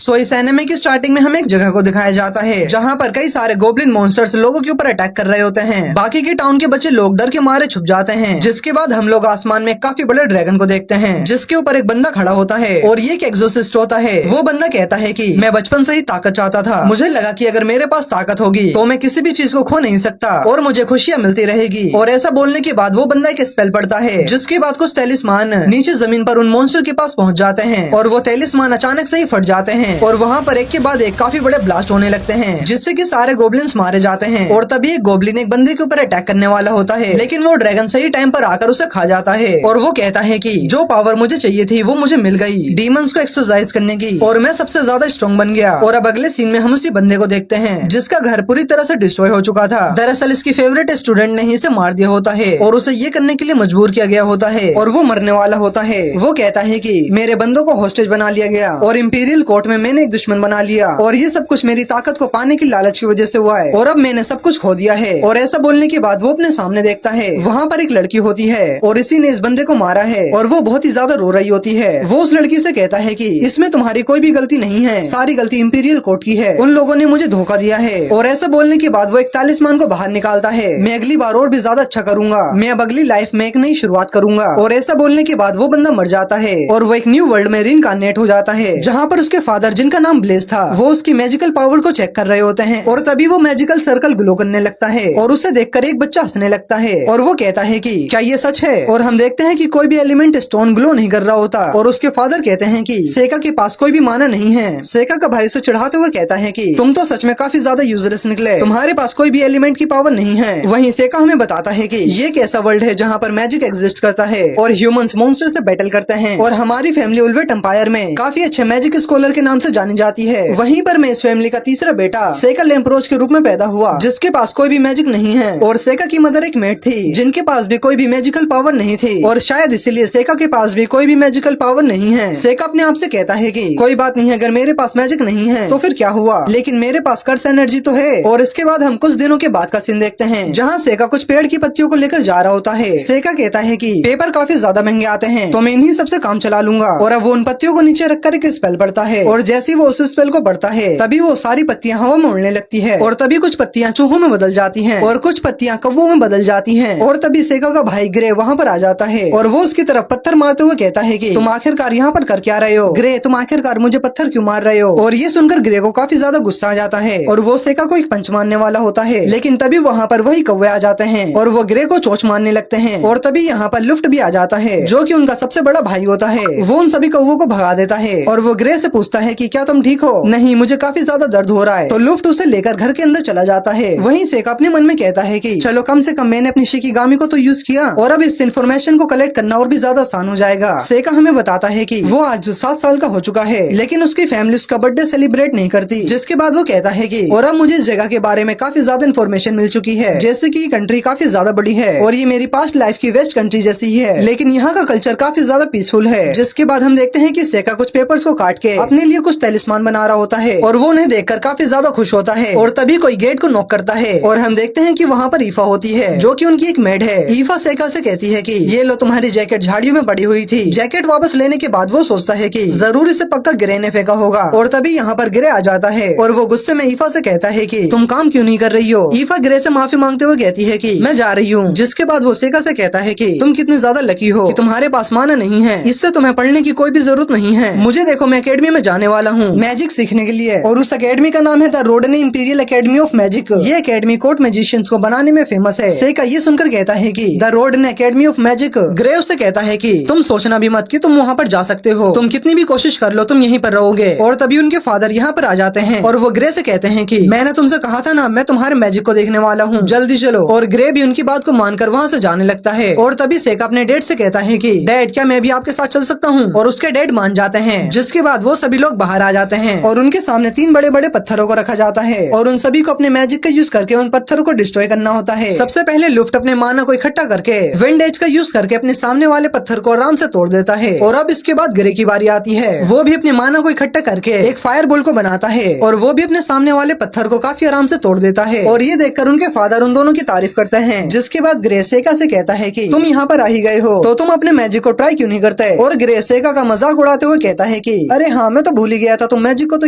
सो इस एनिमे की स्टार्टिंग में हमें एक जगह को दिखाया जाता है जहाँ पर कई सारे गोब्लिन मॉन्स्टर्स लोगों के ऊपर अटैक कर रहे होते हैं। बाकी के टाउन के बच्चे लोग डर के मारे छुप जाते हैं। जिसके बाद हम लोग आसमान में काफी बड़े ड्रैगन को देखते हैं जिसके ऊपर एक बंदा खड़ा होता है और ये एक एग्जोसिस्ट होता है। वो बंदा कहता है कि मैं बचपन से ही ताकत चाहता था, मुझे लगा कि अगर मेरे पास ताकत होगी तो मैं किसी भी चीज को खो नहीं सकता और मुझे खुशियाँ मिलती रहेगी। और ऐसा बोलने के बाद वो बंदा एक स्पेल पढ़ता है जिसके बाद कुछ तैलिस्मान नीचे जमीन पर उन मॉन्स्टर के पास पहुंच जाते हैं और वो तैलिस्मान अचानक से ही फट जाते हैं और वहाँ पर एक के बाद एक काफी बड़े ब्लास्ट होने लगते हैं जिससे कि सारे गोब्लिन्स मारे जाते हैं। और तभी एक गोब्लिन एक बंदे के ऊपर अटैक करने वाला होता है लेकिन वो ड्रैगन सही टाइम पर आकर उसे खा जाता है और वो कहता है कि जो पावर मुझे चाहिए थी वो मुझे मिल गई डीमंस को एक्सरसाइज करने की और मैं सबसे ज्यादा स्ट्रॉन्ग बन गया। और अब अगले सीन में हम उसी बंदे को देखते हैं जिसका घर पूरी तरह से डिस्ट्रॉय हो चुका था। दरअसल इसकी फेवरेट स्टूडेंट ने ही इसे मार दिया होता है और उसे ये करने के लिए मजबूर किया गया होता है और वो मरने वाला होता है। वो कहता है कि मेरे बंदों को हॉस्टेज बना लिया गया और इंपीरियल कोर्ट में मैंने एक दुश्मन बना लिया और ये सब कुछ मेरी ताकत को पाने की लालच की वजह से हुआ है और अब मैंने सब कुछ खो दिया है। और ऐसा बोलने के बाद वो अपने सामने देखता है, वहाँ पर एक लड़की होती है और इसी ने इस बंदे को मारा है और वो बहुत ही ज्यादा रो रही होती है। वो उस लड़की से कहता है कि इसमें तुम्हारी कोई भी गलती नहीं है, सारी गलती इंपीरियल कोर्ट की है, उन लोगों ने मुझे धोखा दिया है। और ऐसा बोलने के बाद वो एक तालिस्मान को बाहर निकालता है, मैं अगली बार और भी ज्यादा अच्छा करूंगा, मैं अब अगली लाइफ में एक नई शुरुआत करूंगा। और ऐसा बोलने के बाद वो बंदा मर जाता है और वो एक न्यू वर्ल्ड में रीइंकार्नेट हो जाता है जहाँ पर उसके फादर जिनका नाम ब्लेज था वो उसकी मैजिकल पावर को चेक कर रहे होते हैं और तभी वो मैजिकल सर्कल ग्लो करने लगता है और उसे देखकर एक बच्चा हंसने लगता है और वो कहता है कि क्या ये सच है। और हम देखते हैं कि कोई भी एलिमेंट स्टोन ग्लो नहीं कर रहा होता और उसके फादर कहते हैं कि सेका के पास कोई भी माना नहीं है। सेका का भाई उसे चढ़ाते हुए कहता है कि तुम तो सच में काफी ज्यादा यूजलेस निकले, तुम्हारे पास कोई भी एलिमेंट की पावर नहीं है। वहीं सेका हमें बताता है कि ये एक ऐसा वर्ल्ड है जहाँ पर मैजिक एग्जिस्ट करता है और ह्यूमंस मॉन्स्टर से बैटल करते हैं और हमारी फैमिली उल्वेट एम्पायर में काफी अच्छे मैजिक स्कॉलर के नाम से जानी जाती है। वहीं पर मैं इस फैमिली का तीसरा बेटा सेका लेम्प्रोज के रूप में पैदा हुआ जिसके पास कोई भी मैजिक नहीं है और सेका की मदर एक मेट थी जिनके पास भी कोई भी मैजिकल पावर नहीं थी और शायद इसीलिए सेका के पास भी कोई भी मैजिकल पावर नहीं है। सेका अपने आप से कहता है कि कोई बात नहीं है, अगर मेरे पास मैजिक नहीं है तो फिर क्या हुआ, लेकिन मेरे पास कर्स एनर्जी तो है। और इसके बाद हम कुछ दिनों के बाद का सीन देखते हैं जहाँ सेका कुछ पेड़ की पत्तियों को लेकर जा रहा होता है। सेका कहता है कि पेपर काफी ज्यादा महंगे आते हैं तो मैं इन्हीं सबसे काम चला लूंगा। और अब वो उन पत्तियों को नीचे रखकर एक स्पेल पढ़ता है और जैसे ही वो उस स्पेल को पढ़ता है तभी वो सारी पत्तियां हवा में उड़ने लगती है और तभी कुछ पत्तियां चूहों में बदल जाती हैं और कुछ पत्तियां कौवों में बदल जाती हैं। और तभी सेका का भाई ग्रे वहाँ पर आ जाता है और वो उसकी तरफ पत्थर मारते हुए कहता है कि तुम आखिरकार यहाँ पर कर क्या रहे हो ग्रे, तुम आखिरकार मुझे पत्थर क्यों मार रहे हो। और ये सुनकर ग्रे को काफी ज्यादा गुस्सा आ जाता है और वो सेका को एक पंच मारने वाला होता है लेकिन तभी वहाँ पर वही कौवे आ जाते हैं और वो ग्रे को चोंच मारने लगते हैं। और तभी यहाँ पर लुफ्ट भी आ जाता है जो कि उनका सबसे बड़ा भाई होता है। वो उन सभी कौवों को भगा देता है और वो ग्रे से पूछता है कि क्या तुम ठीक हो। नहीं, मुझे काफी ज्यादा दर्द हो रहा है। तो लुफ्ट उसे लेकर घर के अंदर चला जाता है। वहीं सेका अपने मन में कहता है कि चलो कम से कम मैंने अपनी शिकिगामी को तो यूज किया और अब इस इन्फॉर्मेशन को कलेक्ट करना और भी ज्यादा आसान हो जाएगा। सेका हमें बताता है कि वो आज 7 साल का हो चुका है लेकिन उसकी फैमिली उसका बर्थडे सेलिब्रेट नहीं करती। जिसके बाद वो कहता है कि और अब मुझे इस जगह के बारे में काफी ज्यादा इन्फॉर्मेशन मिल चुकी है, जैसे कि कंट्री काफी ज्यादा बड़ी है और ये मेरी पास्ट लाइफ की वेस्ट कंट्री जैसी ही है लेकिन यहाँ का कल्चर काफी ज्यादा पीसफुल है। जिसके बाद हम देखते हैं कि सेका कुछ पेपर्स को काट के अपने लिए कुछ तैलिस्मान बना रहा होता है और वो उन्हें देखकर काफी ज्यादा खुश होता है। और तभी कोई गेट को नॉक करता है और हम देखते हैं कि वहाँ पर ईफा होती है जो कि उनकी एक मेड है। ईफा सेका से कहती है कि ये लो तुम्हारी जैकेट झाड़ियों में पड़ी हुई थी। जैकेट वापस लेने के बाद वो सोचता है कि जरूर इसे पक्का ग्रे ने फेंका होगा और तभी यहाँ पर ग्रे आ जाता है और वो गुस्से में ईफा से कहता है कि तुम काम क्यों नहीं कर रही हो। ईफा ग्रे से माफी मांगते हुए कहती है कि मैं जा रही हूँ। जिसके बाद वो सेका से कहता है कि तुम कितने ज्यादा लकी हो कि तुम्हारे पास माना नहीं है, इससे तुम्हें पढ़ने की कोई भी जरूरत नहीं है। मुझे देखो, मैं अकेडमी में जाने वाला हूँ मैजिक सीखने के लिए और उस अकेडमी का नाम है the Rodne Imperial Academy of Magic. ये अकेडमी कोर्ट मैजिशियंस को बनाने में फेमस है। सेका ये सुनकर कहता है कि the Rodne Academy of Magic. Grey उससे कहता है कि तुम सोचना भी मत कि तुम वहाँ पर जा सकते हो, तुम कितनी भी कोशिश कर लो तुम यहीं पर रहोगे। और तभी उनके फादर यहाँ पर आ जाते हैं और वो ग्रे से कहते हैं कि मैंने तुमसे कहा था ना, मैं तुम्हारे मैजिक को देखने वाला हूँ, जल्दी चलो। और ग्रे भी उनकी बात को मानकर वहाँ से जाने लगता है। और तभी सेका अपने डैड से कहता है कि डैड क्या मैं भी आपके साथ चल सकता हूँ। और उसके डैड मान जाते हैं। जिसके बाद वो सभी लोग बाहर आ जाते हैं और उनके सामने 3 बड़े बड़े पत्थरों को रखा जाता है और उन सभी को अपने मैजिक का यूज करके उन पत्थरों को डिस्ट्रॉय करना होता है। सबसे पहले लुफ्ट अपने माना को इकट्ठा करके विंड एज का यूज करके अपने सामने वाले पत्थर को आराम से तोड़ देता है। और अब इसके बाद ग्रे की बारी आती है। वो भी अपने माना को इकट्ठा करके एक फायर बॉल को बनाता है और वो भी अपने सामने वाले पत्थर को काफी आराम से तोड़ देता है। और ये देखकर उनके फादर उन दोनों की तारीफ करते हैं। जिसके बाद ग्रे सेका से कहता है कि तुम यहाँ पर आ ही गए हो तो तुम अपने मैजिक को ट्राई क्यों नहीं करते। और ग्रे सेका का मजाक उड़ाते हुए कहता है कि अरे हाँ, मैं तो भूल ही गया था, तुम मैजिक को तो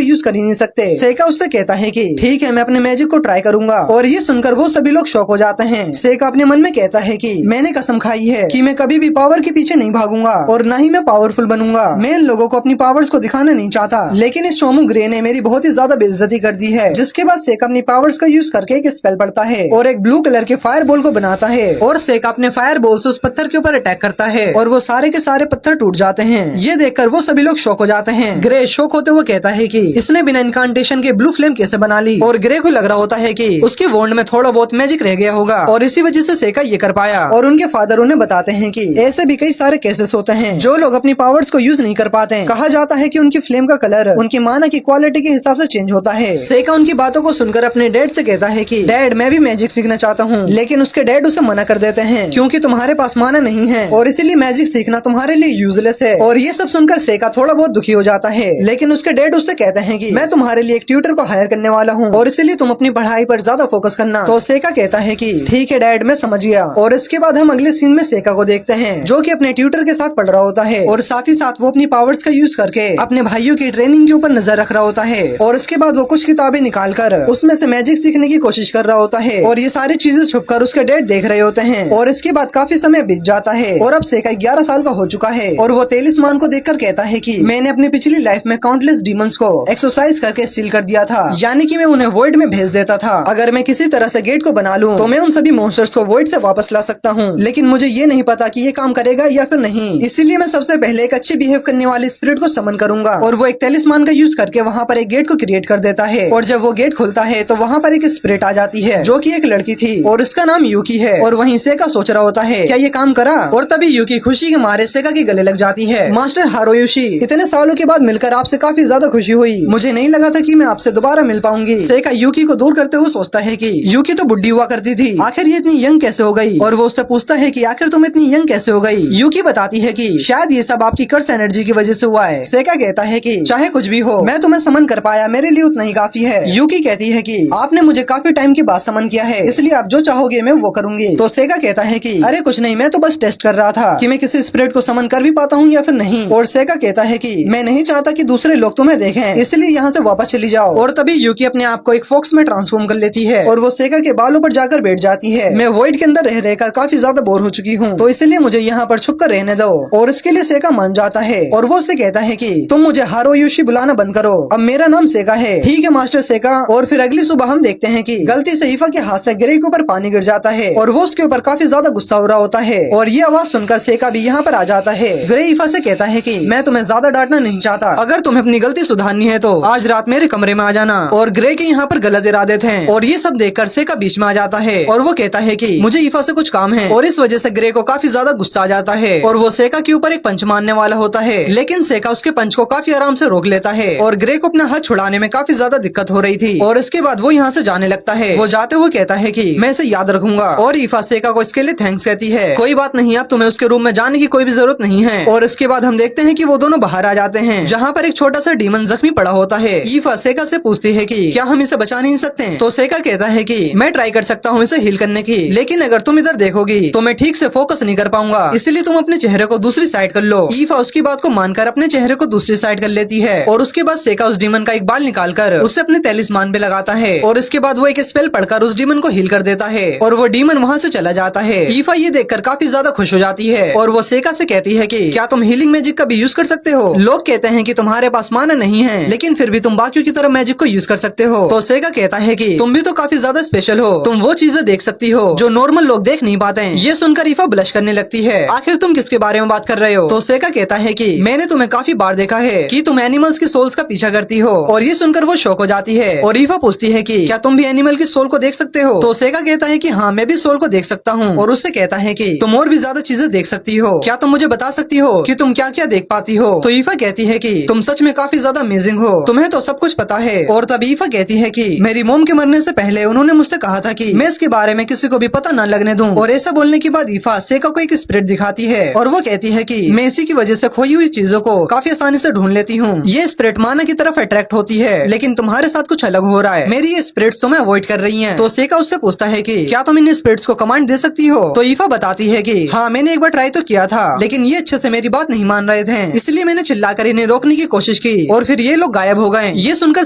यूज कर ही नहीं सकते। सेका उससे कहता है कि ठीक है, मैं अपने मैजिक को ट्राई करूंगा। और ये सुनकर वो सभी लोग शॉक हो जाते हैं। सेका अपने मन में कहता है कि मैंने कसम खाई है कि मैं कभी भी पावर के पीछे नहीं भागूंगा और न ही मैं पावरफुल बनूंगा। मैं इन लोगों को अपनी पावर्स को दिखाना नहीं चाहता, लेकिन इस शोमू ग्रे ने मेरी बहुत ही ज्यादा बेइज्जती कर दी है। जिसके बाद सेका अपनी पावर्स का यूज करके एक स्पेल पड़ता है और एक ब्लू कलर के फायर बॉल को बनाता है और सेका अपने फायर बॉल से उस पत्थर के ऊपर अटैक करता है और वो सारे के सारे पत्थर टूट जाते हैं। ये देखकर वो सभी लोग शॉक हो जाते हैं। ग्रे शॉक होते हुए कहता है कि इसने बिना इनकांटेशन के ब्लू फ्लेम कैसे बना ली, और ग्रे को लग रहा होता है कि उसके वॉन्ड में थोड़ा बहुत मैजिक रह गया होगा और इसी वजह से सेका ये कर पाया। और उनके फादर उन्हें बताते हैं कि ऐसे भी कई सारे केसेस होते हैं जो लोग अपनी पावर्स को यूज नहीं कर पाते। कहा जाता है कि उनकी फ्लेम का कलर उनकी माना की क्वालिटी के हिसाब से चेंज होता है। सेका उनकी बातों को सुनकर अपने डैड से कहता है कि डैड, मैं भी मैजिक सीखना चाहता हूँ, लेकिन उसके डैड उसे मना कर देते हैं क्योंकि तुम्हारे पास माना नहीं है और इसीलिए मैजिक सीखना तुम्हारे लिए यूजलेस है। और ये सब सुनकर सेका थोड़ा बहुत दुखी हो जाता है, लेकिन उसके डैड उससे कहते हैं कि मैं तुम्हारे लिए एक ट्यूटर को हायर करने वाला हूँ और इसीलिए तुम अपनी पढ़ाई पर ज्यादा फोकस करना। तो सेका कहता है कि ठीक है डैड, मैं समझ गया। और इसके बाद हम अगले सीन में सेका को देखते हैं जो कि अपने ट्यूटर के साथ पढ़ रहा होता है और साथ ही साथ वो अपनी पावर्स का यूज करके अपने भाइयों की ट्रेनिंग के ऊपर नजर रख रहा होता है। और इसके बाद वो कुछ किताबें निकाल कर उसमें से मैजिक सीखने की कोशिश कर रहा होता है और ये सारी चीजें छुपकर उसके डैड देख रहे होते हैं। और इसके बाद काफी समय बीत जाता है और अब सेका 11 साल का हो चुका है और वो तेलिस्मान को देखकर कहता है कि मैंने अपनी पिछली लाइफ में काउंटलेस डीमंस को एक्सरसाइज करके सील कर दिया था, यानी कि मैं उन्हें वॉइड में भेज देता था। अगर मैं किसी तरह से गेट को बना लूं तो मैं उन सभी मॉन्स्टर्स को वॉइड से वापस ला सकता हूं, लेकिन मुझे ये नहीं पता कि ये काम करेगा या फिर नहीं। इसीलिए मैं सबसे पहले एक अच्छी बिहेव करने वाली स्पिरिट को समन करूंगा और वो एक तेलिस्मान का यूज करके वहाँ पर एक गेट को क्रिएट कर देता है। और जब वो गेट खुलता है तो वहाँ पर एक स्पिरिट आ जाती है जो कि एक लड़की थी और उसका नाम यूकी है। और वहीं सेका सोच रहा होता है क्या ये काम करा, और तभी यूकी खुशी के मारे सेका के गले लग जाती है। मास्टर हारुयोशी, इतने सालों के बाद मिलकर आपसे काफी ज्यादा खुशी हुई, मुझे नहीं लगा था कि मैं आपसे दोबारा मिल पाऊंगी। सेका यूकी को दूर करते हुए सोचता है कि यूकी तो बुढ़ी हुआ करती थी, आखिर ये इतनी यंग कैसे हो गई। और वो उससे पूछता है कि आखिर तुम इतनी यंग कैसे हो गई। यूकी बताती है कि शायद ये सब आपकी कर्स एनर्जी की वजह से हुआ है। सेका कहता है कि चाहे कुछ भी हो, मैं तुम्हें समन कर पाया, मेरे लिए उतना ही काफी है। यूकी कहती है कि आपने मुझे काफी टाइम के बाद समन किया है, इसलिए आप जो चाहोगे मैं वो करूंगी। तो सेका कहता है कि अरे कुछ नहीं, मैं तो बस टेस्ट कर रहा था कि मैं किसी स्पिरिट को समन कर भी पाता हूँ या फिर नहीं। और सेका कहता है कि मैं नहीं चाहता कि दूसरे लोग तुम्हें देखें, इसलिए यहाँ से वापस चली जाओ। और तभी यूकी अपने आप को एक फॉक्स में ट्रांसफॉर्म कर लेती है और वो सेका के बालों पर जाकर बैठ जाती है। मैं वॉइड के अंदर रह रहकर काफी ज्यादा बोर हो चुकी हूँ, तो इसलिए मुझे यहाँ पर छुप कर रहने दो। और इसके लिए सेका मान जाता है और वो उससे कहता है कि तुम मुझे हारुयोशी बुलाना बंद करो, अब मेरा नाम सेका है। ठीक है मास्टर सेका। और फिर अगली सुबह हम देखते हैं कि गलती से ईफा के हाथ से ग्रे के ऊपर पानी गिर जाता है और वो उसके ऊपर काफी ज्यादा गुस्सा हो रहा होता है। और ये आवाज सुनकर सेका भी यहाँ पर आ जाता है। ग्रे ईफा से कहता है कि मैं तुम्हें ज्यादा डांटना नहीं चाहता, अगर तुम्हें अपनी गलती सुधारनी है तो आज रात मेरे कमरे में आ जाना। और ग्रे के यहाँ पर गलत इरादे थे और ये सब देखकर सेका बीच में आ जाता है और वो कहता है कि मुझे ईफा से कुछ काम है। और इस वजह से ग्रे को काफी ज्यादा गुस्सा आ जाता है और वो सेका के ऊपर एक पंच मारने वाला होता है, लेकिन सेका उसके पंच को काफी आराम से रोक लेता है और ग्रे को अपना हाथ छुड़ाने में काफी ज्यादा दिक्कत हो रही थी। और इसके बाद वो यहाँ से जाने लगता है। वो जाते हुए कहता है कि मैं इसे याद रखूंगा। और ईफा सेका को इसके लिए थैंक्स कहती है। कोई बात नहीं, अब तुम्हें उसके रूम में जाने की कोई भी जरूरत नहीं है। और इसके बाद हम देखते हैं कि वो दोनों बाहर आ जाते हैं जहाँ पर एक छोटा सा डीमन जख्मी पड़ा होता है। ईफा सेका से पूछती है कि क्या हम इसे बचा नहीं सकते। तो सेका कहता है कि मैं ट्राई कर सकता हूँ इसे हील करने की, लेकिन अगर तुम इधर देखोगी तो मैं ठीक से फोकस नहीं कर पाऊंगा, इसलिए तुम अपने चेहरे को दूसरी साइड कर लो। ईफा उसकी बात को मानकर अपने चेहरे को दूसरी साइड कर लेती है और उसके बाद सेका उस डीमन का एक बाल निकालकर उसे अपने तेलिस्मान पे लगाता है और इसके बाद वो एक स्पेल पढ़कर उस डीमन को हील कर देता है और वो डीमन वहाँ से चला जाता है। ईफा ये देखकर काफी ज्यादा खुश हो जाती है और वो सेका से कहती है कि क्या तुम हीलिंग मैजिक का भी यूज कर सकते हो। लोग कहते हैं कि तुम्हारे पास माना नहीं है, लेकिन फिर भी तुम बाकियों की तरह मैजिक को यूज कर सकते हो। तो सेका कहता है कि तुम भी तो काफी ज्यादा स्पेशल हो, तुम वो चीजें देख सकती हो जो नॉर्मल लोग देख नहीं पाते। ये सुनकर ईफा ब्लश करने लगती है। आखिर तुम किसके बारे में बात कर रहे हो। तो सेका कहता है कि मैंने तुम्हें काफी बार देखा है कि तुम एनिमल्स की सोल्स का पीछा करती हो। और ये सुनकर वो शौक हो जाती है और ईफा पूछती है कि क्या तुम भी एनिमल की सोल को देख सकते हो। तो सेका कहता है कि हाँ, मैं भी सोल को देख सकता हूँ। और उससे कहता है कि तुम और भी ज्यादा चीजें देख सकती हो, क्या तुम मुझे बता सकती हो कि तुम क्या क्या देख पाती हो। तो ईफा कहती है कि तुम सच में काफी ज्यादा अमेजिंग हो, तुम्हें तो सब कुछ पता है। और तब ईफा कहती है कि मेरी मोम के मरने से पहले उन्होंने मुझसे कहा था कि मैं इसके बारे में किसी को भी पता न लगने दूं। और ऐसा बोलने के बाद ईफा सेका को एक स्पिरिट दिखाती है और वो कहती है कि मैं इसी की वजह से खोई हुई चीजों को काफी आसानी से ढूंढ लेती हूँ। ये स्पिरिट माना की तरफ अट्रैक्ट होती है, लेकिन तुम्हारे साथ कुछ अलग हो रहा है, मेरी ये स्पिरिट्स तुम्हें अवॉइड कर रही हैं। तो सेका उससे पूछता है कि क्या तुम इन स्पिरिट्स को कमांड दे सकती हो। तो ईफा बताती है कि हाँ, मैंने एक बार ट्राई तो किया था, लेकिन ये अच्छे से मेरी बात नहीं मान रहे थे, इसलिए मैंने चिल्लाकर इन्हें रोकने की कोशिश कोशिश की और फिर ये लोग गायब हो गए। ये सुनकर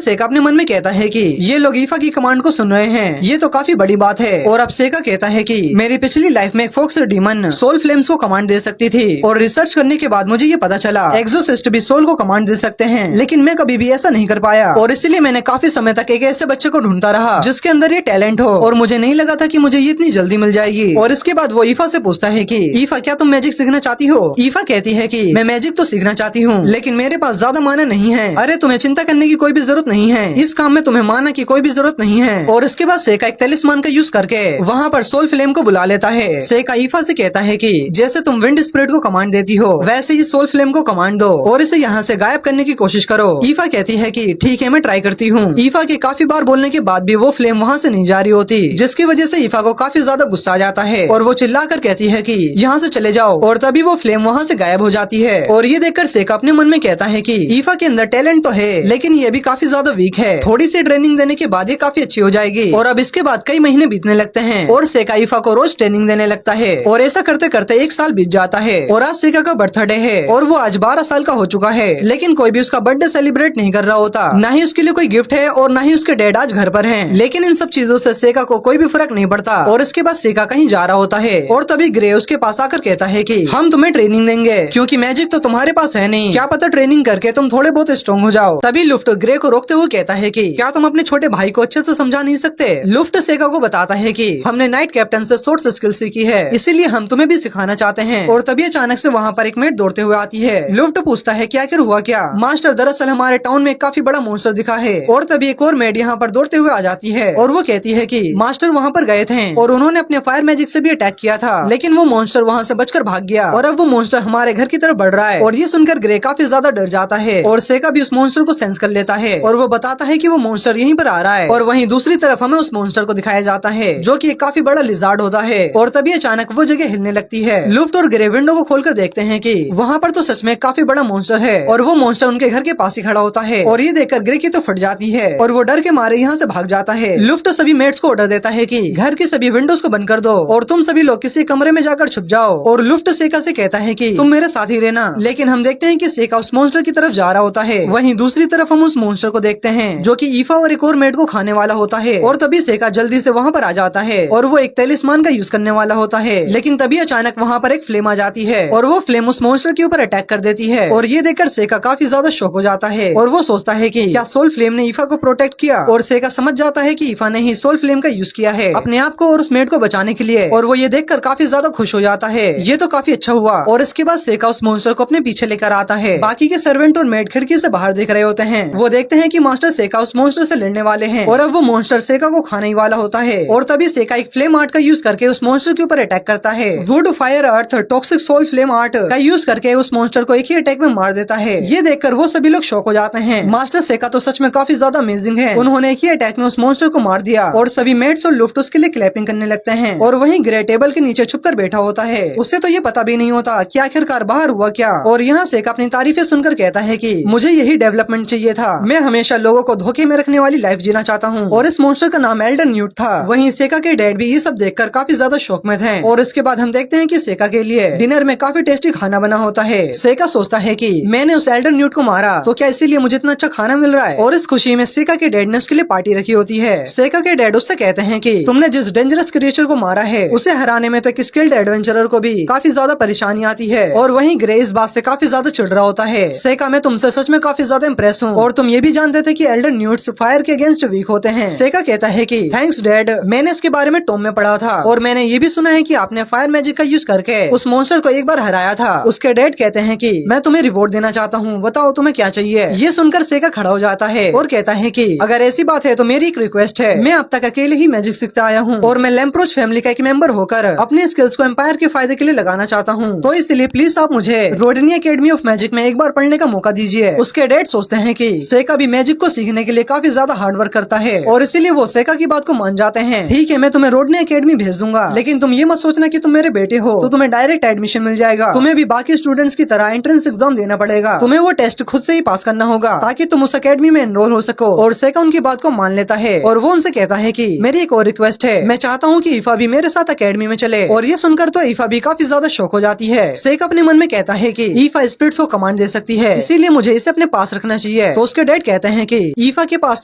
सेका अपने मन में कहता है कि ये लोग ईफा की कमांड को सुन रहे हैं, ये तो काफी बड़ी बात है। और अब सेका कहता है कि मेरी पिछली लाइफ में एक फोक्स डीमन सोल फ्लेम्स को कमांड दे सकती थी और रिसर्च करने के बाद मुझे ये पता चला एक्सोसिस्ट भी सोल को कमांड दे सकते हैं, लेकिन मैं कभी भी ऐसा नहीं कर पाया और इसीलिए मैंने काफी समय तक एक ऐसे बच्चे को ढूंढता रहा जिसके अंदर ये टैलेंट हो और मुझे नहीं लगा था कि मुझे ये इतनी जल्दी मिल जाएगी। और इसके बाद वो ईफा से पूछता है कि ईफा क्या तुम मैजिक सीखना चाहती हो? ईफा कहती है कि मैं मैजिक तो सीखना चाहती हूँ, लेकिन मेरे पास ज्यादा माना नहीं है। अरे तुम्हें चिंता करने की कोई भी जरूरत नहीं है, इस काम में तुम्हें माना की कोई भी जरूरत नहीं है। और इसके बाद सेका एक तलिस्मान का यूज करके वहाँ पर सोल फ्लेम को बुला लेता है। सेका ईफा से कहता है कि जैसे तुम विंड स्पिरिट को कमांड देती हो वैसे ही सोल फ्लेम को कमांड दो और इसे यहाँ से गायब करने की कोशिश करो। ईफा कहती है कि ठीक है मैं ट्राई करती हूँ। ईफा के काफी बार बोलने के बाद भी वो फ्लेम वहाँ से नहीं जा रही होती, जिसकी वजह से ईफा को काफी ज्यादा गुस्सा आ जाता है और वो चिल्लाकर कहती है कि यहाँ से चले जाओ और तभी वो फ्लेम वहाँ से गायब हो जाती है। और ये देखकर सेका अपने मन में कहता है कि ईफा के अंदर टैलेंट तो है लेकिन ये भी काफी ज्यादा वीक है, थोड़ी सी ट्रेनिंग देने के बाद ये काफी अच्छी हो जाएगी। और अब इसके बाद कई महीने बीतने लगते हैं और सेका ईफा को रोज ट्रेनिंग देने लगता है और ऐसा करते करते एक साल बीत जाता है और आज सेका का बर्थडे है और वो आज 12 साल का हो चुका है, लेकिन कोई भी उसका बर्थडे सेलिब्रेट नहीं कर रहा होता, न ही उसके लिए कोई गिफ्ट है और न ही उसके डैड आज घर पर हैं। लेकिन इन सब चीजों से सेका को कोई भी फर्क नहीं पड़ता और इसके बाद सेका कहीं जा रहा होता है और तभी ग्रे उसके पास आकर कहता है कि हम तुम्हें ट्रेनिंग देंगे क्योंकि मैजिक तो तुम्हारे पास है नहीं, क्या पता ट्रेनिंग करके तुम थोड़े बहुत स्ट्रॉन्ग हो जाओ। तभी लुफ्ट ग्रे को रोकते हुए कहता है कि क्या तुम अपने छोटे भाई को अच्छे से समझा नहीं सकते? लुफ्ट सेका को बताता है कि हमने नाइट कैप्टन से सोर्स स्किल सीखी है, इसीलिए हम तुम्हें भी सिखाना चाहते हैं। और तभी अचानक से वहाँ पर एक मेट दौड़ते हुए आती है। लुफ्ट पूछता है कि आखिर हुआ क्या? मास्टर दरअसल हमारे टाउन में काफी बड़ा मॉन्स्टर दिखा है। और तभी एक और मेड यहाँ पर दौड़ते हुए आ जाती है और वो कहती है कि मास्टर वहाँ पर गए थे और उन्होंने अपने फायर मैजिक से भी अटैक किया था, लेकिन वो मॉन्स्टर वहाँ से बचकर भाग गया और अब वो मॉन्स्टर हमारे घर की तरफ बढ़ रहा है। और ये सुनकर ग्रे काफी ज्यादा डर जाता है और सेका भी उस मॉन्स्टर को सेंस कर लेता है और वो बताता है कि वो मॉन्स्टर यहीं पर आ रहा है। और वहीं दूसरी तरफ हमें उस मॉन्स्टर को दिखाया जाता है जो कि एक काफी बड़ा लिजार्ड होता है। और तभी अचानक वो जगह हिलने लगती है। लुफ्ट और ग्रे विंडो को खोलकर देखते हैं कि वहाँ पर तो सच में काफी बड़ा मॉन्स्टर है और वो मॉन्स्टर उनके घर के पास ही खड़ा होता है। और ये देखकर ग्रे की तो फट जाती है और वो डर के मारे यहाँ से भाग जाता है। लुफ्ट सभी मेट्स को ऑर्डर देता है कि घर की सभी विंडोज को बंद कर दो और तुम सभी लोग किसी कमरे में जाकर छुप जाओ। और लुफ्ट सेका से कहता है कि तुम मेरे साथ ही रहना, लेकिन हम देखते हैं कि सेका उस मॉन्स्टर की तरफ जा रहा होता है। वहीं दूसरी तरफ हम उस मॉन्स्टर को देखते हैं जो कि ईफा और एक और मेट को खाने वाला होता है। और तभी सेका जल्दी से वहाँ पर आ जाता है और वो एक तलिस्मान का यूज करने वाला होता है, लेकिन तभी अचानक वहाँ पर एक फ्लेम आ जाती है और वो फ्लेम उस मॉन्स्टर के ऊपर अटैक कर देती है। और ये देखकर सेका काफी ज्यादा शॉक हो जाता है और वो सोचता है कि क्या सोल फ्लेम ने ईफा को प्रोटेक्ट किया। और सेका समझ जाता है कि ईफा ने ही सोल फ्लेम का यूज किया है अपने आप को और उस मेट को बचाने के लिए। और वो ये देखकर काफी ज्यादा खुश हो जाता है, ये तो काफी अच्छा हुआ। और इसके बाद सेका उस मॉन्स्टर को अपने पीछे लेकर आता है। बाकी के सर्वेंट और मेट खिड़की से बाहर देख रहे होते हैं। वो देखते हैं कि मास्टर सेका उस मॉन्स्टर से लड़ने वाले हैं और अब वो मॉन्स्टर सेका को खाने ही वाला होता है। और तभी सेका एक फ्लेम आर्ट का यूज करके उस मॉन्स्टर के ऊपर अटैक करता है। Wood, fire, earth, toxic soul flame art का यूज करके उस मॉन्स्टर को एक ही अटैक में मार देता है। ये देखकर वो सभी लोग शॉक हो जाते हैं। मास्टर सेका तो सच में काफी ज्यादा अमेजिंग है, उन्होंने एक ही अटैक में उस मॉन्स्टर को मार दिया। और सभी मेट्स और लुफ्ट उसके लिए क्लैपिंग करने लगते हैं। और वहीं ग्रे टेबल के नीचे छुपकर बैठा होता है, उसे तो ये पता भी नहीं होता कि आखिरकार बाहर हुआ क्या। और यहाँ सेका अपनी तारीफें सुनकर कहता है कि मुझे यही डेवलपमेंट चाहिए था, मैं हमेशा लोगों को धोखे में रखने वाली लाइफ जीना चाहता हूँ। और इस मॉन्स्टर का नाम एल्डर न्यूट था। वहीं सेका के डैड भी ये सब देखकर काफी ज्यादा शौक में थे। और इसके बाद हम देखते हैं कि सेका के लिए डिनर में काफी टेस्टी खाना बना होता है। सेका सोचता है कि मैंने उस एल्डर न्यूट को मारा तो क्या इसीलिए मुझे इतना अच्छा खाना मिल रहा है। और इस खुशी में सेका के डैड ने उसके लिए पार्टी रखी होती है। सेका के डैड उससे कहते हैं कि तुमने जिस डेंजरस क्रिएचर को मारा है उसे हराने में तो एक स्किल्ड एडवेंचरर को भी काफी ज्यादा परेशानी आती है। और वहीं ग्रे इस बात से काफी ज्यादा चिढ़ रहा होता है। सेका मैं तुमसे सच में काफी ज्यादा इम्प्रेस हूँ और तुम ये भी जानते थे कि एल्डर न्यूट्स फायर के अगेंस्ट वीक होते हैं। सेका कहता है कि थैंक्स डैड, मैंने इसके बारे में टॉम में पढ़ा था और मैंने ये भी सुना है कि आपने फायर मैजिक का यूज करके उस मॉन्स्टर को एक बार हराया था। उसके डैड कहते हैं कि मैं तुम्हें रिवॉर्ड देना चाहता हूँ, बताओ तुम्हें क्या चाहिए। ये सुनकर सेका खड़ा हो जाता है और कहता है कि अगर ऐसी बात है तो मेरी एक रिक्वेस्ट है, मैं अब तक अकेले ही मैजिक सीखता आया हूँ और मैं लैम्प्रोच फैमिली का एक मेंबर होकर अपने स्किल्स को एम्पायर के फायदे के लिए लगाना चाहता हूँ, तो इसलिए प्लीज आप मुझे रोडनी एकेडमी ऑफ मैजिक में एक बार पढ़ने का मौका दीजिए। उसके डैड सोचते हैं कि सेका भी मैजिक को सीखने के लिए काफी ज्यादा हार्ड वर्क करता है और इसीलिए वो सेका की बात को मान जाते हैं। ठीक है, मैं तुम्हें रोडनी एकेडमी भेज दूंगा, लेकिन तुम ये मत सोचना कि तुम मेरे बेटे हो तो तुम्हें डायरेक्ट एडमिशन मिल जाएगा। तुम्हें भी बाकी स्टूडेंट्स की तरह एंट्रेंस एग्जाम देना पड़ेगा, तुम्हें वो टेस्ट खुद से ही पास करना होगा ताकि तुम उस अकेडमी में एनरोल हो सको। और सेका उनकी बात को मान लेता है और वो उनसे कहता है कि मेरी एक और रिक्वेस्ट है, मैं चाहता हूँ कि ईफा भी मेरे साथ अकेडमी में चले। और ये सुनकर तो ईफा भी काफी ज्यादा शौक हो जाती है। सेका अपने मन में कहता है कि ईफा स्पिरिट्स को कमांड दे सकती है, इसीलिए मुझे इसे अपने पास रखना चाहिए। तो उसके डैड कहते हैं कि ईफा के पास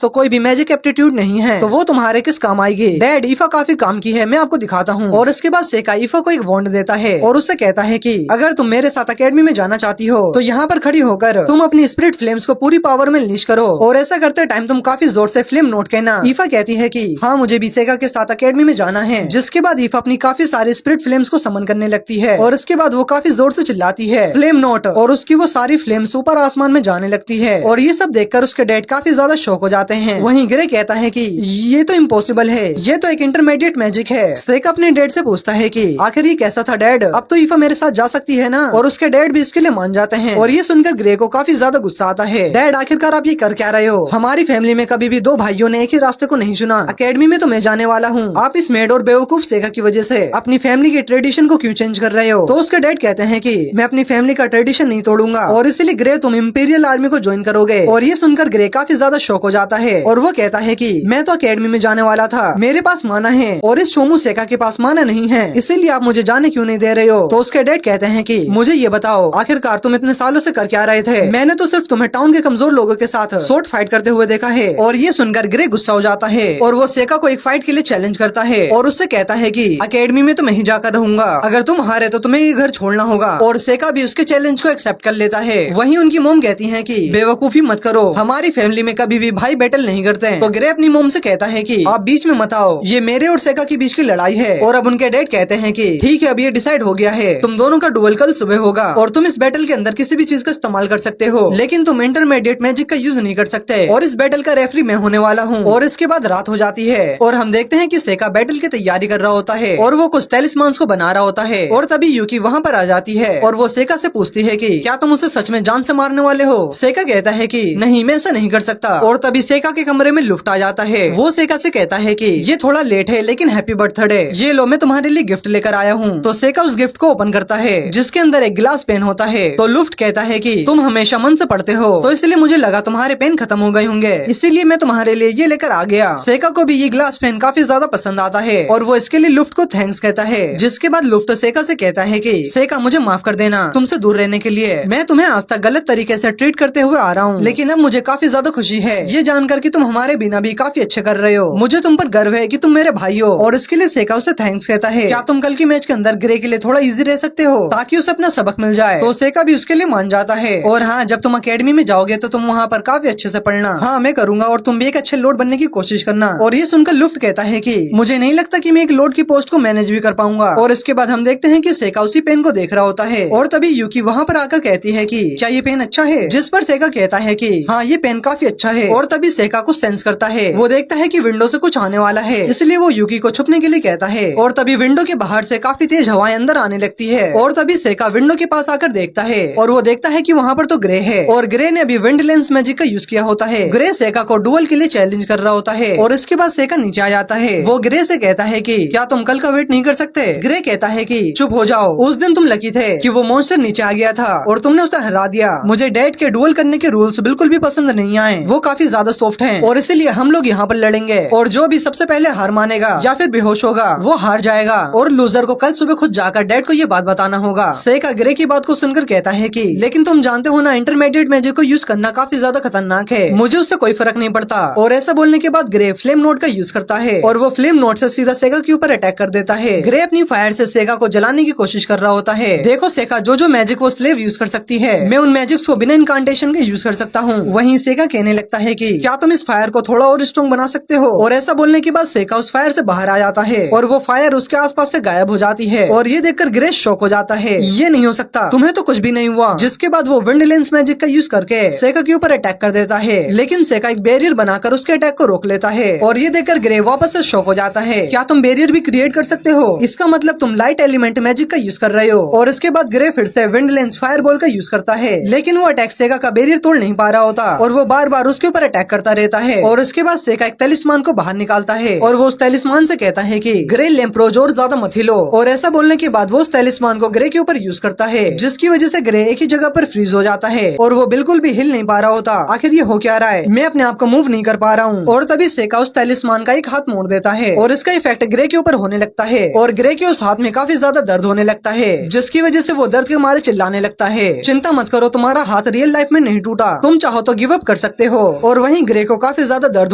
तो कोई भी मैजिक एप्टीट्यूड नहीं है, तो वो तुम्हारे किस काम आएगी। डैड, ईफा काफी काम की है, मैं आपको दिखाता हूँ। और इसके बाद सेका ईफा को एक वॉन्ड देता है और उससे कहता है कि अगर तुम मेरे साथ अकेडमी में जाना चाहती हो तो यहाँ पर खड़ी होकर तुम अपनी स्पिरिट फ्लेम्स को पूरी पावर में अनलीश करो, और ऐसा करते टाइम तुम काफी जोर से फ्लेम नोट कहना। ईफा कहती है कि हाँ, मुझे भी सेका के साथ अकेडमी में जाना है। जिसके बाद ईफा अपनी काफी सारी स्पिरिट फ्लेम्स को समन करने लगती है और इसके बाद वो काफी जोर से चिल्लाती है फ्लेम नोट, और उसकी वो सारी फ्लेम्स ऊपर आसमान में जाने लगती है। और ये सब देखकर उसके डैड काफी ज्यादा शॉक हो जाते हैं। वहीं ग्रे कहता है कि ये तो इम्पॉसिबल है, ये तो एक इंटरमीडिएट मैजिक है। सेका अपने डैड से पूछता है कि आखिर ये कैसा था डैड, अब तो ईफा मेरे साथ जा सकती है ना। और उसके डैड भी इसके लिए मान जाते हैं। और ये सुनकर ग्रे को काफी ज्यादा गुस्सा आता है। डैड, आखिरकार आप ये कर क्या रहे हो? हमारी फैमिली में कभी भी दो भाइयों ने एक ही रास्ते को नहीं चुना। अकेडमी में तो मैं जाने वाला हूँ, आप इस मेड और बेवकूफ सेका की वजह से अपनी फैमिली के ट्रेडिशन को क्यों चेंज कर रहे हो? तो उसके डैड कहते हैं कि मैं अपनी फैमिली का ट्रेडिशन नहीं तोड़ूंगा और इसीलिए ग्रे तुम इंपीरियल आर्मी को ज्वाइन करोगे। और ये सुनकर ग्रे काफी ज्यादा शॉक हो जाता है और वो कहता है कि मैं तो अकेडमी में जाने वाला था, मेरे पास माना है और इस शोमू सेका के पास माना नहीं है, इसीलिए आप मुझे जाने क्यों नहीं दे रहे हो? तो उसके डैड कहते हैं कि मुझे ये बताओ, आखिरकार तुम इतने सालों से कर क्या रहे थे? मैंने तो सिर्फ तुम्हें टाउन के कमजोर लोगों के साथ शॉर्ट फाइट करते हुए देखा है। और ये सुनकर ग्रे गुस्सा हो जाता है और वो सेका को एक फाइट के लिए चैलेंज करता है और उससे कहता है कि अकेडमी में तो मैं ही जाकर रहूंगा, अगर तुम हारे तो तुम्हें ये घर छोड़ना होगा। और सेका भी उसके चैलेंज को एक्सेप्ट कर लेता है। वहीं उनकी मोम कहती है कि बेवकूफी मत करो, हमारी फैमिली में कभी भी भाई बैटल नहीं करते। तो ग्रे अपनी मोम से कहता है कि आप बीच में मत आओ, ये मेरे और सेका के बीच की लड़ाई है। और अब उनके डैड कहते हैं कि ठीक है, अब ये डिसाइड हो गया है, तुम दोनों का डुएल कल सुबह होगा और तुम इस बैटल के अंदर किसी भी चीज का इस्तेमाल कर सकते हो, लेकिन तुम इंटरमीडिएट मैजिक का यूज नहीं कर सकते। और इस बैटल का रेफरी मैं होने वाला हूँ। और इसके बाद रात हो जाती है और हम देखते हैं कि सेका बैटल की तैयारी कर रहा होता है और वो कुछ टैलिस्मान्स को बना रहा होता है। और तभी यूकी वहाँ पर आ जाती है और वो सेका से पूछती है कि क्या तुम उसे सच में जान से मारने वाले हो? सेका कहता है कि नहीं, मैं ऐसा नहीं कर सकता। और तभी सेका के कमरे में लुफ्ट आ जाता है। वो सेका से कहता है कि ये थोड़ा लेट है लेकिन हैप्पी बर्थडे, ये लो मैं तुम्हारे लिए गिफ्ट लेकर आया हूँ। तो सेका उस गिफ्ट को ओपन करता है जिसके अंदर एक ग्लास पेन होता है। तो लुफ्ट कहता है कि तुम हमेशा मन से पढ़ते हो, तो इसलिए मुझे लगा तुम्हारे पेन खत्म हो गए होंगे, इसीलिए मैं तुम्हारे लिए ये लेकर आ गया। सेका को भी ये ग्लास पेन काफी ज्यादा पसंद आता है और वो इसके लिए लुफ्ट को थैंक्स कहता है। जिसके बाद लुफ्ट सेका से कहता है कि सेका, मुझे माफ कर देना तुमसे दूर रहने के लिए, मैं तुम्हें आज तक गलत तरीके से ट्रीट करते हुए आ रहा हूँ, लेकिन अब मुझे काफी ज्यादा खुशी है ये जानकर कि तुम हमारे बिना भी काफी अच्छे कर रहे हो। मुझे तुम पर गर्व है कि तुम मेरे भाई हो। और इसके लिए सेका उसे थैंक्स कहता है। क्या तुम कल की मैच के अंदर ग्रे के लिए थोड़ा इजी रह सकते हो ताकि उसे अपना सबक मिल जाए? तो सेका भी उसके लिए मान जाता है। और हाँ, जब तुम अकेडमी में जाओगे तो तुम वहाँ पर काफी अच्छे से पढ़ना। हाँ, मैं करूंगा और तुम भी एक अच्छे लोड बनने की कोशिश करना। और ये सुनकर लुफ्ट कहता है कि मुझे नहीं लगता कि मैं एक लोड की पोस्ट को मैनेज भी कर पाऊंगा। और इसके बाद हम देखते हैं कि सेका उसी पेन को देख रहा होता है और तभी यूकी वहाँ पर आकर कहती है कि क्या ये पेन अच्छा है? जिस पर सेका कहता है कि हाँ, ये पेन काफी अच्छा है। और तभी सेका कुछ सेंस करता है, वो देखता है कि विंडो से कुछ आने वाला है, इसलिए वो यूकी को छुपने के लिए कहता है। और तभी विंडो के बाहर से काफी तेज हवाएं अंदर आने लगती है। और तभी सेका विंडो के पास आकर देखता है और वो देखता है कि वहाँ पर तो ग्रे है और ग्रे ने अभी विंड लेंस मैजिक का यूज किया होता है। ग्रे सेका को डुएल के लिए चैलेंज कर रहा होता है और इसके बाद सेका नीचे आ जाता है। वो ग्रे से कहता है कि क्या तुम कल का वेट नहीं कर सकते? ग्रे कहता है कि चुप हो जाओ, उस दिन तुम लकी थे कि वो मॉन्स्टर नीचे आ गया था और तुमने उसे हरा दिया। मुझे डैड के डुएल करने के रूल्स बिल्कुल भी पसंद नहीं आए, वो काफी ज्यादा सॉफ्ट हैं और इसीलिए हम लोग यहाँ पर लड़ेंगे और जो भी सबसे पहले हार मानेगा या फिर बेहोश होगा वो हार जाएगा और लूजर को कल सुबह खुद जाकर डैड को ये बात बताना होगा। सेका ग्रे की बात को सुनकर कहता है कि लेकिन तुम जानते हो ना, इंटरमीडिएट मैजिक को यूज करना काफी ज्यादा खतरनाक है, मुझे उससे कोई फर्क नहीं पड़ता। और ऐसा बोलने के बाद ग्रे फ्लेम नोट का यूज करता है और वो फ्लेम नोट से सीधा सेका के ऊपर अटैक कर देता है। ग्रे अपनी फायर से सेका को जलाने की कोशिश कर रहा होता है। देखो सेका, जो जो मैजिक वो स्लेव यूज कर सकती है, मैं उन मैजिक्स को बिना इनकांटेशन के यूज कर सकता हूँ। वहीं सेका कहने लगता है कि क्या तुम इस फायर को थोड़ा और स्ट्रॉन्ग बना सकते हो? और ऐसा बोलने के बाद सेका उस फायर से बाहर आ जाता है और वो फायर उसके आसपास से गायब हो जाती है। और ये देखकर ग्रे शॉक हो जाता है, ये नहीं हो सकता, तुम्हें तो कुछ भी नहीं हुआ। जिसके बाद वो विंड लेंस मैजिक का यूज करके सेका के ऊपर अटैक कर देता है, लेकिन सेका एक बैरियर बनाकर उसके अटैक को रोक लेता है। और ये देखकर ग्रे वापस से शॉक हो जाता है, क्या तुम बैरियर भी क्रिएट कर सकते हो? इसका मतलब तुम लाइट एलिमेंट मैजिक का यूज कर रहे हो। और इसके बाद ग्रे फिर से विंड लेंस फायर बॉल का यूज करता है, लेकिन वो अटैक सेका का बैरियर तोड़ नहीं पा रहा होता और वो बार बार उसके ऊपर अटैक करता रहता है। और इसके बाद सेका एक तलिस्मान को बाहर निकालता है और वो उस तलिस्मान से कहता है कि ग्रे लैंप्रोज और ज्यादा मत हिलो। और ऐसा बोलने के बाद वो उस तलिस्मान को ग्रे के ऊपर यूज करता है, जिसकी वजह से ग्रे एक ही जगह पर फ्रीज हो जाता है और वो बिल्कुल भी हिल नहीं पा रहा होता। आखिर ये हो क्या रहा है, मैं अपने आप को मूव नहीं कर पा रहा हूँ। और तभी सेका उस तलिस्मान का एक हाथ मोड़ देता है और इसका इफेक्ट ग्रे के ऊपर होने लगता है और ग्रे के उस हाथ में काफी ज्यादा दर्द होने लगता है, जिसकी वजह से वो दर्द के मारे चिल्लाने लगता है, चिंता मत करो, तुम्हारा हाथ हाथ रियल लाइफ में नहीं टूटा, तुम चाहो तो गिव अप कर सकते हो। और वहीं ग्रे को काफी ज्यादा दर्द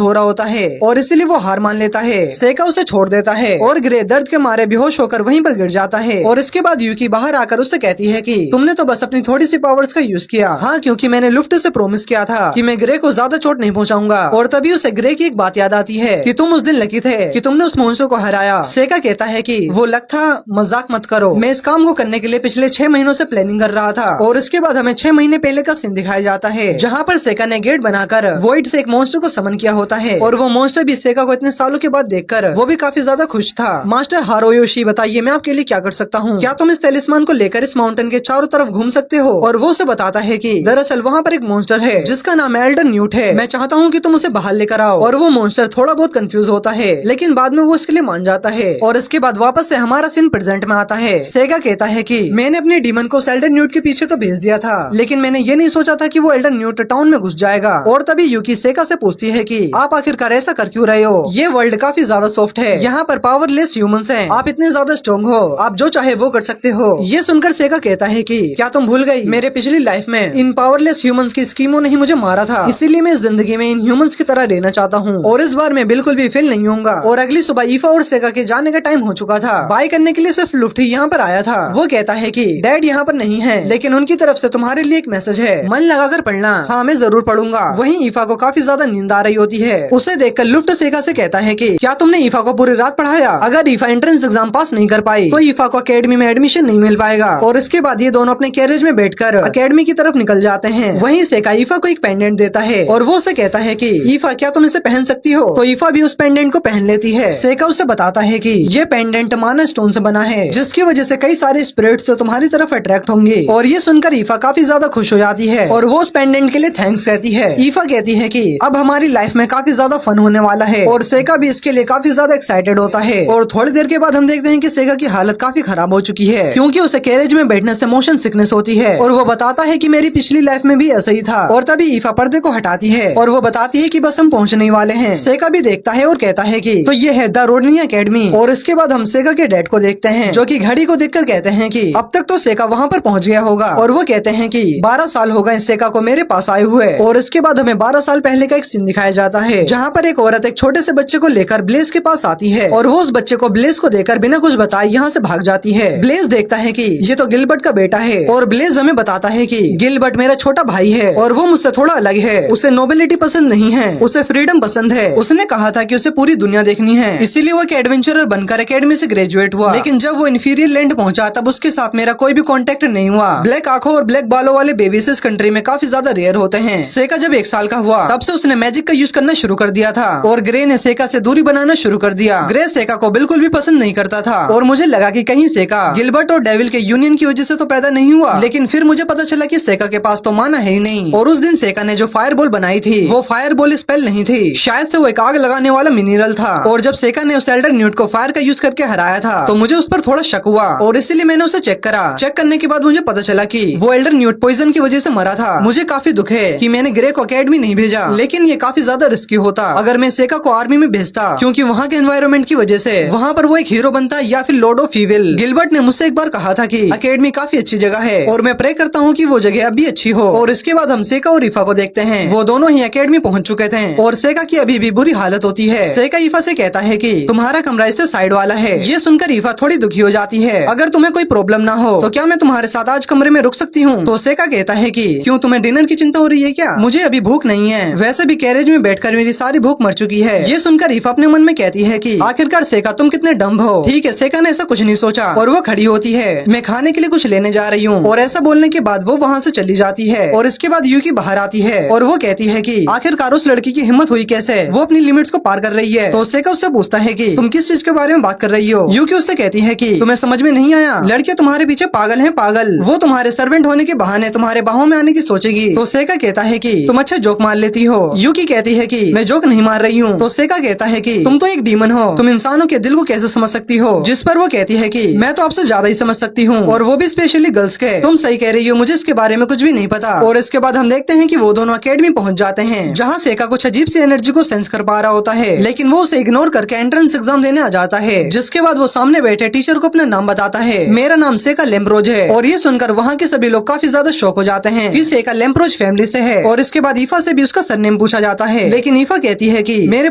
हो रहा होता है और इसीलिए वो हार मान लेता है। सेका उसे छोड़ देता है और ग्रे दर्द के मारे बेहोश होकर वहीं पर गिर जाता है। और इसके बाद यूकी बाहर आकर उससे कहती है कि तुमने तो बस अपनी थोड़ी सी पावर्स का यूज किया। हाँ, क्योंकि मैंने लुफ्ट से प्रॉमिस किया था कि मैं ग्रे को ज्यादा चोट नहीं पहुंचाऊंगा। और तभी उसे ग्रे की एक बात याद आती है कि तुम उस दिन लकी थे कि तुमने उस मॉन्स्टर को हराया। सेका कहता है कि वो लक था, मजाक मत करो, मैं इस काम को करने के लिए पिछले 6 महीनों से प्लानिंग कर रहा था। और इसके बाद हमें 6 महीने पहले का सीन दिखाया जाता है जहाँ पर सेका ने गेट बनाकर वॉइड से एक मॉन्स्टर को समन किया होता है। और वो मॉन्स्टर भी सेका को इतने सालों के बाद देखकर वो भी काफी ज्यादा खुश था। मास्टर हारोयोशी, बताइए मैं आपके लिए क्या कर सकता हूँ? क्या तुम इस तलिस्मान को लेकर इस माउंटेन के चारों तरफ घूम सकते हो? और वो उसे बताता है कि दरअसल वहाँ पर एक मॉन्स्टर है जिसका नाम एल्डर न्यूट है, मैं चाहता हूँ कि तुम उसे बाहर लेकर आओ। और वो मॉन्स्टर थोड़ा बहुत कंफ्यूज होता है लेकिन बाद में वो इसके लिए मान जाता है। और इसके बाद वापस से हमारा सीन प्रेजेंट में आता है। सेगा कहता है कि मैंने अपने डीमन को एल्डर न्यूट के पीछे तो भेज दिया था लेकिन मैंने ये नहीं सोचा था कि वो एल्डर न्यूट टाउन में घुस जाएगा। और तभी यूकी सेगा से पूछती है कि आप आखिरकार ऐसा कर क्यों रहे हो? ये वर्ल्ड काफी ज्यादा सॉफ्ट है, यहाँ पर पावरलेस ह्यूमंस हैं, आप इतने ज्यादा स्ट्रॉन्ग हो, आप जो चाहे वो कर सकते हो। ये सुनकर सेगा कहता है कि क्या तुम भूल गई, मेरे पिछली लाइफ में इन पावरलेस ह्यूमंस की स्कीमों ने ही मुझे मारा था, इसीलिए मैं इस जिंदगी में इन ह्यूमंस की तरह रहना चाहता हूँ और इस बार मैं बिल्कुल भी फेल नहीं होऊंगा। और अगली सुबह ईफा और सेगा के जाने का टाइम हो चुका था। बाय करने के लिए सिर्फ लुफ्ट ही यहाँ पर आया था। वो कहता है कि डैड यहाँ पर नहीं है लेकिन उनकी तरफ से तुम्हारे लिए एक मैसेज है, मन लगाकर पढ़ना। हाँ, मैं जरूर पढ़ूंगा। वहीं ईफा को काफी ज्यादा नींद आ रही होती है। उसे देखकर लुफ्ट सेगा से कहता है कि क्या तुमने ईफा को पूरी रात पढ़ाया? अगर ईफा एंट्रेंस एग्जाम पास नहीं कर पाई तो ईफा को अकेडमी में एडमिशन नहीं मिल पाएगा। और इसके बाद ये दोनों अपने कैरेज में बैठकर अकेडमी की तरफ निकल जाते हैं। वहीं सेगा ईफा को एक पेंडेंट देता है और वो उसे कहता है कि ईफा क्या तुम इसे पहन सकती हो? तो ईफा भी उस पेंडेंट को पहन लेती है। सेगा उसे बताता है कि ये पेंडेंट माना स्टोन से बना है जिसकी वजह से कई सारे स्पिरिट्स तुम्हारी तरफ अट्रैक्ट होंगे। और ये सुनकर ईफा काफी ज्यादा खुश हो जाती है और वो उस पेंडेंट के लिए थैंक्स कहती है। ईफा कहती है कि अब हमारी लाइफ में काफी ज्यादा फन होने वाला है और सेगा भी इसके लिए काफी ज्यादा एक्साइटेड होता है। और थोड़ी देर के बाद हम देखते हैं कि सेगा की हालत काफी खराब हो चुकी है क्योंकि उसे कैरेज में बैठने से मोशन सिकनेस होती है। और वो बताता है कि मेरी पिछली लाइफ में भी ऐसा ही था। और तभी ईफा पर्दे को हटाती है और वो बताती है कि बस हम पहुंचने वाले हैं। सेगा भी देखता है और कहता है कि तो ये है द रोडनी अकेडमी। और इसके बाद हम सेगा के डैड को देखते हैं जो कि घड़ी को देखकर कहते हैं कि अब तक तो सेगा वहाँ पर पहुँच गया होगा। और वो कहते हैं कि 12 साल हो गए सेगा को मेरे पास आए हुए। और इसके बाद हमें 12 साल पहले का एक सीन दिखाया जाता है जहाँ पर एक औरत एक छोटे से बच्चे को लेकर ब्लेज के पास आती है और वो उस बच्चे को ब्लेज को देकर बिना कुछ बताए यहाँ से भाग जाती है। ब्लेज देखता है कि ये तो गिलबर्ट का बेटा है और ब्लेज हमें बताता है कि गिलबर्ट मेरा छोटा भाई है और वो मुझसे थोड़ा अलग है। उसे नोबिलिटी पसंद नहीं है, उसे फ्रीडम पसंद है। उसने कहा था कि उसे पूरी दुनिया देखनी है, इसीलिए वो एक एडवेंचरर बनकर अकेडमी से ग्रेजुएट हुआ। लेकिन जब वो इंफीरियर लैंड पहुंचा तब उसके साथ मेरा कोई भी कांटेक्ट नहीं हुआ। ब्लैक आंखों और ब्लैक बालों वाले बेबीज इस कंट्री में काफी ज्यादा रेयर होते हैं। सेका जब 1 साल का हुआ तब से उसने मैजिक का यूज करना शुरू कर दिया था और ग्रे ने सेका से दूरी बनाना शुरू कर दिया। ग्रे सेका को बिल्कुल भी पसंद नहीं करता था और मुझे लगा कि कहीं सेका गिलबर्ट और डेविल के यूनियन की वजह से तो पैदा नहीं हुआ। लेकिन फिर मुझे पता चला कि सेका के पास तो माना है ही नहीं। और उस दिन सेका ने जो फायर बॉल बनाई थी वो फायर बॉल स्पेल नहीं थी, शायद से वो एक आग लगाने वाला मिनरल था। और जब सेका ने उस एल्डर न्यूट को फायर का यूज करके हराया था तो मुझे उस पर थोड़ा शक हुआ और इसीलिए मैंने उसे चेक करा। चेक करने के बाद मुझे पता चला कि वो एल्डर न्यूट पॉइजन की वजह से मरा था। मुझे काफी दुख है कि मैंने ग्रे को अकेडमी नहीं भेजा, लेकिन ये काफी ज्यादा रिस्की होता अगर मैं सेका को आर्मी में भेजता क्योंकि वहाँ के एनवायरनमेंट की वजह से वहाँ पर वो एक हीरो बनता या फिर लॉर्ड ऑफ इविल। गिलबर्ट ने मुझसे एक बार कहा था कि अकेडमी काफी अच्छी जगह है और मैं प्रे करता हूँ कि वो जगह अभी अच्छी हो। और इसके बाद हम सेका और ईफा को देखते हैं, वो दोनों ही अकेडमी पहुँच चुके थे और सेका की अभी भी बुरी हालत होती है। सेका ईफा से कहता है कि तुम्हारा कमरा इससे साइड वाला है। ये सुनकर ईफा थोड़ी दुखी हो जाती है, अगर तुम्हें कोई प्रॉब्लम ना हो तो क्या मैं तुम्हारे साथ आज कमरे में रुक सकती हूँ? तो सेका कहता है कि क्यों, तुम्हें डिनर की चिंता हो रही है क्या? मुझे अभी भूख नहीं है, वैसे भी कैरेज में बैठकर मेरी सारी भूख मर चुकी है। ये सुनकर ईफा अपने मन में कहती है कि आखिरकार सेका तुम कितने डम्ब हो। ठीक है, सेका ने ऐसा कुछ नहीं सोचा और वो खड़ी होती है, मैं खाने के लिए कुछ लेने जा रही हूँ। और ऐसा बोलने के बाद वो वहाँ से चली जाती है और इसके बाद यूकी बाहर आती है और वो कहती है कि आखिरकार उस लड़की की हिम्मत हुई कैसे, वो अपनी लिमिट्स को पार कर रही है। तो सेका उससे पूछता है कि तुम किस चीज के बारे में बात कर रही हो? यूकी उससे कहती है कि तुम्हें समझ में नहीं आया, लड़कियां तुम्हारे पीछे पागल हैं, पागल। वो तुम्हारे सर्वेंट होने के बहाने तुम्हारे बाहों में आने की सोचेगी। तो सेका कहता है कि तुम अच्छा जोक मार लेती हो। यूकी कहती है कि मैं जोक नहीं मार रही हूँ। तो सेका कहता है कि तुम तो एक डीमन हो, तुम इंसानों के दिल को कैसे समझ सकती हो? जिस पर वो कहती है कि मैं तो आपसे ज्यादा ही समझ सकती हूँ और वो भी स्पेशली गर्ल्स के। तुम सही कह रही हो, मुझे इसके बारे में कुछ भी नहीं पता। और इसके बाद हम देखते हैं कि वो दोनों अकेडमी पहुंच जाते हैं जहाँ सेका कुछ अजीब सी एनर्जी को सेंस कर पा रहा होता है, लेकिन वो उसे इग्नोर करके एंट्रेंस एग्जाम देने आ जाता है। जिसके बाद वो सामने बैठे टीचर को अपना नाम बताता है, मेरा नाम सेका लेम्ब्रोज है। और ये सुनकर वहाँ के सभी लोग काफी ज्यादा शॉक हो जाते जाते हैं कि सेका लेम्प्रोज फैमिली से है, और इसके बाद ईफा से भी उसका सरनेम पूछा जाता है, लेकिन ईफा कहती है कि मेरे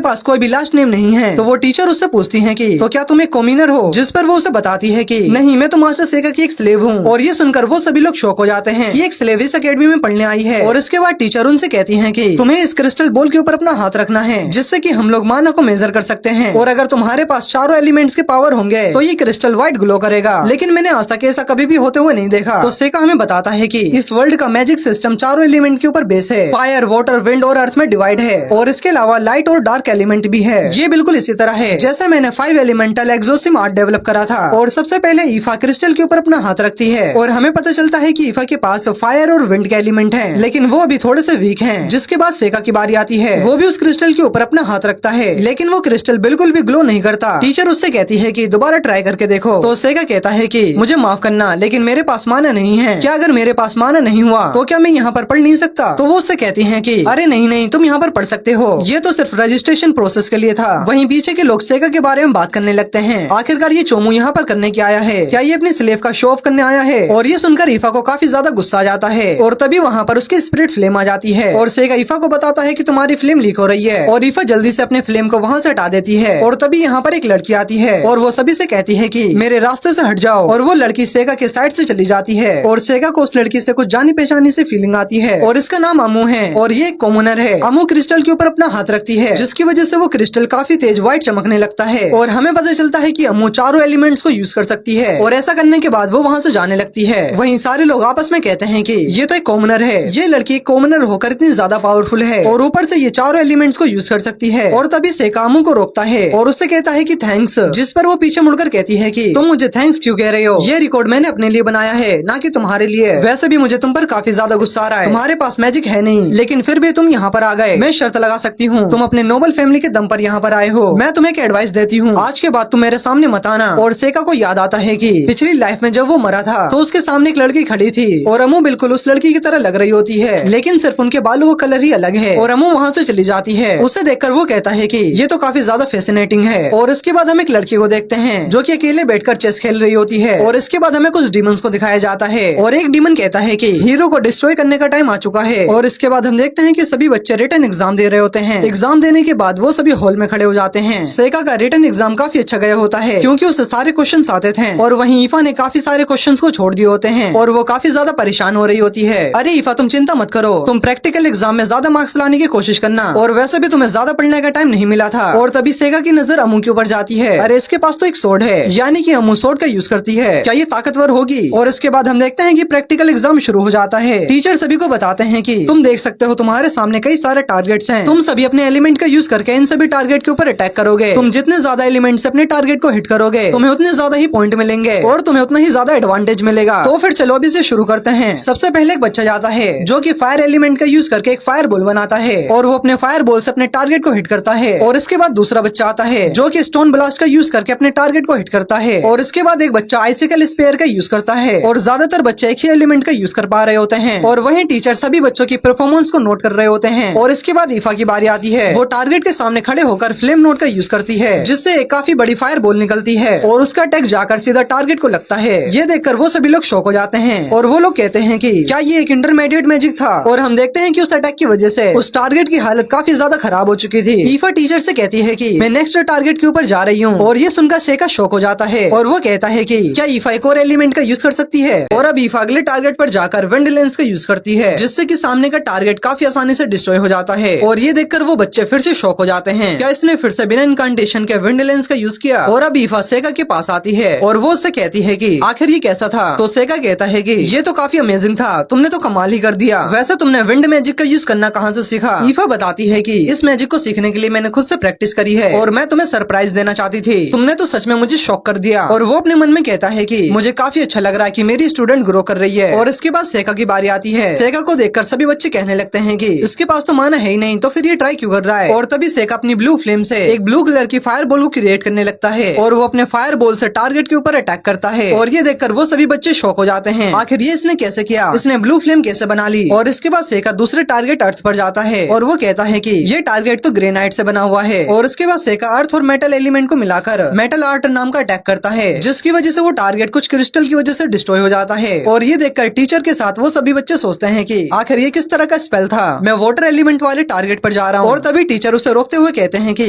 पास कोई भी लास्ट नेम नहीं है। तो वो टीचर उससे पूछती है कि तो क्या तुम एक कॉमिनर हो, जिस पर वो उसे बताती है कि नहीं, मैं तो मास्टर सेका की एक स्लेव हूँ। और ये सुनकर वो सभी लोग शॉक हो जाते हैं कि एक स्लेव इस अकेडमी में पढ़ने आई है। और इसके बाद टीचर उनसे कहती है कि तुम्हें इस क्रिस्टल बॉल के ऊपर अपना हाथ रखना है, जिससे कि हम लोग माना को मेजर कर सकते हैं, और अगर तुम्हारे पास चारों एलिमेंट्स के पावर होंगे तो ये क्रिस्टल व्हाइट ग्लो करेगा। लेकिन मैंने आज तक ऐसा कभी भी होते हुए नहीं देखा। तो सेका हमें बताता है कि इस वर्ल्ड का मैजिक सिस्टम चारों एलिमेंट के ऊपर बेस है, फायर, वाटर, विंड और अर्थ में डिवाइड है, और इसके अलावा लाइट और डार्क एलिमेंट भी है। ये बिल्कुल इसी तरह है जैसे मैंने 5 एलिमेंटल एक्सोसिम आर्ट डेवलप करा था। और सबसे पहले ईफा क्रिस्टल के ऊपर अपना हाथ रखती है, और हमें पता चलता है कि ईफा के पास फायर और विंड के एलिमेंट हैं, लेकिन वो अभी थोड़े से वीक हैं। जिसके बाद सेका की बारी आती है, वो भी उस क्रिस्टल के ऊपर अपना हाथ रखता है, लेकिन वो क्रिस्टल बिल्कुल भी ग्लो नहीं करता। टीचर उससे कहती है कि दोबारा ट्राई करके देखो। तो सेका कहता है कि मुझे माफ करना, लेकिन मेरे पास माना नहीं है। क्या अगर मेरे पास माना नहीं हुआ तो क्या मैं यहाँ पर पढ़ नहीं सकता? तो वो उससे कहती है कि अरे नहीं नहीं, तुम यहाँ पर पढ़ सकते हो, ये तो सिर्फ रजिस्ट्रेशन प्रोसेस के लिए था। वहीं पीछे के लोग सेका के बारे में बात करने लगते हैं। आखिरकार ये चोमू यहाँ पर करने क्या आया है? क्या ये अपने स्लेव का शो ऑफ करने आया है? और ये सुनकर ईफा को काफी ज्यादा गुस्सा आ जाता है, और तभी वहाँ पर उसकी स्पिरिट फ्लेम आ जाती है, और सेका ईफा को बताता है कि तुम्हारी फ्लेम लीक हो रही है, और ईफा जल्दी से अपने फ्लेम को वहाँ से हटा देती है। और तभी यहाँ पर एक लड़की आती है, और वो सभी से कहती है कि मेरे रास्ते से हट जाओ, और वो लड़की सेका के साइड से चली जाती है। और सेका को उस लड़की से कुछ जानी पहचानी से फीलिंग आती है, और इसका नाम अमू है, और ये एक कॉमनर है। अमू क्रिस्टल के ऊपर अपना हाथ रखती है, जिसकी वजह से वो क्रिस्टल काफी तेज व्हाइट चमकने लगता है, और हमें पता चलता है कि अमू चारों एलिमेंट्स को यूज कर सकती है, और ऐसा करने के बाद वो वहाँ से जाने लगती है। वहीं सारे लोग आपस में कहते हैं कि ये तो एक कॉमनर है, ये लड़की कॉमनर होकर इतनी ज्यादा पावरफुल है, और ऊपर से ये चारों एलिमेंट्स को यूज कर सकती है। और तभी सेका अमू को रोकता है, और उससे कहता है कि थैंक्स, जिस पर वो पीछे मुड़कर कहती है कि तुम मुझे थैंक्स क्यों कह रहे हो? ये रिकॉर्ड मैंने अपने लिए बनाया है, ना कि तुम्हारे लिए। वैसे भी मुझे तुम पर काफी ज्यादा गुस्सा आ रहा है, तुम्हारे पास मैजिक है नहीं, लेकिन फिर भी तुम यहाँ पर आ गए। मैं शर्त लगा सकती हूँ, तुम अपने नोबल फैमिली के दम पर यहाँ पर आए हो। मैं तुम्हें एक एडवाइस देती हूँ, आज के बाद तुम मेरे सामने मत आना। और सेका को याद आता है कि पिछली लाइफ में जब वो मरा था तो उसके सामने एक लड़की खड़ी थी, और अमू बिल्कुल उस लड़की की तरह लग रही होती है, लेकिन सिर्फ उनके बालों का कलर ही अलग है। और अमू वहाँ से चली जाती है। उसे देखकर वो कहता है कि ये तो काफी ज्यादा फैसिनेटिंग है। और इसके बाद हम एक लड़की को देखते हैं जो कि अकेले बैठकर चेस खेल रही होती है, और इसके बाद हमें कुछ डीमंस को दिखाया जाता है, और एक डीमन कहता है कि हीरो को डिस्ट्रॉय करने का टाइम आ चुका है। और इसके बाद हम देखते हैं कि सभी बच्चे रिटन एग्जाम दे रहे होते हैं। एग्जाम देने के बाद वो सभी हॉल में खड़े हो जाते हैं। सेका का रिटन एग्जाम काफी अच्छा गया होता है, क्योंकि उसे सारे क्वेश्चंस आते थे, और वहीं ईफा ने काफी सारे क्वेश्चंस को छोड़ दिए होते हैं, और वो काफी ज्यादा परेशान हो रही होती है। अरे ईफा, तुम चिंता मत करो, तुम प्रैक्टिकल एग्जाम में ज्यादा मार्क्स लाने की कोशिश करना, और वैसे भी तुम्हें ज्यादा पढ़ने का टाइम नहीं मिला था। और तभी सेका की नजर अमू के ऊपर जाती है। अरे इसके पास तो एक सोर्ड है, यानी कि अमू सोर्ड का यूज करती है, क्या ये ताकतवर होगी? और इसके बाद हम देखते हैं कि प्रैक्टिकल एग्जाम शुरू हो जाता है। टीचर सभी को बताते हैं कि तुम देख सकते हो तुम्हारे सामने कई सारे टारगेट्स हैं, तुम सभी अपने एलिमेंट का यूज करके इन सभी टारगेट के ऊपर अटैक करोगे। तुम जितने ज्यादा एलिमेंट से अपने टारगेट को हिट करोगे, तुम्हें उतने ज्यादा ही पॉइंट मिलेंगे, और तुम्हें उतना ही ज्यादा एडवांटेज मिलेगा। तो फिर चलो अभी से शुरू करते हैं। सबसे पहले एक बच्चा जाता है जो कि फायर एलिमेंट का यूज करके एक फायर बॉल बनाता है, और वो अपने फायर बॉल से अपने टारगेट को हिट करता है। और इसके बाद दूसरा बच्चा आता है जो कि स्टोन ब्लास्ट का यूज करके अपने टारगेट को हिट करता है। और इसके बाद एक बच्चा आइसिकल स्पेयर का यूज करता है, और ज्यादातर बच्चे एक ही एलिमेंट का यूज कर पा रहे होते हैं। और वहीं टीचर सभी बच्चों की परफॉर्मेंस को नोट कर रहे होते हैं। और इसके बाद ईफा की बारी आती है, वो टारगेट के सामने खड़े होकर फ्लेम नोट का यूज करती है, जिससे एक काफी बड़ी फायर बॉल निकलती है, और उसका अटैक जाकर सीधा टारगेट को लगता है। ये देखकर वो सभी लोग शॉक हो जाते हैं, और वो लोग कहते हैं कि क्या ये एक इंटरमीडिएट मैजिक था? और हम देखते हैं कि उस अटैक की वजह से उस टारगेट की हालत काफी ज्यादा खराब हो चुकी थी। ईफा टीचर से कहती है कि मैं नेक्स्ट टारगेट के ऊपर जा रही हूँ, और ये सुनकर सेका शॉक हो जाता है, और वो कहता है कि क्या ईफा एक और एलिमेंट का यूज कर सकती है? और अब ईफा अगले टारगेट पर जाकर विंड लेंस का यूज करती है, जिससे कि सामने का टारगेट काफी आसानी से डिस्ट्रॉय हो जाता है। और ये देखकर वो बच्चे फिर से शॉक हो जाते हैं, क्या इसने फिर से बिना इनकांटेशन के विंड लेंस का यूज किया? और अब ईफा सेका के पास आती है, और वो उससे कहती है कि आखिर ये कैसा था? तो सेका कहता है कि ये तो काफी अमेजिंग था, तुमने तो कमाल ही कर दिया। वैसे तुमने विंड मैजिक का यूज करना कहाँ से सीखा? ईफा बताती है कि इस मैजिक को सीखने के लिए मैंने खुद से प्रैक्टिस करी है, और मैं तुम्हें सरप्राइज देना चाहती थी। तुमने तो सच में मुझे शॉक कर दिया। और वो अपने मन में कहता है कि मुझे काफी अच्छा लग रहा है कि मेरी स्टूडेंट ग्रो कर रही है। और इसके बाद सेका की बारी आती है। सेका को देखकर सभी बच्चे कहने लगते हैं कि इसके पास तो माना है ही नहीं, तो फिर ये ट्राई क्यों कर रहा है? और तभी सेका अपनी ब्लू फ्लेम से एक ब्लू कलर की फायर बॉल को क्रिएट करने लगता है, और वो अपने फायर बॉल से टारगेट के ऊपर अटैक करता है। और ये देखकर वो सभी बच्चे शॉक हो जाते हैं, आखिर ये इसने कैसे किया? इसने ब्लू फ्लेम कैसे बना ली? और इसके बाद सेका दूसरे टारगेट अर्थ पर जाता है, और वो कहता है कि ये टारगेट तो ग्रेनाइट से बना हुआ है। और इसके बाद सेका अर्थ और मेटल एलिमेंट को मिलाकर मेटल आर्ट नाम का अटैक करता है, जिसकी वजह से वो टारगेट कुछ क्रिस्टल की वजह से डिस्ट्रॉय हो जाता है। और ये देखकर टीचर के साथ साथ वो सभी बच्चे सोचते हैं कि आखिर ये किस तरह का स्पेल था। मैं वाटर एलिमेंट वाले टारगेट पर जा रहा हूँ और तभी टीचर उसे रोकते हुए कहते हैं कि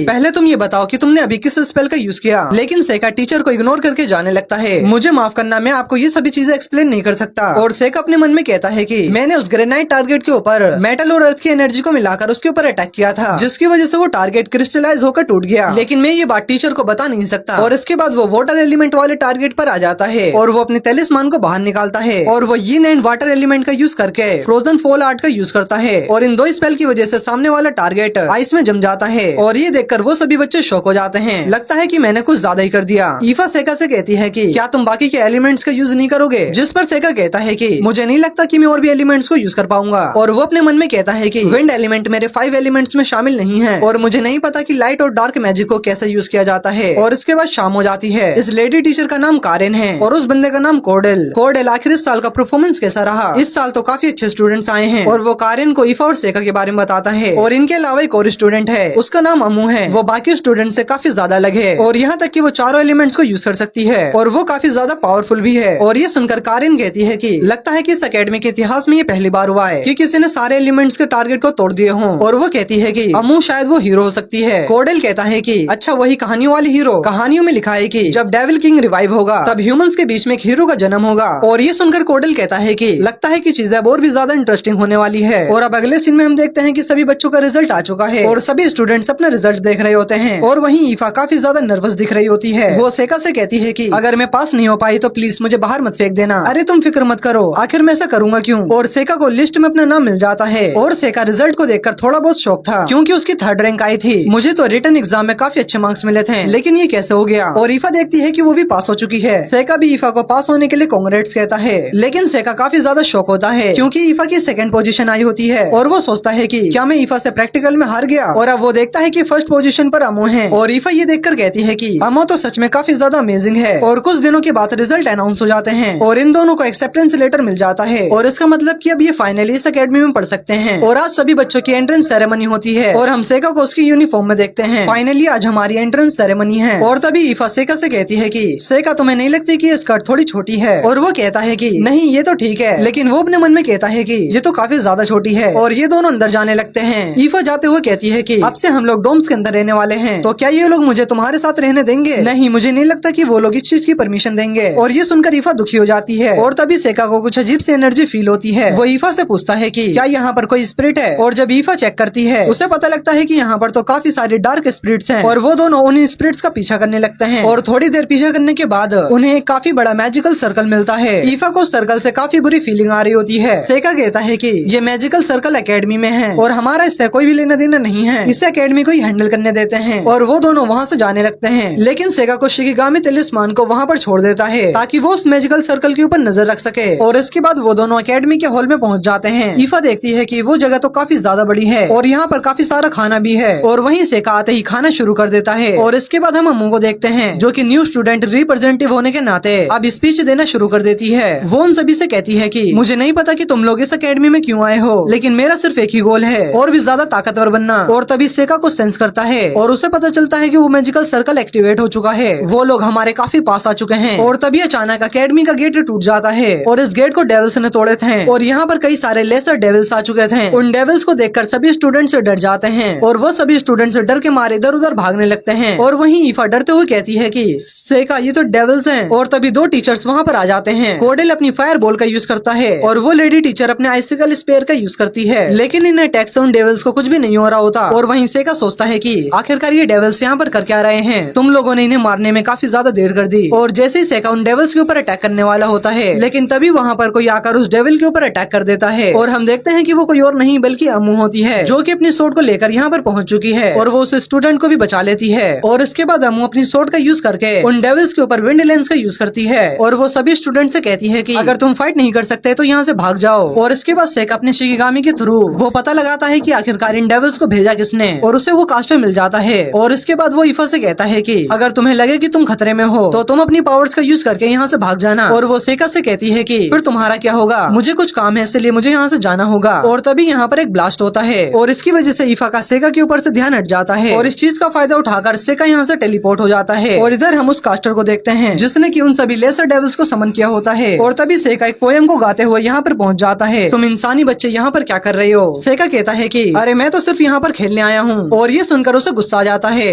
पहले तुम ये बताओ कि तुमने अभी किस स्पेल का यूज किया। लेकिन सेका टीचर को इग्नोर करके जाने लगता है। मुझे माफ करना, मैं आपको ये सभी चीजें एक्सप्लेन नहीं कर सकता। और सेका अपने मन में कहता है कि मैंने उस ग्रेनाइट टारगेट के ऊपर मेटल और अर्थ की एनर्जी को मिलाकर उसके ऊपर अटैक किया था, जिसकी वजह से वो टारगेट क्रिस्टलाइज होकर टूट गया। लेकिन मैं ये बात टीचर को बता नहीं सकता। और इसके बाद वो वाटर एलिमेंट वाले टारगेट पर आ जाता है और वो अपने तलिस्मान को बाहर निकालता है और वो यीन एंड वाटर एलिमेंट का यूज करके फ्रोजन फॉल आर्ट का यूज करता है। और इन दो स्पेल की वजह से सामने वाला टारगेट आइस में जम जाता है। और ये देखकर वो सभी बच्चे शॉक हो जाते हैं। लगता है कि मैंने कुछ ज्यादा ही कर दिया। ईफा सेका से कहती है कि क्या तुम बाकी के एलिमेंट्स का यूज नहीं करोगे, जिस पर सेका कहता है कि मुझे नहीं लगता कि मैं और भी एलिमेंट्स को यूज कर पाऊंगा। और वो अपने मन में कहता है कि विंड एलिमेंट मेरे 5 एलिमेंट्स में शामिल नहीं है और मुझे नहीं पता कि लाइट और डार्क मैजिक को कैसे यूज किया जाता है। और इसके बाद शाम हो जाती है। इस लेडी टीचर का नाम कारेन है और उस बंदे का नाम कोर्डेल। आखिर इस साल का परफॉर्मेंस कैसा रहा? इस साल तो काफी अच्छे स्टूडेंट्स आए हैं। और वो कारेन को ईफा और सेका के बारे में बताता है। और इनके अलावा एक और स्टूडेंट है, उसका नाम अमू है। वो बाकी स्टूडेंट से काफी ज्यादा अलग है और यहाँ तक कि वो चारों एलिमेंट्स को यूज कर सकती है और वो काफी ज्यादा पावरफुल भी है। और ये सुनकर कारेन कहती है कि लगता है कि इस अकेडमी के इतिहास में ये पहली बार हुआ है कि किसी ने सारे एलिमेंट्स के टारगेट को तोड़ दिए हों। और वो कहती है कि अमू शायद वो हीरो हो सकती है। कोर्डेल कहता है कि अच्छा, वही कहानियों वाली हीरो। कहानियों में लिखा है कि जब डेविल किंग रिवाइव होगा तब ह्यूमंस के बीच में एक हीरो का जन्म होगा। और ये सुनकर कोर्डेल कहता है कि लगता है कि चीजें और भी ज्यादा इंटरेस्टिंग होने वाली है। और अब अगले सीन में हम देखते हैं कि सभी बच्चों का रिजल्ट आ चुका है और सभी स्टूडेंट्स अपना रिजल्ट देख रहे होते हैं। और वहीं ईफा काफी ज्यादा नर्वस दिख रही होती है। वो सेका से कहती है कि अगर मैं पास नहीं हो पाई तो प्लीज मुझे बाहर मत फेंक देना। अरे तुम फिक्र मत करो, आखिर मैं ऐसा करूंगा क्यों। और सेका को लिस्ट में अपना नाम मिल जाता है और सेका रिजल्ट को देखकर थोड़ा बहुत शौक था क्योंकि उसकी 3rd रैंक आई थी। मुझे तो रिटन एग्जाम में काफी अच्छे मार्क्स मिले थे, लेकिन ये कैसे हो गया। और ईफा देखती है कि वो भी पास हो चुकी है। सेका भी ईफा को पास होने के लिए कांग्रेट्स कहता है, लेकिन सेका काफी ज्यादा शौक होता है क्योंकि ईफा की 2nd पोजीशन आई होती है। और वो सोचता है कि क्या मैं ईफा से प्रैक्टिकल में हार गया। और अब वो देखता है कि 1st पोजीशन पर अमो है। और ईफा ये देखकर कहती है कि अमो तो सच में काफी ज्यादा अमेजिंग है। और कुछ दिनों के बाद रिजल्ट अनाउंस हो जाते हैं और इन दोनों को एक्सेप्टेंस लेटर मिल जाता है। और इसका मतलब कि अब ये फाइनली इस अकेडमी में पढ़ सकते हैं। और आज सभी बच्चों की एंट्रेंस सेरेमनी होती है और हम सेका को उसकी यूनिफॉर्म में देखते हैं। फाइनली आज हमारी एंट्रेंस सेरेमनी है। और तभी ईफा सेका से कहती है कि सेका, तुम्हें नहीं लगती कि ये स्कर्ट थोड़ी छोटी है। और वो कहता है कि नहीं, ये तो ठीक है। लेकिन वो अपने मन में कहता है कि ये तो काफी ज्यादा छोटी है। और ये दोनों अंदर जाने लगते हैं। ईफा जाते हुए कहती है कि अब से हम लोग डोम्स के अंदर रहने वाले हैं, तो क्या ये लोग मुझे तुम्हारे साथ रहने देंगे? नहीं, मुझे नहीं लगता कि वो लोग इस चीज की परमिशन देंगे। और ये सुनकर ईफा दुखी हो जाती है। और तभी सेका को कुछ अजीब सी एनर्जी फील होती है। वो ईफा से पूछता है कि क्या यहाँ पर कोई स्पिरिट है। और जब ईफा चेक करती है उसे पता लगता है कि यहाँ पर तो काफी सारे डार्क स्पिरिट्स हैं। और वो दोनों उन स्पिरिट्स का पीछा करने लगते हैं। और थोड़ी देर पीछा करने के बाद उन्हें एक काफी बड़ा मैजिकल सर्कल मिलता है। ईफा को सर्कल से काफी बुरी फीलिंग आ रही होती है। सेका कहता है कि ये मैजिकल सर्कल एकेडमी में है और हमारा इससे कोई भी लेना देना नहीं है, इस एकेडमी को ही हैंडल करने देते हैं। और वो दोनों वहाँ से जाने लगते हैं। लेकिन सेका को शिकिगामी तलिस्मान को वहाँ पर छोड़ देता है ताकि वो उस मैजिकल सर्कल के ऊपर नजर रख सके। और इसके बाद वो दोनों एकेडमी के हॉल में पहुँच जाते हैं। ईफा देखती है कि वो जगह तो काफी ज्यादा बड़ी है और यहाँ पर काफी सारा खाना भी है। और वहीं सेका आते ही खाना शुरू कर देता है। और इसके बाद हम अम्मू को देखते हैं जो कि न्यू स्टूडेंट रिप्रेजेंटेटिव होने के नाते अब स्पीच देना शुरू कर देती है। वो उन सभी से कहती है कि मुझे नहीं पता कि तुम लोग इस एकेडमी में क्यों आए हो, लेकिन मेरा सिर्फ एक ही गोल है, और भी ज्यादा ताकतवर बनना। और तभी सेका को सेंस करता है और उसे पता चलता है कि वो मैजिकल सर्कल एक्टिवेट हो चुका है। वो लोग हमारे काफी पास आ चुके हैं। और तभी अचानक एकेडमी का गेट टूट जाता है और इस गेट को डेविल्स ने तोड़े थे। और यहाँ पर कई सारे लेसर डेविल्स आ चुके थे। उन डेविल्स को देखकर सभी स्टूडेंट से डर जाते हैं और वो सभी स्टूडेंट से डर के मारे इधर उधर भागने लगते हैं। और वहीं ईफा डरते हुए कहती है कि सेका, ये तो डेविल्स हैं। और तभी 2 टीचर्स वहाँ पर आ जाते हैं। कोर्डेल अपनी फायर बॉल का यूज करता है और वो लेडी टीचर अपने आइसिकल स्पेयर का यूज करती है। लेकिन इन अटैक से उन डेविल्स को कुछ भी नहीं हो रहा होता। और वहीं सेका सोचता है कि आखिरकार ये डेविल्स यहाँ पर कर क्या रहे हैं, तुम लोगों ने इन्हें मारने में काफी ज्यादा देर कर दी। और जैसे ही सेका उन डेविल्स के ऊपर अटैक करने वाला होता है, लेकिन तभी वहाँ पर कोई आकर उस डेविल के ऊपर अटैक कर देता है। और हम देखते हैं कि वो कोई और नहीं बल्कि अम्मू होती है जो कि अपनी सोर्ड को लेकर यहाँ पर पहुंच चुकी है और वो उस स्टूडेंट को भी बचा लेती है। और इसके बाद अम्मू अपनी सोर्ड का यूज करके उन डेविल्स के ऊपर विंड लेंस का यूज करती है और वो सभी स्टूडेंट से कहती है कि अगर तुम फाइट नहीं कर सकते तो यहाँ से भाग जाओ। और इसके बाद सेका अपने शिकिगामी के थ्रू वो पता लगाता है कि आखिरकार इन डेविल्स को भेजा किसने और उसे वो कास्टर मिल जाता है। और इसके बाद वो ईफा से कहता है कि अगर तुम्हें लगे कि तुम खतरे में हो तो तुम अपनी पावर्स का यूज करके यहाँ से भाग जाना। और वो सेका से कहती है कि फिर तुम्हारा क्या होगा, मुझे कुछ काम है इसलिए मुझे यहाँ से जाना होगा। और तभी यहाँ पर एक ब्लास्ट होता है और इसकी वजह से ईफा का सेका के ऊपर से ध्यान हट जाता है और इस चीज का फायदा उठाकर सेका यहाँ से टेलीपोर्ट हो जाता है। और इधर हम उस कास्टर को देखते हैं जिसने कि उन सभी लेसर डेविल्स को समन किया होता है। और तभी सेका एक पोयम को गा चिल्लाते हुए यहाँ पर पहुँच जाता है, तुम इंसानी बच्चे यहाँ पर क्या कर रहे हो? सेका कहता है कि अरे मैं तो सिर्फ यहाँ पर खेलने आया हूँ। और ये सुनकर उसे गुस्सा आ जाता है,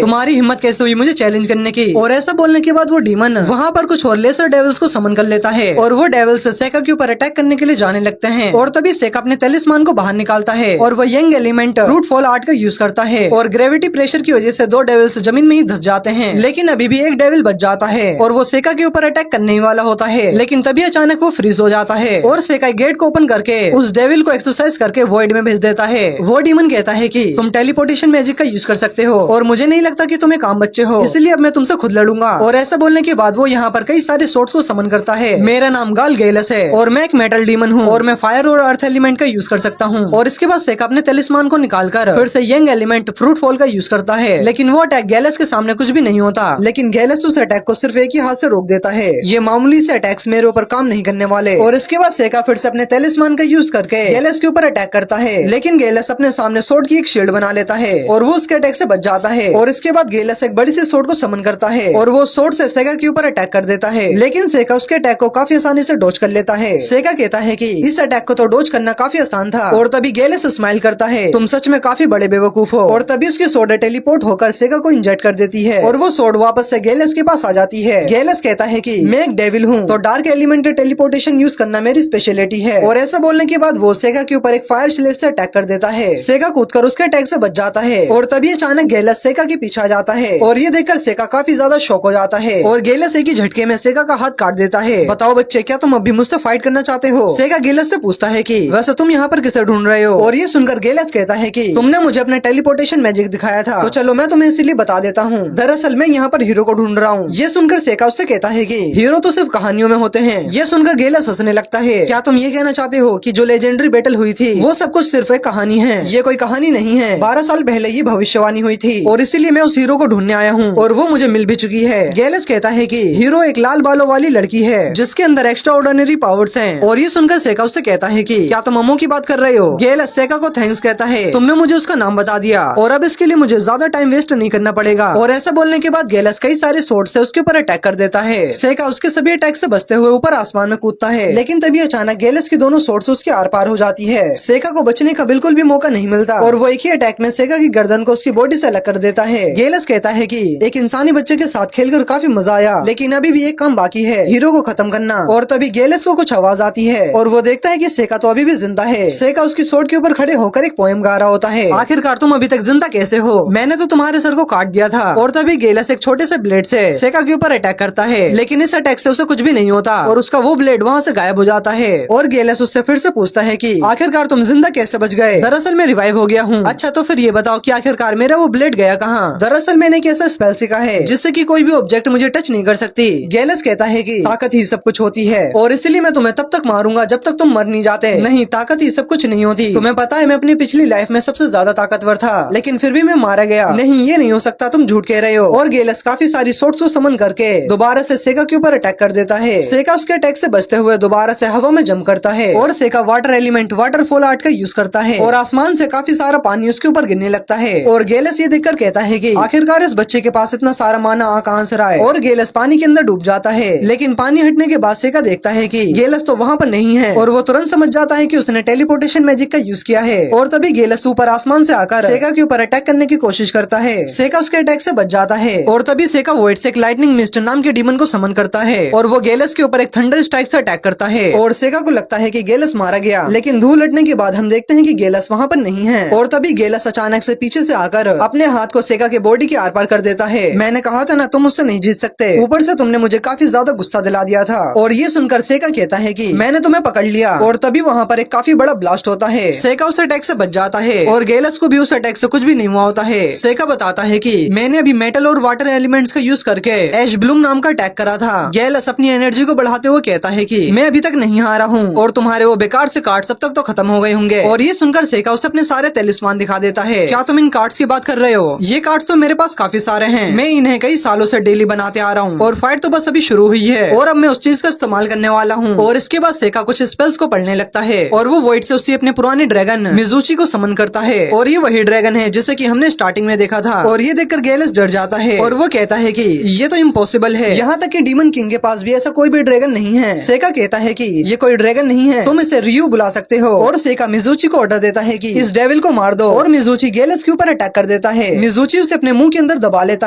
तुम्हारी हिम्मत कैसे हुई मुझे चैलेंज करने की? और ऐसा बोलने के बाद वो डीमन वहाँ पर कुछ और लेसर डेविल्स को समन कर लेता है और वो डेविल्स सेका के ऊपर अटैक करने के लिए जाने लगते हैं। और तभी सेका अपने तलिस्मान को बाहर निकालता है और वो young element fruit fall art का यूज करता है और ग्रेविटी प्रेशर की वजह से 2 डेविल्स जमीन में ही धस जाते हैं, लेकिन अभी भी एक डेविल बच जाता है और वो सेका के ऊपर अटैक करने ही वाला होता है, लेकिन तभी अचानक वो फ्रीज हो जाता है और सेका गेट को ओपन करके उस डेविल को एक्सरसाइज करके वॉइड में भेज देता है। वो डीमन कहता है कि तुम टेलीपोर्टेशन मैजिक का यूज कर सकते हो और मुझे नहीं लगता कि तुम एक आम बच्चे हो, इसलिए अब मैं तुमसे खुद लड़ूंगा। और ऐसा बोलने के बाद वो यहाँ पर कई सारे सोर्ट्स को समन करता है। मेरा नाम गाल गेलस है और मैं एक मेटल डीमन हूँ और मैं फायर और अर्थ एलिमेंट का यूज कर सकता हूँ। और इसके बाद सेका अपने तलिस्मान को निकालकर फिर से यंग एलिमेंट फ्रूट फॉल का यूज करता है, लेकिन वो अटैक गैलस के सामने कुछ भी नहीं होता। लेकिन गैलस उस अटैक को सिर्फ एक ही हाथ से रोक देता है। ये मामूली से अटैक्स मेरे ऊपर काम नहीं करने वाले। और इसके बाद सेका फिर से अपने तलिस्मान का यूज करके गैलस के ऊपर अटैक करता है, लेकिन गैलस अपने सामने सोर्ड की एक शील्ड बना लेता है और वो उसके अटैक से बच जाता है। और इसके बाद गैलस एक बड़ी सी सोर्ड को समन करता है और वो सोर्ड से सेका के ऊपर अटैक कर देता है, लेकिन सेका उसके अटैक को काफी आसानी से डॉज कर लेता है। सेका कहता है कि इस अटैक को तो डॉज करना काफी आसान था। और तभी गैलस स्माइल करता है, तुम सच में काफी बड़े बेवकूफ हो। और तभी उसकी सोर्ड टेलीपोर्ट होकर सेका को इंजेक्ट कर देती है और वो सोर्ड वापस से गैलस के पास आ जाती है। गैलस कहता है कि मैं एक डेविल हूँ तो डार्क एलिमेंट टेलीपोर्टेशन यूज करना मेरी स्पेशलिटी है। और ऐसा बोलने के बाद वो सेका के ऊपर एक फायर स्लेज से अटैक कर देता है। सेका कूदकर उसके अटैक से बच जाता है और तभी अचानक गैलस सेका के पीछे आ जाता है और ये देखकर सेका काफी ज्यादा शॉक हो जाता है और गैलस एक ही झटके में सेका का हाथ काट देता है। बताओ बच्चे, क्या तुम अभी मुझसे फाइट करना चाहते हो? सेका गैलस से पूछता है कि वैसे तुम यहाँ पर किसे ढूंढ रहे हो? और ये सुनकर गैलस कहता है कि तुमने मुझे अपना टेलीपोर्टेशन मैजिक दिखाया था, तो चलो मैं तुम्हें इसीलिए बता देता हूँ। दरअसल मैं यहाँ पर हीरो को ढूंढ रहा हूँ। ये सुनकर सेका उससे कहता है कि हीरो तो सिर्फ कहानियों में होते हैं। ये सुनकर गैलस हंसने लगता है, क्या तुम ये कहना चाहते हो कि जो लेजेंडरी बैटल हुई थी वो सब कुछ सिर्फ एक कहानी है? ये कोई कहानी नहीं है, 12 साल पहले ये भविष्यवाणी हुई थी और इसीलिए मैं उस हीरो को ढूंढने आया हूँ और वो मुझे मिल भी चुकी है। गैलस कहता है कि हीरो एक लाल बालों वाली लड़की है जिसके अंदर एक्स्ट्रा ऑर्डिनरी पावर्स हैं। और ये सुनकर सेका उससे कहता है कि क्या तुम अम्मो की बात कर रहे हो? गैलस सेका को थैंक्स कहता है, तुमने मुझे उसका नाम बता दिया और अब इसके लिए मुझे ज्यादा टाइम वेस्ट नहीं करना पड़ेगा। और ऐसा बोलने के बाद गैलस कई सारे सोर्ड से उसके ऊपर अटैक कर देता है। सेका उसके सभी अटैक से बचते हुए ऊपर आसमान में कूदता है, लेकिन तभी अचानक गैलस की दोनों सोर्ड्स उसके आर पार हो जाती है। सेका को बचने का बिल्कुल भी मौका नहीं मिलता और वो एक ही अटैक में सेका की गर्दन को उसकी बॉडी से अलग कर देता है। गैलस कहता है कि एक इंसानी बच्चे के साथ खेलकर काफी मजा आया, लेकिन अभी भी एक काम बाकी है, हीरो को खत्म करना। और तभी गैलस को कुछ आवाज आती है और वो देखता है कि सेका तो अभी भी जिंदा है। सेका उसकी सोर्ड के ऊपर खड़े होकर एक पोएम गा रहा होता है, आखिरकार तुम अभी तक जिंदा कैसे हो? मैंने तो तुम्हारे सर को काट दिया था। और तभी गैलस एक छोटे से ब्लेड से सेका के ऊपर अटैक करता है, लेकिन इस अटैक से उसे कुछ भी नहीं होता और उसका वो ब्लेड वहाँ से गायब हो जाता है। और गैलस उससे फिर से पूछता है कि आखिरकार तुम जिंदा कैसे बच गए? दरअसल मैं रिवाइव हो गया हूँ। अच्छा तो फिर ये बताओ कि आखिरकार मेरा वो ब्लेड गया कहाँ? दरअसल मैंने एक ऐसा स्पेल सीखा है जिससे कि कोई भी ऑब्जेक्ट मुझे टच नहीं कर सकती। गैलस कहता है कि ताकत ही सब कुछ होती है और इसलिए मैं तुम्हें तब तक मारूंगा जब तक तुम मर नहीं जाते। नहीं, ताकत ही सब कुछ नहीं होती। तुम्हें पता है मैं अपनी पिछली लाइफ में सबसे ज्यादा ताकतवर था, लेकिन फिर भी मैं मारा गया। नहीं, ये नहीं हो सकता, तुम झूठ कह रहे हो। और गैलस काफी सारी सोर्ड्स को समन करके दोबारा से सेका के ऊपर अटैक कर देता है। सेका उसके अटैक से बचते हुए दोबारा से हवा में जंप करता है और सेका वाटर एलिमेंट वाटरफॉल आर्ट का यूज करता है और आसमान से काफी सारा पानी उसके ऊपर गिरने लगता है। और गैलस ये देखकर कहता है कि आखिरकार इस बच्चे के पास इतना सारा माना आ कहां से रहा है? और गैलस पानी के अंदर डूब जाता है, लेकिन पानी हटने के बाद सेका देखता है कि गैलस तो वहाँ पर नहीं है और वो तुरंत समझ जाता है कि उसने टेलीपोर्टेशन मैजिक का यूज किया है। और तभी गैलस ऊपर आसमान से आकर सेका के ऊपर अटैक करने की कोशिश करता है। सेका उसके अटैक से बच जाता है और तभी सेका वॉइड से एक लाइटनिंग मिस्ट नाम के डीमन को समन करता है और वो गैलस के ऊपर एक थंडर स्ट्राइक से अटैक करता है। और सेका को लगता है कि गैलस मारा गया, लेकिन धूल हटने के बाद हम देखते हैं कि गैलस वहाँ पर नहीं है। और तभी गैलस अचानक से पीछे से आकर अपने हाथ को सेका के बॉडी के आर पार कर देता है। मैंने कहा था ना, तुम मुझसे नहीं जीत सकते, ऊपर से तुमने मुझे काफी ज्यादा गुस्सा दिला दिया था। और ये सुनकर सेका कहता है कि मैंने तुम्हें पकड़ लिया। और तभी वहाँ पर एक काफी बड़ा ब्लास्ट होता है। सेका उस अटैक से बच जाता है और गैलस को भी उस अटैक से कुछ भी नहीं हुआ होता है। सेका बताता है कि मैंने अभी मेटल और वाटर एलिमेंट्स का यूज करके एश ब्लूम नाम का अटैक करा था। गैलस अपनी एनर्जी को बढ़ाते हुए कहता है कि मैं अभी तक नहीं हारा हूँ और तुम्हारे वो बेकार से कार्ड्स अब तक तो खत्म हो गए होंगे। और ये सुनकर सेका उसे अपने सारे तलिस्मान दिखा देता है। क्या तुम इन कार्ड्स की बात कर रहे हो? ये कार्ड्स तो मेरे पास काफी सारे हैं, मैं इन्हें कई सालों से डेली बनाते आ रहा हूँ और फाइट तो बस अभी शुरू हुई है और अब मैं उस चीज का इस्तेमाल करने वाला हूँ। और इसके बाद सेका कुछ स्पेल्स को पढ़ने लगता है और वो वॉइड से उससे अपने पुराने ड्रैगन मिजुची को समन करता है और ये वही ड्रैगन है जिसे कि हमने स्टार्टिंग में देखा था। और ये देखकर गैलस डर जाता है और वो कहता है कि ये तो इम्पॉसिबल है, यहाँ तक कि डीमन किंग के पास भी ऐसा कोई भी ड्रैगन नहीं है। सेका कहता है कि ये कोई ड्रैगन नहीं है, तुम इसे रियू बुला सकते हो। और सेका मिजुची को ऑर्डर देता है कि इस डेविल को मार दो और मिजुची गेलस के ऊपर अटैक कर देता है। मिजुची उसे अपने मुंह के अंदर दबा लेता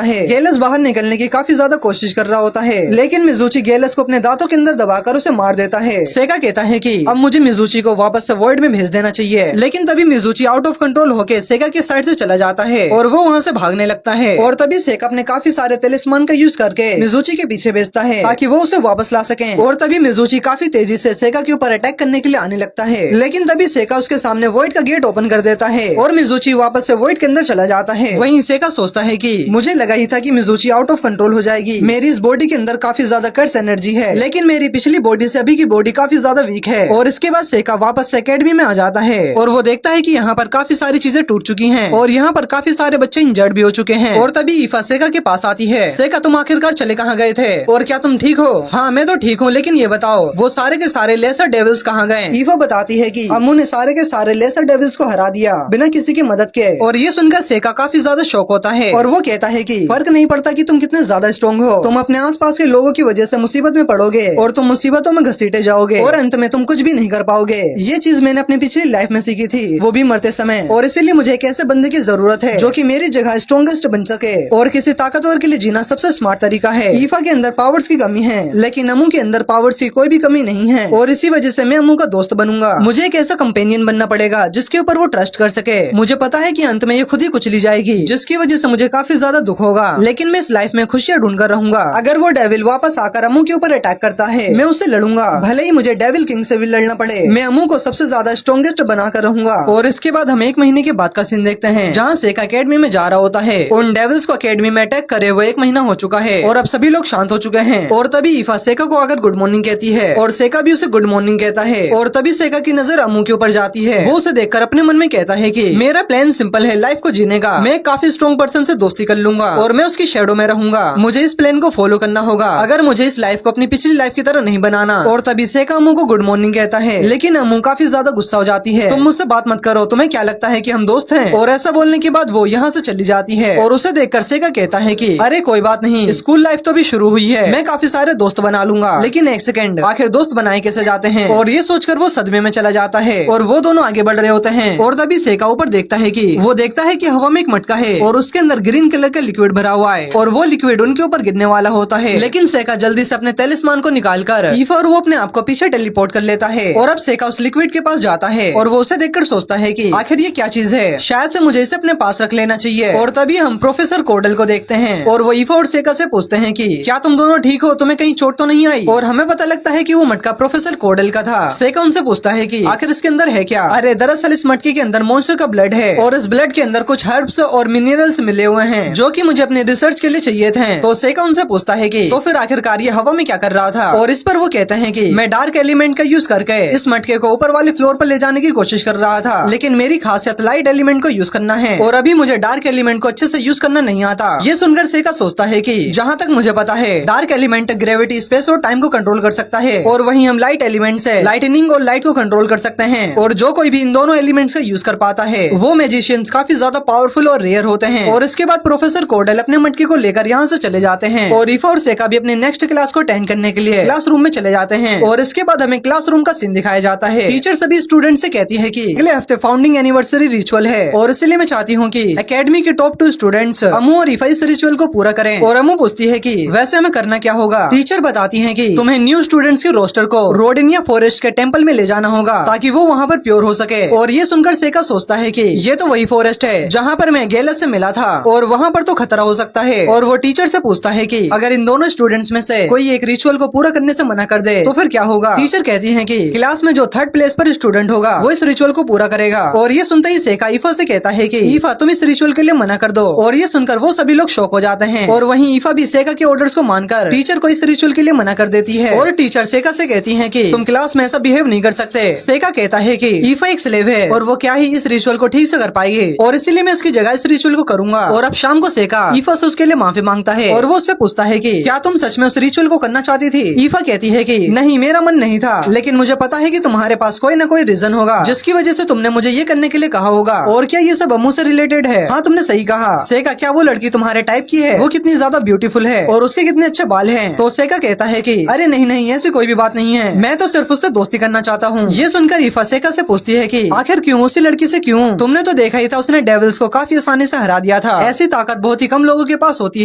है। गेलस बाहर निकलने की काफी ज्यादा कोशिश कर रहा होता है, लेकिन मिजुची गेलस को अपने दांतों के अंदर दबाकर उसे मार देता है। सेका कहता है कि अब मुझे मिजुची को वापस से वर्ल्ड में भेज देना चाहिए, लेकिन तभी मिजुची आउट ऑफ कंट्रोल होकर सेका के साइड से चला जाता है और वो वहाँ से भागने लगता है। और तभी सेका अपने काफी सारे तिलिस्मान का यूज करके मिजुची के पीछे भेजता है ताकि वो उसे वापस ला सके। और तभी मिजुची काफी तेजी से सेका के ऊपर अटैक करने के लिए आने लगता है, लेकिन तभी सेका उसके सामने वॉइड का गेट ओपन कर देता है और मिजुची वापस से वॉइड के अंदर चला जाता है। वहीं सेका सोचता है कि मुझे लगा ही था कि मिजुची आउट ऑफ कंट्रोल हो जाएगी, मेरी इस बॉडी के अंदर काफी ज्यादा कर्स एनर्जी है, लेकिन मेरी पिछली बॉडी से अभी की बॉडी काफी ज्यादा वीक है। और इसके बाद सेका वापस से एकेडमी में आ जाता है और वो देखता है कि यहाँ पर काफी सारी चीजें टूट चुकी हैं और यहाँ पर काफी सारे बच्चे इंजर्ड भी हो चुके हैं। और तभी ईफा सेका के पास आती है। सेका, तुम आखिरकार चले कहाँ गए थे और क्या तुम ठीक हो? हाँ मैं तो ठीक हूँ, लेकिन ये बताओ वो सारे के सारे लेसर डेविल्स कहाँ गए? ईफा बताती है कि अम्मू ने सारे के सारे लेसर डेविल्स को हरा दिया बिना किसी की मदद के। और ये सुनकर सेका काफी ज्यादा शौक होता है और वो कहता है कि फर्क नहीं पड़ता कि तुम कितने ज्यादा स्ट्रॉन्ग हो, तुम अपने आसपास के लोगों की वजह से मुसीबत में पड़ोगे और तुम मुसीबतों में घसीटे जाओगे और अंत में तुम कुछ भी नहीं कर पाओगे। ये चीज मैंने अपनी पिछली लाइफ में सीखी थी, वो भी मरते समय। और इसीलिए मुझे एक ऐसे बंदे की जरूरत है जो कि मेरी जगह स्ट्रॉन्गेस्ट बन सके। और किसी ताकतवर के लिए जीना सबसे स्मार्ट तरीका है। ईफा के अंदर पावर्स की कमी है, लेकिन अम्मू के अंदर पावर्स की कोई भी कमी नहीं है और इसी वजह से मैं अम्मू का दोस्त बनूंगा। मुझे एक ऐसा कंपेनियन बनना पड़ेगा जिसके ऊपर वो ट्रस्ट कर सके। मुझे पता है कि अंत में ये खुद ही कुचली जाएगी, जिसकी वजह से मुझे काफी ज्यादा दुख होगा, लेकिन मैं इस लाइफ में खुशियाँ ढूंढ कर रहूंगा। अगर वो डेविल वापस आकर अम्मू के ऊपर अटैक करता है, मैं उससे लड़ूंगा, भले ही मुझे डेविल किंग से भी लड़ना पड़े। मैं अम्मू को सबसे ज्यादा स्ट्रॉन्गेस्ट बनाकर रहूंगा। और इसके बाद हम 1 महीने के बाद का सीन देखते हैं, जहाँ सेका अकेडमी में जा रहा होता है। उन डेविल्स को अकेडमी में अटैक करे हुए 1 महीना हो चुका है और अब सभी लोग शांत हो चुके हैं। और तभी ईफा सेका को आकर गुड मॉर्निंग कहती है और सेका भी उसे गुड मॉर्निंग कहता है। और तभी सेका की नजर अम्मू के ऊपर जाती है। वो उसे देखकर अपने मन में कहता है कि मेरा प्लान सिंपल है, लाइफ को जीने का। मैं काफी स्ट्रॉन्ग पर्सन से दोस्ती कर लूंगा और मैं उसकी शैडो में रहूंगा। मुझे इस प्लान को फॉलो करना होगा अगर मुझे इस लाइफ को अपनी पिछली लाइफ की तरह नहीं बनाना। और तभी सेका अम्मू को गुड मॉर्निंग कहता है, लेकिन अम्मू काफी ज्यादा गुस्सा हो जाती है। तुम मुझसे बात मत करो, तुम्हें क्या लगता है कि हम दोस्त हैं? और ऐसा बोलने के बाद वो यहाँ से चली जाती है। और उसे देखकर सेका कहता है कि अरे कोई बात नहीं, स्कूल लाइफ तो भी शुरू हुई है, मैं काफी सारे दोस्त बना लूंगा। लेकिन एक सेकंड, आखिर दोस्त बनाए कैसे जाते हैं? और ये सोचकर वो सदमे में चला जाता है और वो दोनों आगे बढ़ रहे होते हैं। और तभी सेका ऊपर देखता है कि वो देखता है कि हवा में एक मटका है और उसके अंदर ग्रीन कलर का लिक्विड भरा हुआ है और वो लिक्विड उनके ऊपर गिरने वाला होता है। लेकिन सेका जल्दी से अपने तलिस्मान को निकालकर ईफा और वो अपने आप को पीछे टेलीपोर्ट कर लेता है। और अब सेका उस लिक्विड के पास जाता है और वो उसे देखकर सोचता है कि आखिर ये क्या चीज है, शायद से मुझे इसे अपने पास रख लेना चाहिए। और तभी हम प्रोफेसर कोडल को देखते हैं और वो ईफा और सेका से पूछते हैं कि क्या तुम दोनों ठीक हो, तुम्हें कहीं चोट तो नहीं आई? और हमें पता लगता है कि वो मटका प्रोफेसर कोडल का था। सेका उनसे पूछता है कि आखिर इसके अंदर है क्या? अरे दरअसल इस मटके के अंदर मॉन्स्टर का ब्लड है और इस ब्लड के अंदर कुछ हर्ब्स और मिनरल्स मिले हुए हैं जो कि मुझे अपने रिसर्च के लिए चाहिए थे। तो सेका उनसे पूछता है कि तो फिर आखिरकार ये हवा में क्या कर रहा था? और इस पर वो कहते हैं कि मैं डार्क एलिमेंट का यूज करके इस मटके को ऊपर वाले फ्लोर पर ले जाने की कोशिश कर रहा था, लेकिन मेरी खासियत लाइट एलिमेंट को यूज करना है और अभी मुझे डार्क एलिमेंट को अच्छे से यूज करना नहीं आता। ये सुनकर सेका सोचता है कि जहाँ तक मुझे पता है डार्क एलिमेंट ग्रेविटी, स्पेस और टाइम को कंट्रोल कर सकता है और वहीं हम लाइट एलिमेंट से लाइटनिंग और लाइट को कंट्रोल कर सकते हैं। और जो कोई भी इन दोनों एलिमेंट्स का यूज कर पाता है वो मैजिशियंस काफी ज्यादा पावरफुल और रेयर होते हैं। और इसके बाद प्रोफेसर कोडल अपने मटके को लेकर यहाँ से चले जाते हैं और ईफा और सेका भी अपने नेक्स्ट क्लास को अटेंड करने के लिए क्लासरूम में चले जाते हैं। और इसके बाद हमें क्लासरूम का सीन दिखाया जाता है। टीचर सभी स्टूडेंट से कहती है कि अगले हफ्ते फाउंडिंग एनिवर्सरी रिचुअल है और इसलिए मैं चाहती हूँ कि एकेडमी के टॉप 2 स्टूडेंट्स अमू और ईफा इस रिचुअल को पूरा करें। और अमू पूछती है कि वैसे हमें करना क्या होगा? टीचर बताती है कि तुम्हें न्यू स्टूडेंट्स के रोस्टर को रोडेनिया फॉरेस्ट के टेम्पल में ले जाना होगा ताकि वो वहाँ पर प्योर हो सके। और ये सुनकर सेका सोचता है कि ये तो वही फॉरेस्ट है जहाँ पर मैं गेलस से मिला था और वहाँ पर तो खतरा हो सकता है। और वो टीचर से पूछता है कि अगर इन दोनों स्टूडेंट्स में से कोई एक रिचुअल को पूरा करने से मना कर दे तो फिर क्या होगा? टीचर कहती है कि क्लास में जो 3rd प्लेस पर स्टूडेंट होगा वो इस रिचुअल को पूरा करेगा। और ये सुनते ही सेका ईफा से कहता है कि ईफा तुम इस रिचुअल के लिए मना कर दो। और ये सुनकर वो सभी लोग शॉक हो जाते हैं और वहीं ईफा भी सेका के ऑर्डर्स को मानकर टीचर को इस रिचुअल के लिए मना कर देती है। और टीचर सेका से कहती है कि तुम क्लास में ऐसा बिहेव नहीं कर सकते। सेका कहता है कि ईफा एक स्लेव है और वो क्या ही इस रिचुअल को ठीक से कर पाएगी और इसीलिए मैं इसकी जगह इस रिचुअल को करूंगा। और अब शाम को सेका ईफा से उसके लिए माफी मांगता है और वो उससे पूछता है कि क्या तुम सच में उस रिचुअल को करना चाहती थी? ईफा कहती है कि नहीं, मेरा मन नहीं था, लेकिन मुझे पता है कि तुम्हारे पास कोई ना कोई रीजन होगा जिसकी वजह से तुमने मुझे ये करने के लिए कहा होगा। और क्या ये सब अम्मू से रिलेटेड है? हाँ, तुमने सही कहा। सेका, क्या वो लड़की तुम्हारे टाइप की है? वो कितनी ज्यादा ब्यूटीफुल है और उसके कितने अच्छे बाल हैं? तो सेका कहता है कि अरे नहीं नहीं, ऐसी कोई भी बात नहीं है, हैं। मैं तो सिर्फ उससे दोस्ती करना चाहता हूँ। ये सुनकर ईफा सेका से पूछती है कि आखिर क्यों, उसी लड़की से क्यों? तुमने तो देखा ही था, उसने डेविल्स को काफी आसानी से हरा दिया था। ऐसी ताकत बहुत ही कम लोगों के पास होती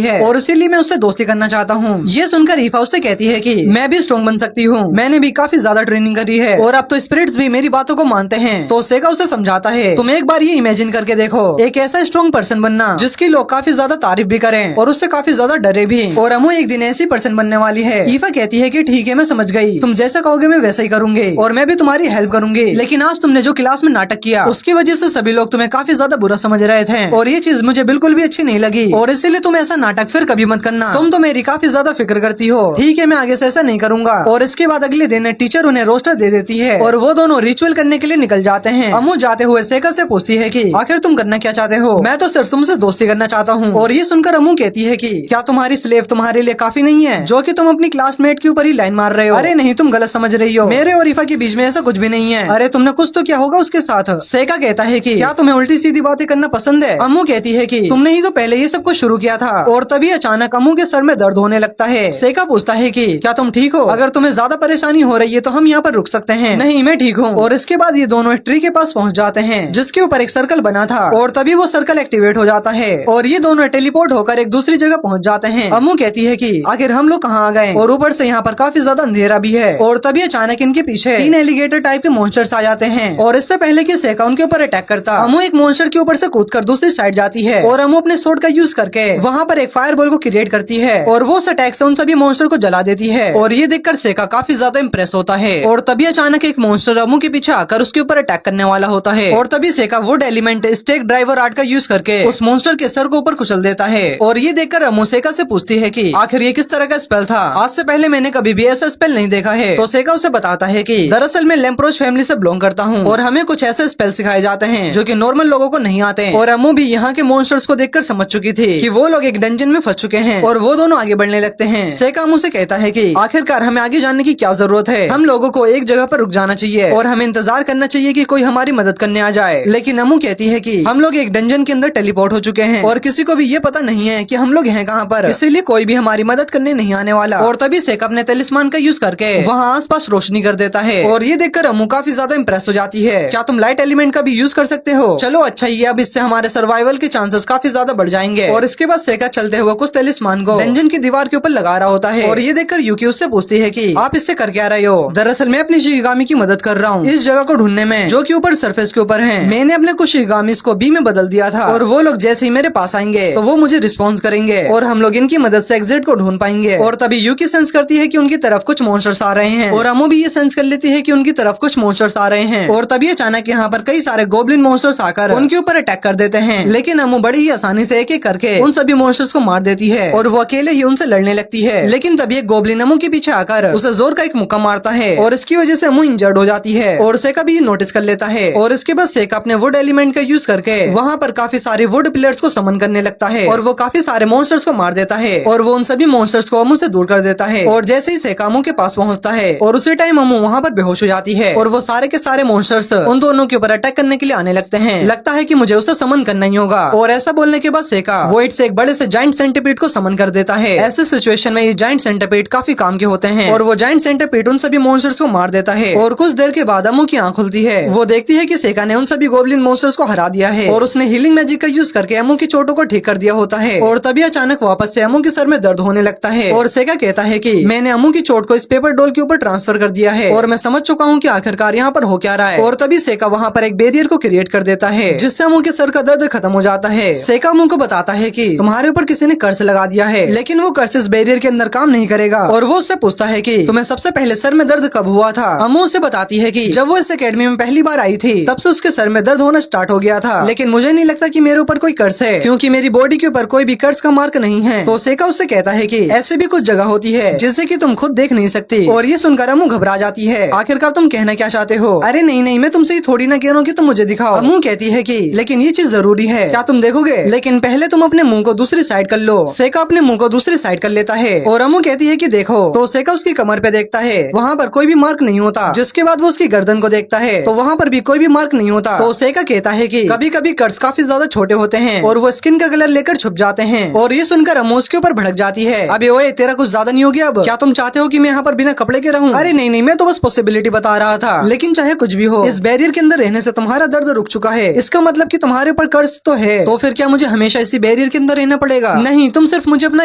है और इसीलिए मैं उससे दोस्ती करना चाहता हूँ। ये सुनकर ईफा उससे कहती है कि मैं भी स्ट्रॉन्ग बन सकती हूँ, मैंने भी काफी ज्यादा ट्रेनिंग करी है और अब तो स्पिरिट्स भी मेरी बातों को मानते हैं। तो सेका उसे समझाता है, तुम एक बार ये इमेजिन करके देखो, एक ऐसा स्ट्रॉन्ग पर्सन बनना जिसकी लोग काफी ज्यादा तारीफ भी करें और उससे काफी ज्यादा डरे भी। और अमू एक दिन ऐसी पर्सन बनने वाली है। ईफा कहती है कि ठीक है, मैं समझ गई, तुम जैसा कहोगे मैं वैसा ही करूंगी और मैं भी तुम्हारी हेल्प करूंगी। लेकिन आज तुमने जो क्लास में नाटक किया उसकी वजह से सभी लोग तुम्हें काफी ज्यादा बुरा समझ रहे थे और ये चीज मुझे बिल्कुल भी अच्छी नहीं लगी और इसीलिए तुम ऐसा नाटक फिर कभी मत करना। तुम तो मेरी काफी ज्यादा फिक्र करती हो। ठीक है, मैं आगे से ऐसा नहीं करूंगा। और इसके बाद अगले दिन टीचर उन्हें रोस्टर दे देती है और वो दोनों रिचुअल करने के लिए निकल जाते हैं। अमू जाते हुए सेका से पूछती है कि आखिर तुम करना क्या चाहते हो? मैं तो सिर्फ तुमसे दोस्ती करना चाहता हूँ। और ये सुनकर अमू कहती है कि क्या तुम्हारी स्लेव तुम्हारे लिए काफी नहीं है जो कि तुम अपनी क्लासमेट के ऊपर ही लाइन मार रहे हो? अरे नहीं, तुम गलत समझ रही हो, मेरे और ईफा के बीच में ऐसा कुछ भी नहीं है। अरे तुमने कुछ तो क्या होगा उसके साथ। सेका कहता है कि क्या तुम्हें उल्टी सीधी बातें करना पसंद है? अमू कहती है कि तुमने ही तो पहले ये सब कुछ शुरू किया था। और तभी अचानक अमू के सर में दर्द होने लगता है। सेका पूछता है कि क्या तुम ठीक हो? अगर तुम्हें ज्यादा परेशानी हो रही है तो हम यहाँ पर रुक सकते हैं। नहीं, मैं ठीक हूँ। और इसके बाद ये दोनों एक ट्री के पास पहुँच जाते हैं जिसके ऊपर एक सर्कल बना था और तभी वो सर्कल एक्टिवेट हो जाता है और ये दोनों टेलीपोर्ट होकर एक दूसरी जगह पहुँच जाते हैं। अमू कहती है कि आखिर हम लोग कहाँ आ गए और ऊपर से यहाँ पर काफी ज्यादा अंधेरा भी है। और तभी अचानक इनके पीछे 3 एलिगेटर टाइप के मॉन्स्टर्स आ जाते हैं और इससे पहले कि सेका उनके ऊपर अटैक करता, अमू एक मॉन्स्टर के ऊपर से कूदकर दूसरी साइड जाती है और अमू अपने सोर्ड का यूज करके वहाँ पर एक फायर बॉल को क्रिएट करती है और वो उस अटैक से उन सभी मॉन्स्टर को जला देती है। और ये देखकर सेका काफी ज्यादा इम्प्रेस होता है। और तभी अचानक एक मॉन्स्टर अमू के पीछे आकर उसके ऊपर अटैक करने वाला होता है और तभी सेका wood element stake driver art का यूज करके उस मॉन्स्टर के सर को ऊपर कुचल देता है। और ये देखकर अमू सेका से पूछती है कि आखिर ये किस तरह का स्पेल था? आज से पहले मैंने कभी भी ऐसा स्पेल नहीं देखा है। तो सेका उसे बताता है कि दरअसल मैं लैम्प्रोज फैमिली से बिलोंग करता हूँ और हमें कुछ ऐसे स्पेल सिखाए जाते हैं जो कि नॉर्मल लोगों को नहीं आते। और अमू भी यहाँ के मॉन्स्टर्स को देखकर समझ चुकी थी कि वो लोग एक डंजन में फंस चुके हैं और वो दोनों आगे बढ़ने लगते हैं। सेका अमू से कहता है कि आखिरकार हमें आगे जाने की क्या जरूरत है, हम लोगों को एक जगह पर रुक जाना चाहिए और हमें इंतजार करना चाहिए कि कोई हमारी मदद करने आ जाए। लेकिन अमू कहती है कि हम लोग एक डंजन के अंदर टेलीपोर्ट हो चुके हैं और किसी को भी ये पता नहीं है कि हम लोग हैं कहाँ पर, इसीलिए कोई भी हमारी मदद करने नहीं आने वाला। और तभी सेका अपने तलिस्मान का यूज करके वहाँ आसपास रोशनी कर देता है और ये देखकर अमू काफी ज्यादा इम्प्रेस हो जाती है। क्या तुम लाइट एलिमेंट का भी यूज कर सकते हो? चलो अच्छा ही है, अब इससे हमारे सर्वाइवल के चांसेस काफी ज्यादा बढ़ जाएंगे। और इसके बाद सेका चलते हुए कुछ तलिस्मान को डंजन की दीवार के ऊपर लगा रहा होता है और ये देखकर यूकी उससे पूछती है कि आप इससे कर क्या रहे हो? दरअसल मैं अपनी शिगामी की मदद कर रहा हूँ इस जगह को ढूंढने में जो कि ऊपर सरफेस के ऊपर है। मैंने अपने कुछ शिगामीज को बी में बदल दिया था और वो लोग जैसे ही मेरे पास आएंगे तो वो मुझे रिस्पॉन्स करेंगे और हम लोग इनकी मदद से एग्जिट को ढूंढ पाएंगे। और तभी यूकी सेंस करती है कि उनकी तरफ कुछ मॉन्स्टर्स आ रहे हैं और अमू भी ये सेंस कर लेती है कि उनकी तरफ कुछ मॉन्स्टर्स आ रहे हैं। और तभी अचानक यहाँ पर कई सारे गोब्लिन मॉन्स्टर्स आकर उनके ऊपर अटैक कर देते हैं। लेकिन अमू बड़ी ही आसानी से एक एक करके उन सभी मॉन्स्टर्स को मार देती है और वो अकेले ही उनसे लड़ने लगती है। लेकिन तभी एक गोब्लिन अमू के पीछे आकर उसे जोर का एक मुक्का मारता है और इसकी वजह से अमू इंजर्ड हो जाती है और सेका भी नोटिस कर लेता है। और इसके बाद सेका अपने वुड एलिमेंट का यूज करके वहाँ पर काफी सारे वुड पिलर्स को समन करने लगता है और वो काफी सारे मॉन्स्टर्स को मार देता है और वो उन सभी मॉन्स्टर्स को अमू से दूर कर देता है। और जैसे ही सेका अमू के पास पहुँचता है और उसी टाइम अमू वहाँ पर बेहोश हो जाती है और वो सारे के सारे मॉन्स्टर्स उन दोनों के ऊपर अटैक करने के लिए आने लगते हैं। लगता है कि मुझे उसे समन करना ही होगा। और ऐसा बोलने के बाद सेका वॉइड से एक बड़े से जाइंट सेंटीपीड को समन कर देता है। ऐसे सिचुएशन में ये जाइंट सेंटीपीड काफी काम के होते हैं और वो जाइंट सेंटीपीड उन सभी मॉन्स्टर्स को मार देता है। और कुछ देर के बाद अमू की आंख खुलती है, वो देखती है कि सेका ने उन सभी गोब्लिन मॉन्स्टर्स को हरा दिया है और उसने हीलिंग मैजिक का यूज करके अमू की चोटों को ठीक कर दिया होता है। और तभी अचानक वापस से अमू के सर में दर्द होने लगता है और सेका कहता है कि मैंने अमू की चोट को इस पेपर डॉल के ऊपर ट्रांसफर कर दिया है और मैं समझ चुका हूँ कि आखिरकार यहाँ पर हो क्या रहा है। और तभी सेका वहाँ पर एक बैरियर को क्रिएट कर देता है जिससे अमू के सर का दर्द खत्म हो जाता है। सेका अमू को बताता है कि तुम्हारे ऊपर किसी ने कर्स लगा दिया है, लेकिन वो कर्स इस बैरियर के अंदर काम नहीं करेगा। और वो उससे पूछता है कि तुम्हें सबसे पहले सर में दर्द कब हुआ था? अमू उसे बताती है कि जब वो इस एकेडमी में पहली बार आई थी तब से उसके सर में दर्द होना स्टार्ट हो गया था, लेकिन मुझे नहीं लगता कि मेरे ऊपर कोई कर्स है क्योंकि मेरी बॉडी के ऊपर कोई भी कर्स का मार्क नहीं है। तो सेका उससे कहता है कि ऐसे भी कुछ जगह होती है जिससे कि तुम खुद देख नहीं सकती। और ये सुनकर अमू घबरा जाती है, आखिरकार तुम कहना क्या चाहते हो? अरे नहीं नहीं, मैं तुमसे थोड़ी ना कह रहा हूँ कि तुम मुझे दिखाओ। अमू कहती है कि लेकिन ये चीज जरूरी है, क्या तुम देखोगे? लेकिन पहले तुम अपने मुंह को दूसरी साइड कर लो। सेका अपने मुंह को दूसरी साइड कर लेता है और अमू कहती है कि देखो। तो सेका उसकी कमर पे देखता है, वहाँ पर कोई भी मार्क नहीं होता। जिसके बाद वो उसकी गर्दन को देखता है तो वहाँ पर भी कोई भी मार्क नहीं होता। तो सेका कहता है कि कभी कभी कर्स काफी ज्यादा छोटे होते हैं और वो स्किन का कलर लेकर छुप जाते हैं। और ये सुनकर अमू उसके ऊपर भड़क जाती है, अबे ओए तेरा कुछ ज्यादा नहीं हो गया? अब क्या तुम चाहते हो कि मैं यहाँ पर बिना कपड़े के रहूं? अरे नहीं नहीं, मैं तो बस पॉसिबिलिटी बता रहा था। लेकिन चाहे कुछ भी हो, इस बैरियर के अंदर रहने से तुम्हारा दर्द रुक चुका है। इसका मतलब कि तुम्हारे ऊपर कर्ज तो है, तो फिर क्या मुझे हमेशा इसी बैरियर के अंदर रहना पड़ेगा? नहीं, तुम सिर्फ मुझे अपना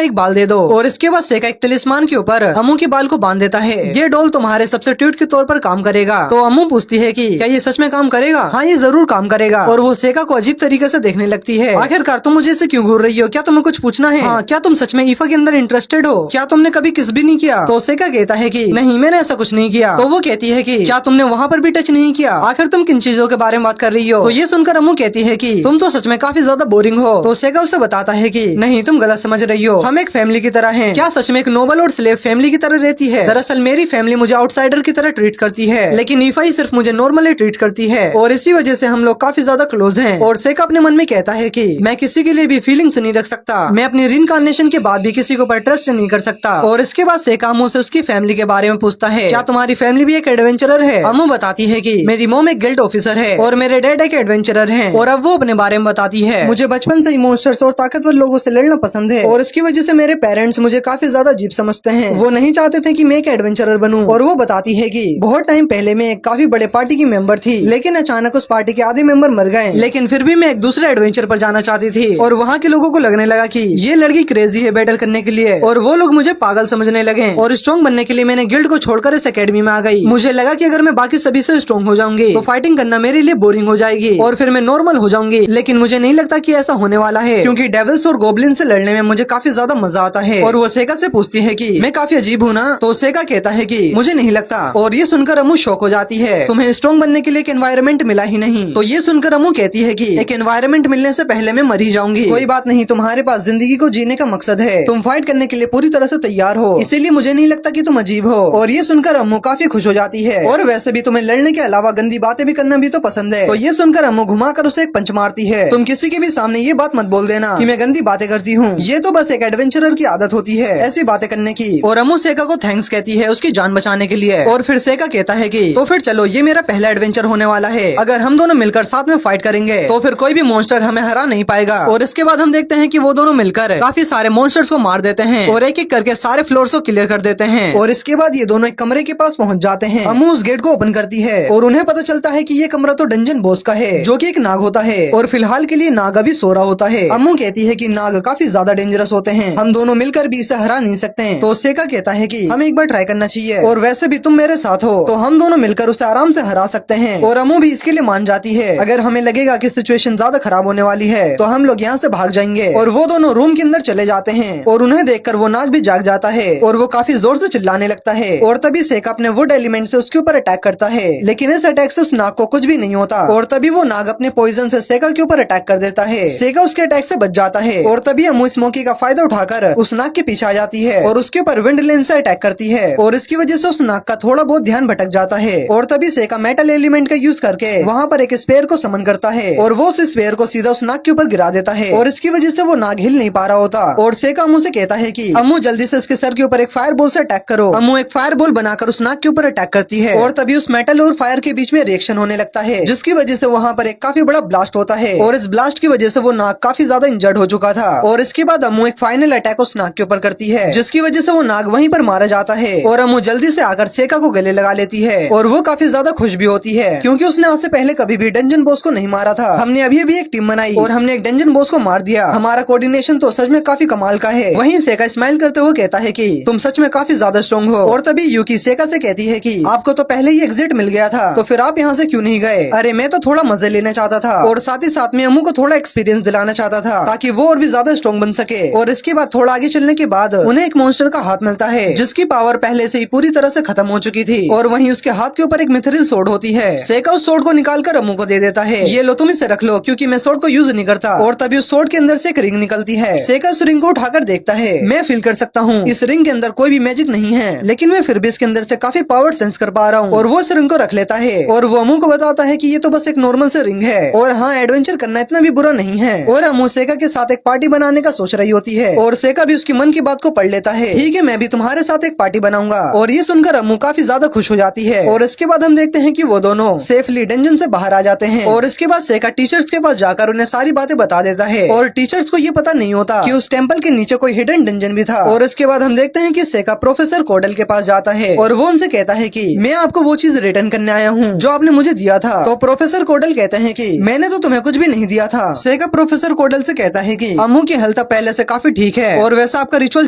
एक बाल दे दो। और इसके बाद सेका एक तिलिस्मान के ऊपर अम्मू के बाल को बांध देता है। ये डॉल तुम्हारे सब्स्टिट्यूट के तौर पर काम करेगा। तो अम्मू पूछती है कि क्या ये सच में काम करेगा? हाँ, ये जरूर काम करेगा। और वो सेका को अजीब तरीके से देखने लगती है। आखिरकार तुम मुझे से क्यों घूर रही हो? क्या तुम्हें कुछ पूछना है? हाँ, क्या तुम सच में ईफा के अंदर इंटरेस्टेड हो? क्या तुमने कभी किस भी नहीं किया? तो सेका कहता है कि नहीं, मैंने ऐसा कुछ नहीं किया। तो वो कहती है कि क्या तुमने वहाँ पर भी टच नहीं किया? आखिर तुम किन चीजों के बारे में बात कर रही हो? तो ये सुनकर अम्मू कहती है कि तुम तो सच में काफी ज्यादा बोरिंग हो। तो सेका उसे बताता है कि नहीं, तुम गलत समझ रही हो, हम एक फैमिली की तरह हैं। क्या सच में एक नोबल और स्लेव फैमिली की तरह रहती है? दरअसल मेरी फैमिली मुझे आउटसाइडर की तरह ट्रीट करती है, लेकिन ईफा ही सिर्फ मुझे नॉर्मली ट्रीट करती है, और इसी वजह से हम लोग काफी ज्यादा क्लोज हैं। और सेका अपने मन में कहता है कि मैं किसी के लिए भी फीलिंग्स नहीं रख सकता, मैं अपनी रिइंकार्नेशन के बाद भी किसी के ऊपर ट्रस्ट नहीं कर सकता। और इसके बाद सेका अम्मू से उसकी फैमिली के बारे में पूछता है, क्या तुम्हारी फैमिली भी एक एडवेंचरर है? अम्मू बताती है कि मेरी मॉम एक गिल्ड ऑफिसर है और मेरे डैड एक एडवेंचरर हैं। और अब वो अपने बारे में बताती है, मुझे बचपन से ही मॉन्स्टर्स और ताकतवर लोगों से लड़ना पसंद है, और इसकी वजह से मेरे पेरेंट्स मुझे काफी ज्यादा अजीब समझते हैं। वो नहीं चाहते थे कि मैं एक एडवेंचरर बनूं। और वो बताती है कि बहुत टाइम पहले मैं एक काफी बड़े पार्टी की मेंबर थी, लेकिन अचानक उस पार्टी के आधे मेंबर मर गए। लेकिन फिर भी मैं एक दूसरे एडवेंचर पर जाना चाहती थी, और वहाँ के लोगों को लगने लगा कि ये लड़की क्रेजी है बैटल करने के लिए, और वो लोग मुझे पागल समझने लगे। और स्ट्रॉन्ग बनने के लिए मैंने गिल्ड को छोड़कर इस एकेडमी में आ गई। मुझे लगा कि अगर मैं बाकी सभी से स्ट्रॉन्ग हो जाऊंगी तो फाइटिंग करना मेरे लिए बोरिंग हो जाएगी और फिर मैं नॉर्मल हो जाऊंगी। लेकिन मुझे नहीं लगता कि ऐसा होने वाला है, क्योंकि डेविल्स और गोब्लिन से लड़ने में मुझे काफी ज्यादा मजा आता है। और वो सेका से पूछती है कि मैं काफी अजीब हूँ ना? तो सेका कहता है कि मुझे नहीं लगता। और ये सुनकर अम्मू शॉक हो जाती है, तुम्हें स्ट्रॉन्ग बनने के लिए एक एनवायरनमेंट मिला ही नहीं। तो ये सुनकर अम्मू कहती है कि एक एनवायरनमेंट मिलने से पहले मैं मर ही जाऊंगी। कोई बात नहीं, तुम्हारे पास जिंदगी को जीने का मकसद है, तुम फाइट करने के लिए पूरी तरह से तैयार हो, इसीलिए मुझे नहीं लगता कि तुम अजीब हो। और ये सुनकर अम्मू काफी खुश हो जाती है, और वैसे भी तुम्हें लड़ने के अलावा गंदी बातें भी करना भी तो पसंद है। तो ये सुनकर अम्मू घुमाकर उसे एक पंच मारती है, तुम किसी के भी सामने ये बात मत बोल देना कि मैं गंदी बातें करती हूँ, ये तो बस एक एडवेंचरर की आदत होती है ऐसी बातें करने की। और अम्मू सेका को थैंक्स कहती है उसकी जान बचाने के लिए। और फिर सेका कहता है कि तो फिर चलो, ये मेरा पहला एडवेंचर होने वाला है, अगर हम दोनों मिलकर साथ में फाइट करेंगे तो फिर कोई भी मॉन्स्टर हमें हरा नहीं पाएगा। और इसके बाद हम देखते हैं कि वो दोनों मिलकर काफी सारे मॉन्स्टर्स को मार देते हैं और एक एक करके सारे फ्लोर्स को क्लियर कर देते हैं। और इसके बाद ये दोनों एक कमरे के पास पहुंच जाते हैं। अम्मू उस गेट को ओपन करती है और उन्हें पता चलता है कि ये कमरा तो डंजन बॉस का है, जो कि एक नाग होता है, और फिलहाल के लिए नाग अभी सो रहा होता है। अम्मू कहती है कि नाग काफी ज्यादा डेंजरस होते हैं, हम दोनों मिलकर भी इसे हरा नहीं सकते। तो सेका कहता है कि हमें एक बार ट्राई करना चाहिए, और वैसे भी तुम मेरे साथ हो तो हम दोनों मिलकर उसे आराम से हरा सकते हैं। और अम्मू भी इसके लिए मान जाती है। अगर हमें लगेगा कि सिचुएशन ज्यादा खराब होने वाली है तो हम लोग यहाँ से भाग जाएंगे। और वो दोनों रूम के अंदर चले जाते हैं, और उन्हें देखकर वो नाग भी जाग जाता है और वो काफी जोर से चिल्लाने लगता है। और तभी सेका अपने वुड एलिमेंट से उसके ऊपर अटैक करता है, लेकिन इस अटैक से उस नाग को कुछ भी नहीं होता। और तभी वो नाग अपने पॉइजन से सेका के ऊपर अटैक कर देता है। सेका उसके अटैक से बच जाता है, और तभी अम्मू इस मौके का फायदा उठाकर उस नाग के पीछे आ जाती है और उसके ऊपर विंड लेन से अटैक करती है। और इसकी वजह से उस नाग का थोड़ा बहुत ध्यान भटक जाता है। और तभी सेका मेटल एलिमेंट का यूज करके वहाँ पर एक स्पेयर को समन करता है, और वो उस स्पेयर को सीधा उस नाग के ऊपर गिरा देता है, और इसकी वजह से वो नाग हिल नहीं पा रहा होता। और सेका अम्मू से कहता है कि अम्मू जल्दी से इसके सर के ऊपर एक फायर बॉल से अटैक करो। अम्मू एक फायर बॉल बनाकर उस नाग के ऊपर अटैक करती है, और तभी उस मेटल और फायर के बीच में रिएक्शन होने लगता है, जिसकी वजह से वहाँ पर एक काफी बड़ा ब्लास्ट होता है। और इस ब्लास्ट की वजह से वो नाग काफी ज्यादा इंजर्ड हो चुका था। और इसके बाद अम्मू एक फाइनल अटैक उस नाग के ऊपर करती है, जिसकी वजह से वो नाग वहीं पर मारा जाता है। और अम्मू जल्दी से आकर सेका को गले लगा लेती है, और वो काफी ज्यादा खुश भी होती है, क्योंकि उसने आज से पहले कभी भी डंजन बॉस को नहीं मारा था। हमने अभी भी एक टीम बनाई और हमने एक डंजन बॉस को मार दिया, हमारा कोऑर्डिनेशन तो सच में काफी कमाल का है। वहीं सेका स्माइल करते हुए कहता है कि तुम सच में काफी ज्यादा स्ट्रॉन्ग हो। और तभी यूकी सेका से कहती है कि आपको तो पहले ही एग्जिट मिल गया था, तो फिर आप यहाँ से क्यों नहीं गए? अरे मैं तो थोड़ा मजे लेना चाहता था, और साथ ही साथ में अम्मू को थोड़ा एक्सपीरियंस दिलाना चाहता था, ताकि वो और भी ज्यादा स्ट्रॉन्ग बन सके। और इसके बाद थोड़ा आगे चलने के बाद उन्हें एक मॉन्स्टर का हाथ मिलता है, जिसकी पावर पहले से ही पूरी तरह से खत्म हो चुकी थी। और वहीं उसके हाथ के ऊपर एक मिथरिल सोर्ड होती है। सेका उस सोर्ड को निकालकर अम्मू को दे देता है, ये लो तुम इसे रख लो, क्योंकि मैं सोर्ड को यूज नहीं करता। और तभी उस सोर्ड के अंदर से एक रिंग निकलती है। सेका उस रिंग को उठाकर देखता है, मैं फील कर सकता हूँ इस रिंग के अंदर कोई भी मैजिक नहीं है, लेकिन मैं फिर भी इसके अंदर से काफी पावर सेंस कर पा रहा हूँ। और वो इस रिंग को रख लेता है, और वो अम्मू को बताता है कि ये तो बस एक नॉर्मल से रिंग है, और हाँ एडवेंचर करना इतना भी बुरा नहीं है। और अम्मू सेका के साथ एक पार्टी बनाने का सोच रही होती है, और सेका भी उसकी मन की बात को पढ़ लेता है, ठीक है मैं भी तुम्हारे साथ एक पार्टी बनाऊंगा। और ये सुनकर अम्मू काफी ज्यादा खुश हो जाती है। और इसके बाद हम देखते हैं कि वो दोनों सेफली डंजन से बाहर आ जाते हैं। और इसके बाद सेका टीचर्स के पास जाकर उन्हें सारी बातें बता देता है, और टीचर्स को ये पता नहीं होता कि उस टेम्पल के नीचे कोई हिडन डंजन भी था। और इसके बाद हम देखते हैं कि सेका प्रोफेसर कोडल के पास आता है और वो उनसे कहता है कि मैं आपको वो चीज रिटर्न करने आया हूँ जो आपने मुझे दिया था। तो प्रोफेसर कोडल कहते हैं कि मैंने तो तुम्हें कुछ भी नहीं दिया था। सेका प्रोफेसर कोडल से कहता है कि अम्मू की हेल्थ पहले से काफी ठीक है और वैसा आपका रिचुअल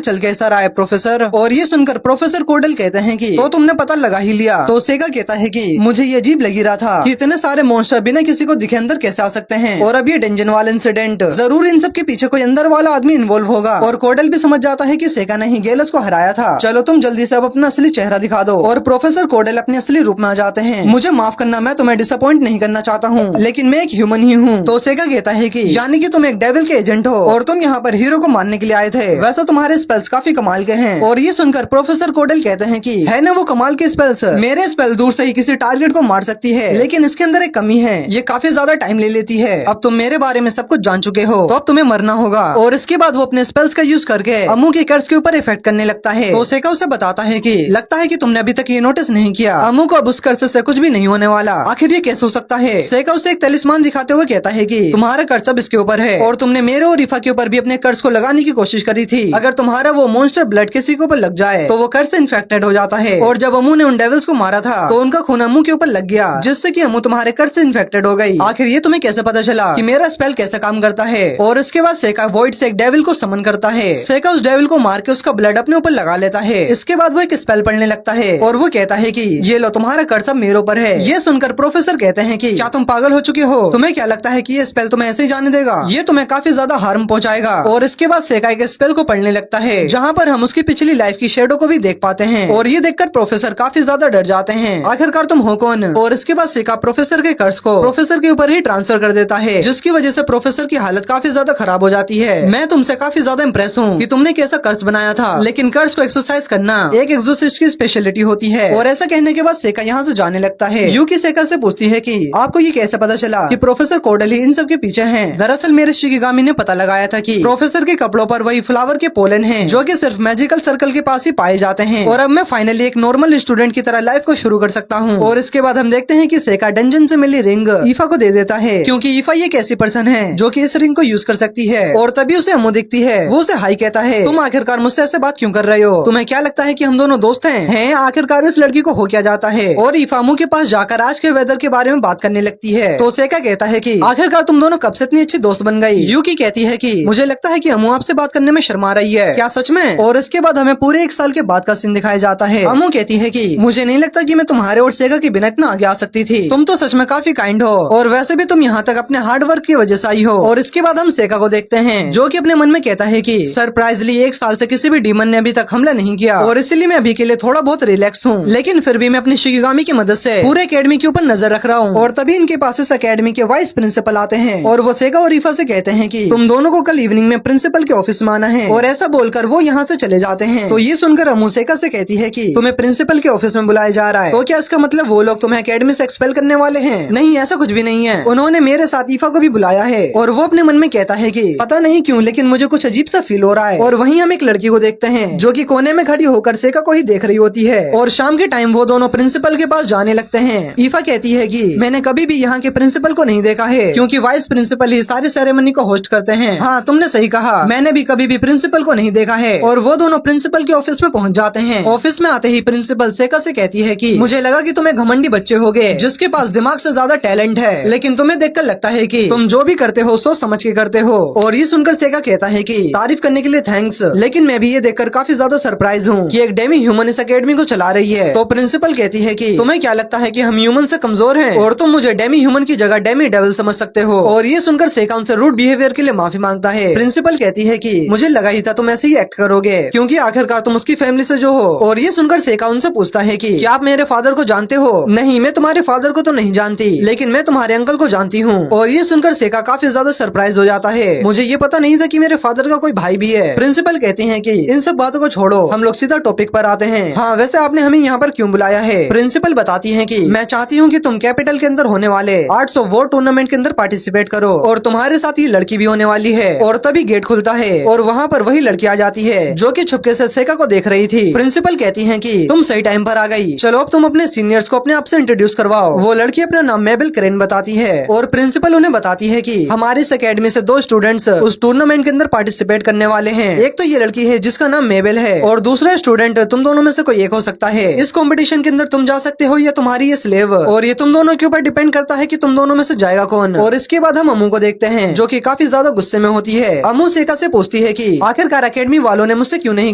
चल कैसा रहा है प्रोफेसर। और ये सुनकर प्रोफेसर कोडल कहते हैं कि तो तुमने पता लगा ही लिया। तो सेका कहता है कि मुझे ये अजीब लगी रहा था कि इतने सारे मॉन्स्टर बिना किसी को दिखे अंदर कैसे आ सकते हैं और अब ये डेंजन वाला इंसिडेंट, जरूर इन सब के पीछे कोई अंदर वाला आदमी इन्वॉल्व होगा। और कोडल भी समझ जाता है कि सेका ने ही गेलस को हराया था। चलो तुम जल्दी से अब अपना असली चेहरा दिखा दो। और प्रोफेसर कोडल अपने असली रूप में आ जाते हैं। मुझे माफ करना, मैं तुम्हें डिसअपॉइंट नहीं करना चाहता हूँ, लेकिन मैं एक ह्यूमन ही हूँ। तो सेका कहता है कि यानी कि तुम एक डेविल के एजेंट हो और तुम यहाँ पर हीरो को मारने के लिए आए थे। वैसे तुम्हारे स्पेल्स काफी कमाल के हैं। और ये सुनकर प्रोफेसर कोडल कहते हैं कि है ना वो कमाल के स्पेल्स, मेरे स्पेल दूर से ही किसी टारगेट को मार सकती है, लेकिन इसके अंदर एक कमी है, ये काफी ज्यादा टाइम ले लेती है। अब तुम मेरे बारे में सब कुछ जान चुके हो, तो अब तुम्हें मरना होगा। और इसके बाद वो अपने स्पेल्स का यूज करके अम्मू के कर्ज के ऊपर इफेक्ट करने लगता है। तो सेका उसे बताता है कि लगता है कि तुमने अभी तक ये नोटिस नहीं किया, अम्मू को अब उस कर्ज से कुछ भी नहीं होने वाला। आखिर ये कैसे हो सकता है? सेका उसे एक तलिस्मान दिखाते हुए कहता है कि तुम्हारा कर्ज अब इसके ऊपर है और तुमने मेरे और रिफा के ऊपर भी अपने कर्ज को लगाने की कोशिश करी थी। अगर तुम्हारा वो मॉन्स्टर ब्लड किसी के ऊपर लग जाए तो वो कर्ज से इन्फेक्टेड हो जाता है। और जब अम्मू ने उन डेविल्स को मारा था तो उनका खून अम्मू के ऊपर लग गया, जिससे कि अम्मू तुम्हारे कर्ज से इन्फेक्टेड हो गई। आखिर ये तुम्हें कैसे पता चला कि मेरा स्पेल कैसे काम करता है? और इसके बाद सेका वॉइड से एक डेविल को समन करता है। सेका उस डेविल को मार के उसका ब्लड अपने ऊपर लगा लेता है। इसके बाद वो एक स्पेल पढ़ने लगता है और वो कहता है कि ये लो तुम्हारा कर्ज अब मेरे ऊपर है। ये सुनकर प्रोफेसर कहते हैं कि क्या तुम पागल हो चुके हो? तुम्हें क्या लगता है कि ये स्पेल तुम्हें ऐसे ही जाने देगा? ये तुम्हें काफी ज्यादा हार्म पहुंचाएगा। और इसके बाद सेका एक स्पेल को पढ़ने लगता है जहाँ पर हम उसकी पिछली लाइफ की शेडो को भी देख पाते हैं। और ये देखकर प्रोफेसर काफी ज्यादा डर जाते हैं, आखिरकार तुम हो कौन? और इसके बाद सेका प्रोफेसर के कर्ज को प्रोफेसर के ऊपर ही ट्रांसफर कर देता है, जिसकी वजह से प्रोफेसर की हालत काफी ज्यादा खराब हो जाती है। मैं तुमसे काफी ज्यादा इम्प्रेस हूँ कि तुमने कैसा कर्ज बनाया था, लेकिन कर्ज को एक्सरसाइज करना एक एक्सोसिस्ट की स्पेशलिटी होती है। और ऐसा कहने के बाद सेका यहाँ से जाने लगता है। यूकी सेका से पूछती है कि आपको ये कैसे पता चला कि प्रोफेसर कोडल ही इन सब के पीछे हैं? दरअसल मेरे शिकिगामी ने पता लगाया था कि प्रोफेसर के कपड़ों पर वही फ्लावर के पोलन हैं जो कि सिर्फ मैजिकल सर्कल के पास ही पाए जाते हैं। और अब मैं फाइनली एक नॉर्मल स्टूडेंट की तरह लाइफ को शुरू कर सकता हूँ। और इसके बाद हम देखते हैं कि सेका डंजन से मिली रिंग ईफा को दे देता है, क्योंकि ईफा एक ऐसी पर्सन है जो कि इस रिंग को यूज कर सकती है। और तभी उसे अम्मू दिखती है। वो उसे हाई कहता है, तुम आखिरकार मुझसे ऐसे बात क्यों कर रहे हो? तुम्हें क्या लगता है कि हम दोनों दोस्त हैं? आखिरकार इस लड़की को हो क्या जाता है? और ईफा अम्मू के पास जाकर आज के वेदर के बारे में बात करने लगती है। तो सेका कहता है कि आखिरकार तुम दोनों कब से इतनी अच्छी दोस्त बन गई? यूकी कहती है कि मुझे लगता है कि अम्मू आपसे बात करने में शर्मा रही है। क्या सच में? और इसके बाद हमें पूरे 1 साल के बाद का सीन दिखाया जाता है। अम्मू कहती है कि मुझे नहीं लगता कि मैं तुम्हारे और सेका के बिना इतना आगे आ सकती थी। तुम तो सच में काफी काइंड हो और वैसे भी तुम यहाँ तक अपने हार्ड वर्क की वजह से आई हो। और इसके बाद हम सेका को देखते हैं जो कि अपने मन में कहता है कि सरप्राइजली 1 साल से किसी भी डीमन ने अभी तक हमला नहीं किया और इसीलिए मैं अभी के लिए थोड़ा बहुत रिलैक्स हूँ, लेकिन फिर भी मैं अपनी शिकिगामी की मदद से पूरे एकेडमी के ऊपर नजर रख रहा हूँ। और तभी इनके पास इस एकेडमी के वाइस प्रिंसिपल आते हैं और वो सेका और ईफा से कहते हैं कि तुम दोनों को कल इवनिंग में प्रिंसिपल के ऑफिस में आना है। और ऐसा बोलकर वो यहाँ से चले जाते हैं। तो ये सुनकर अम्मू सेका से कहती है कि तुम्हें प्रिंसिपल के ऑफिस में बुलाया जा रहा है, तो क्या इसका मतलब वो लोग तुम्हें एकेडमी से एक्सपेल करने वाले हैं? नहीं, ऐसा कुछ भी नहीं है। उन्होंने मेरे साथ ईफा को भी बुलाया है। और वो अपने मन में कहता है कि पता नहीं क्यों, लेकिन मुझे कुछ अजीब सा फील हो रहा है। और वहीं हम एक लड़की को देखते हैं जो कि कोने में खड़ी होकर सेका को ही देख रही होती है। और शाम के टाइम वो दोनों प्रिंसिपल के पास जाने लगते हैं। ईफा कहती है कि मैंने कभी भी यहाँ के प्रिंसिपल को नहीं देखा है, क्योंकि वाइस प्रिंसिपल ही सारी सेरेमनी को होस्ट करते हैं। हाँ, तुमने सही कहा, मैंने भी कभी भी प्रिंसिपल को नहीं देखा है। और वो दोनों प्रिंसिपल के ऑफिस में पहुँच जाते हैं। ऑफिस में आते ही प्रिंसिपल सेका से कहती है कि मुझे लगा कि तुम्हें घमंडी बच्चे होगे जिसके पास दिमाग से ज्यादा टैलेंट है, लेकिन तुम्हें देखकर लगता है कि तुम जो भी करते हो सोच समझ के करते हो। और ये सुनकर सेका कहता है कि तारीफ करने के लिए थैंक्स, लेकिन मैं भी ये देखकर काफी ज्यादा सरप्राइज हूँ कि एक डेमी ह्यूमन इस एकेडमी को चला रही है। तो प्रिंसिपल कहती है कि तुम्हें क्या लगता है कि हम ह्यूमन से कमजोर हैं और तुम मुझे डेमी ह्यूमन की जगह डेमी डेविल समझ सकते हो? और ये सुनकर सेका उनसे रूड बिहेवियर के लिए माफी मांगता है। प्रिंसिपल कहती है कि मुझे लगा ही था तुम ऐसे ही एक्ट करोगे, क्योंकि आखिरकार तुम उसकी फैमिली से जो हो। और ये सुनकर सेका उनसे पूछता है कि क्या आप मेरे फादर को जानते हो? नहीं, मैं तुम्हारे फादर को तो नहीं जानती, लेकिन मैं तुम्हारे अंकल को जानती हूँ। और ये सुनकर सेका काफी ज्यादा सरप्राइज हो जाता है। मुझे ये पता नहीं था कि मेरे फादर का कोई भाई भी है। प्रिंसिपल कहती है कि इन सब बातों को छोड़ो, हम लोग सीधा टॉपिक पर आते हैं। हाँ, वैसे आपने हमें यहाँ पर क्यों बुलाया है? प्रिंसिपल बताती है कि मैं चाहती हूँ कि तुम कैपिटल के अंदर होने वाले आर्ट्स ऑफ वॉर टूर्नामेंट के अंदर पार्टिसिपेट करो और तुम्हारे साथ ये लड़की भी होने वाली है। और तभी गेट खुलता है और वहाँ पर वही लड़की आ जाती है जो कि छुपके से सेका को देख रही थी। प्रिंसिपल कहती है कि तुम सही टाइम पर आ गई, चलो अब तुम अपने सीनियर्स को अपने आप से इंट्रोड्यूस करवाओ। वो लड़की अपना नाम मेबल क्रेन बताती है और प्रिंसिपल उन्हें बताती है कि हमारी इस एकेडमी से 2 स्टूडेंट्स उस टूर्नामेंट के अंदर पार्टिसिपेट करने वाले हैं। एक तो ये लड़की है जिसका नाम मेबल है और दूसरा स्टूडेंट तुम दोनों दोनों में से कोई एक हो सकता है। इस कंपटीशन के अंदर तुम जा सकते हो या तुम्हारी ये स्लेव, और ये तुम दोनों के ऊपर डिपेंड करता है कि तुम दोनों में से जाएगा कौन। और इसके बाद हम अमू को देखते हैं जो कि काफी ज्यादा गुस्से में होती है। अमू सेका से पूछती है कि आखिरकार एकेडमी वालों ने मुझसे क्यों नहीं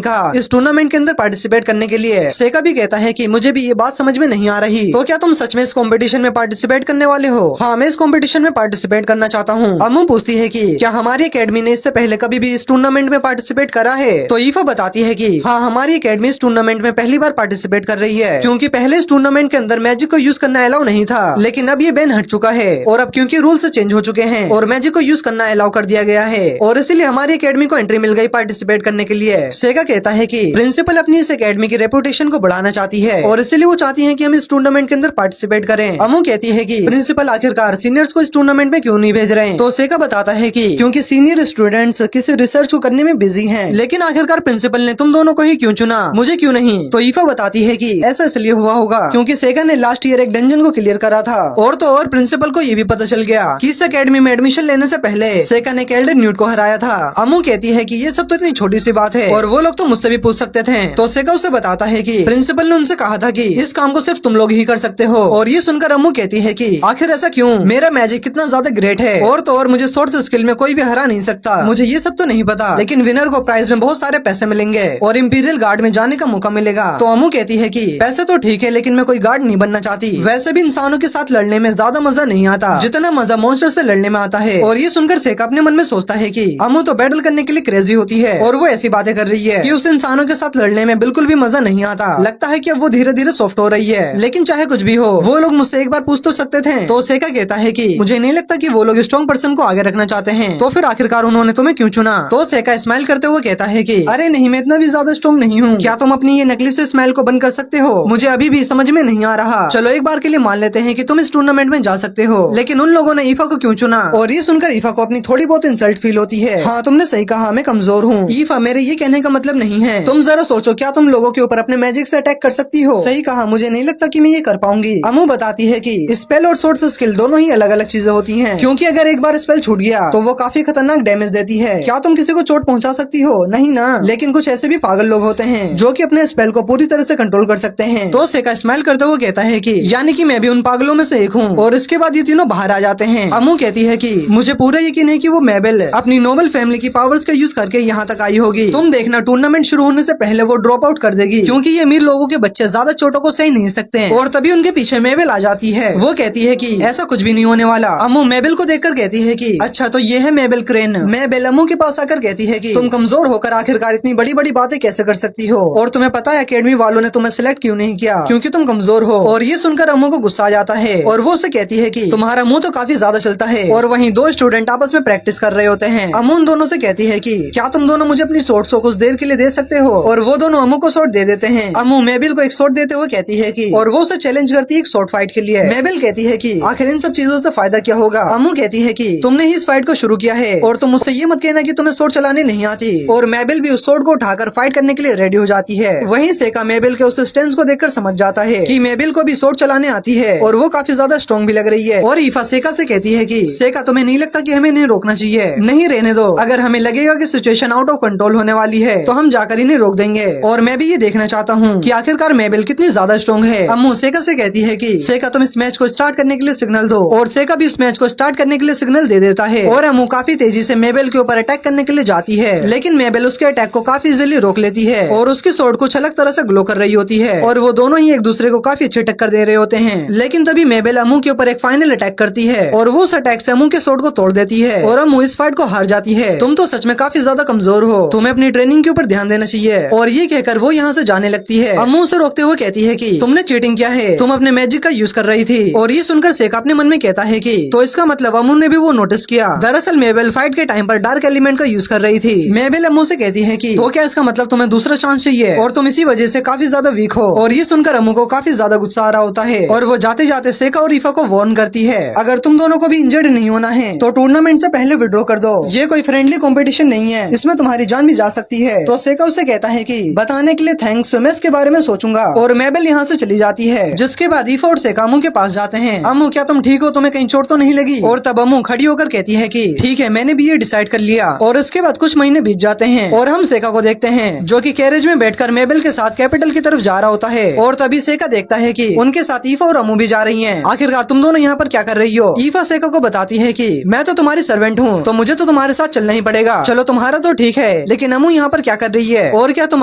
कहा इस टूर्नामेंट के अंदर पार्टिसिपेट करने के लिए। सेका भी कहता है कि मुझे भी ये बात समझ में नहीं आ रही, तो क्या तुम सच में इस कंपटीशन में पार्टिसिपेट करने वाले हो? हाँ, मैं इस कंपटीशन में पार्टिसिपेट करना चाहता हूँ। अमू पूछती है कि क्या हमारी एकेडमी ने इससे पहले कभी भी इस टूर्नामेंट में पार्टिसिपेट करा है? तो ईफा बताती है कि हाँ, हमारी एकेडमी इस टूर्नामेंट में पहली बार पार्टिसिपेट कर रही है, क्योंकि पहले इस टूर्नामेंट के अंदर मैजिक को यूज करना अलाउ नहीं था, लेकिन अब ये बैन हट चुका है और अब क्योंकि रूल्स चेंज हो चुके हैं और मैजिक को यूज करना अलाउ कर दिया गया है, और इसीलिए हमारी एकेडमी को एंट्री मिल गई पार्टिसिपेट करने के लिए। सेगा कहता है कि प्रिंसिपल अपनी इस एकेडमी की रेपुटेशन को बढ़ाना चाहती है और इसीलिए वो चाहती है कि हम इस टूर्नामेंट के अंदर पार्टिसिपेट करें। अमू कहती है कि प्रिंसिपल आखिरकार सीनियर्स को इस टूर्नामेंट में क्यों नहीं भेज रहे हैं? तो सेगा बताता है कि क्योंकि सीनियर स्टूडेंट्स किसी रिसर्च को करने में बिजी हैं, लेकिन आखिरकार प्रिंसिपल ने तुम दोनों को ही क्यों चुना, मुझे क्यों नहीं? तो ईफा बताती है कि ऐसा इसलिए हुआ होगा क्योंकि सेगा ने लास्ट ईयर एक डंजन को क्लियर करा था, और तो और प्रिंसिपल को ये भी पता चल गया कि इस एकेडमी में एडमिशन लेने से पहले सेगा ने कैल्डन न्यूट को हराया था। अमू कहती है कि ये सब तो इतनी छोटी सी बात है और वो लोग तो मुझसे भी पूछ सकते थे। तो सेगा उसे बताता है कि प्रिंसिपल ने उनसे कहा था कि इस काम को सिर्फ तुम लोग ही कर सकते हो, और ये सुनकर अमू कहती है कि आखिर ऐसा क्यों? मेरा मैजिक कितना ज्यादा ग्रेट है, और तो और मुझे सोर्स स्किल में कोई भी हरा नहीं सकता। मुझे ये सब तो नहीं पता, लेकिन विनर को प्राइज में बहुत सारे पैसे मिलेंगे और इंपीरियल गार्ड में जाने का मौका मिलेगा। तो अमू कहती है कि पैसे तो ठीक है, लेकिन मैं कोई गार्ड नहीं बनना चाहती। वैसे भी इंसानों के साथ लड़ने में ज्यादा मजा नहीं आता जितना मजा मॉन्स्टर से लड़ने में आता है। और ये सुनकर सेका अपने मन में सोचता है कि अमू तो बैटल करने के लिए क्रेजी होती है और वो ऐसी बातें कर रही है कि उस इंसानों के साथ लड़ने में बिल्कुल भी मजा नहीं आता। लगता है कि अब वो धीरे धीरे सॉफ्ट हो रही है, लेकिन चाहे कुछ भी हो वो लोग मुझसे एक बार पूछ तो सकते थे। तो सेका कहता है कि मुझे नहीं लगता कि वो लोग स्ट्रॉन्ग पर्सन को आगे रखना चाहते हैं, तो फिर आखिरकार उन्होंने तुम्हें क्यों चुना? तो सेका स्माइल करते हुए कहता है कि अरे नहीं, मैं इतना भी ज्यादा स्ट्रॉन्ग नहीं हूँ। क्या तुम अपनी ये नकली से स्माइल को बंद कर सकते हो? मुझे अभी भी समझ में नहीं आ रहा। चलो एक बार के लिए मान लेते हैं कि तुम इस टूर्नामेंट में जा सकते हो, लेकिन उन लोगों ने ईफा को क्यों चुना? और ये सुनकर ईफा को अपनी थोड़ी बहुत इंसल्ट फील होती है। हाँ, तुमने सही कहा, मैं कमजोर हूँ। ईफा, मेरे ये कहने का मतलब नहीं है। तुम जरा सोचो, क्या तुम लोगों के ऊपर अपने मैजिक से अटैक कर सकती हो? सही कहा, मुझे नहीं लगता कि मैं ये कर पाऊंगी। अमू बताती है कि स्पेल और सोर्स स्किल दोनों ही अलग अलग चीजें होती हैं, क्योंकि अगर एक बार स्पेल छूट गया तो वो काफी खतरनाक डैमेज देती है। क्या तुम किसी को चोट पहुंचा सकती हो? नहीं ना। लेकिन कुछ ऐसे भी पागल लोग होते हैं जो कि अपने स्पेल को पूरी तरह से कंट्रोल कर सकते हैं। तो सेका स्माइल करते हुए कहता है कि यानी कि मैं भी उन पागलों में से एक हूँ। और इसके बाद ये तीनों बाहर आ जाते हैं। अमू कहती है कि मुझे पूरा यकीन है कि वो मेबल अपनी नोबल फैमिली की पावर्स का यूज करके यहाँ तक आई होगी। तुम देखना, टूर्नामेंट शुरू होने से पहले वो ड्रॉप आउट कर देगी, क्योंकि ये अमीर लोगों के बच्चे ज्यादा चोटों को सह नहीं सकते। और तभी उनके पीछे मेबल आ जाती है। वो कहती है कि ऐसा कुछ भी नहीं होने वाला। अमू मेबल को देखकर कहती है कि अच्छा, तो ये है मेबल क्रेन। मेबल अमू के पास आकर कहती है कि तुम कमजोर होकर आखिरकार इतनी बड़ी बड़ी बातें कैसे कर सकती हो? और तुम्हें पता है एकेडमी वालों ने तुम्हें सिलेक्ट क्यों नहीं किया? क्योंकि तुम कमजोर हो। और ये सुनकर अमू को गुस्सा आ जाता है और वो उसे कहती है कि तुम्हारा मुंह तो काफी ज्यादा चलता है। और वहीं दो स्टूडेंट आपस में प्रैक्टिस कर रहे होते हैं। अमू उन दोनों से कहती है कि क्या तुम दोनों मुझे अपनी सोर्ट्स को कुछ देर के लिए दे सकते हो? और वो दोनों अमू को शॉट दे देते हैं। अमू मेबिल को एक शॉट देते हुए कहती है कि और वो उसे चैलेंज करती है एक शॉर्ट फाइट के लिए। मेबिल कहती है कि आखिर इन सब चीजों से फायदा क्या होगा? अमू कहती है कि तुमने ही इस फाइट को शुरू किया है और तुम मुझसे ये मत कहना कि तुम्हें शॉट चलाने नहीं आती। और मेबिल भी उस शॉट को उठाकर फाइट करने के लिए रेडी हो जाती है। वहीं सेका मेबिल के उस स्टेंस को देखकर समझ जाता है कि मेबिल को भी शॉट चलाने आती है और वो काफी ज्यादा स्ट्रॉन्ग भी लग रही है। और ईफा सेका से कहती है कि सेका, तुम्हें नहीं लगता कि हमें इन्हें रोकना चाहिए? नहीं, रहने दो। अगर हमें लगेगा कि सिचुएशन आउट ऑफ कंट्रोल होने वाली है तो हम जाकर इन्हें रोक देंगे। और मैं भी ये देखना चाहता हूँ कि आखिरकार मेबिल कितनी ज्यादा स्ट्रॉन्ग है। अम्मू सेका से कहती है कि सेका, तुम इस मैच को स्टार्ट करने के लिए सिग्नल दो। और सेका भी इस मैच को स्टार्ट करने के लिए सिग्नल दे देता है। और अम्मू काफी तेजी से मेबिल के ऊपर अटैक करने के लिए जाती है, लेकिन मेबिल उसके अटैक को काफी इजीली रोक लेती है और उसकी स्वॉर्ड कुछ अलग तरह से ग्लो कर रही होती है। और वो दोनों ही एक दूसरे को काफी अच्छी टक्कर दे रहे होते हैं। लेकिन तभी मेबिल अम्मू के ऊपर एक फाइनल अटैक करती है और वो उस अटैक से अम्मू के स्वॉर्ड को तोड़ देती है और अम्मू इस फाइट को हार जाती है। तुम तो सच में काफी ज्यादा कमजोर हो, तुम्हें अपनी ट्रेनिंग के ऊपर ध्यान देना चाहिए। और ये कहकर वो यहाँ से जाने लगती है। अम्मू उसे रोकते हुए कहती है कि तुमने चीटिंग किया है, तुम अपने मैजिक का यूज कर रही थी। और ये सुनकर सेका अपने मन में कहता है कि तो इसका मतलब अम्मू ने भी वो नोटिस किया। दरअसल मेबिल फाइट के टाइम पर डार्क एलिमेंट का यूज कर रही थी। मेबिल अम्मू से कहती है कि तो क्या इसका मतलब तुम्हें दूसरा चांस चाहिए और तुम इसी वजह से काफी ज्यादा वीक हो? और ये सुनकर अम्मू को काफी ज्यादा गुस्सा आ रहा होता है और वो जाते जाते सेका और ईफा को वार्न करती है, अगर तुम दोनों को भी इंजर्ड नहीं होना है तो टूर्नामेंट से पहले विड्रॉ कर दो। ये कोई फ्रेंडली कंपटीशन नहीं है, इसमें तुम्हारी जान भी जा सकती है। तो सेका उससे कहता है कि बताने के लिए थैंक्स, मैं इसके बारे में सोचूंगा। और मेबिल यहाँ से चली जाती है, जिसके बाद ईफा और सेका अम्मू के पास जाते हैं। अम्मू, क्या तुम ठीक हो? तुम्हें कहीं चोट तो नहीं लगी? और तब अम्मू खड़ी होकर कहती है कि ठीक है, मैंने भी ये डिसाइड कर लिया। और इसके बाद कुछ महीने बीत जाते हैं और हम सेका को देखते हैं जो कि कैरेज में बैठकर मेबिल मेबल के साथ कैपिटल की तरफ जा रहा होता है और तभी सेका देखता है कि उनके साथ ईफा और अमू भी जा रही हैं। आखिरकार तुम दोनों यहाँ पर क्या कर रही हो? ईफा सेका को बताती है कि मैं तो तुम्हारी सर्वेंट हूँ, तो मुझे तो तुम्हारे साथ चलना ही पड़ेगा। चलो तुम्हारा तो ठीक है, लेकिन अमू यहाँ पर क्या कर रही है? और क्या तुम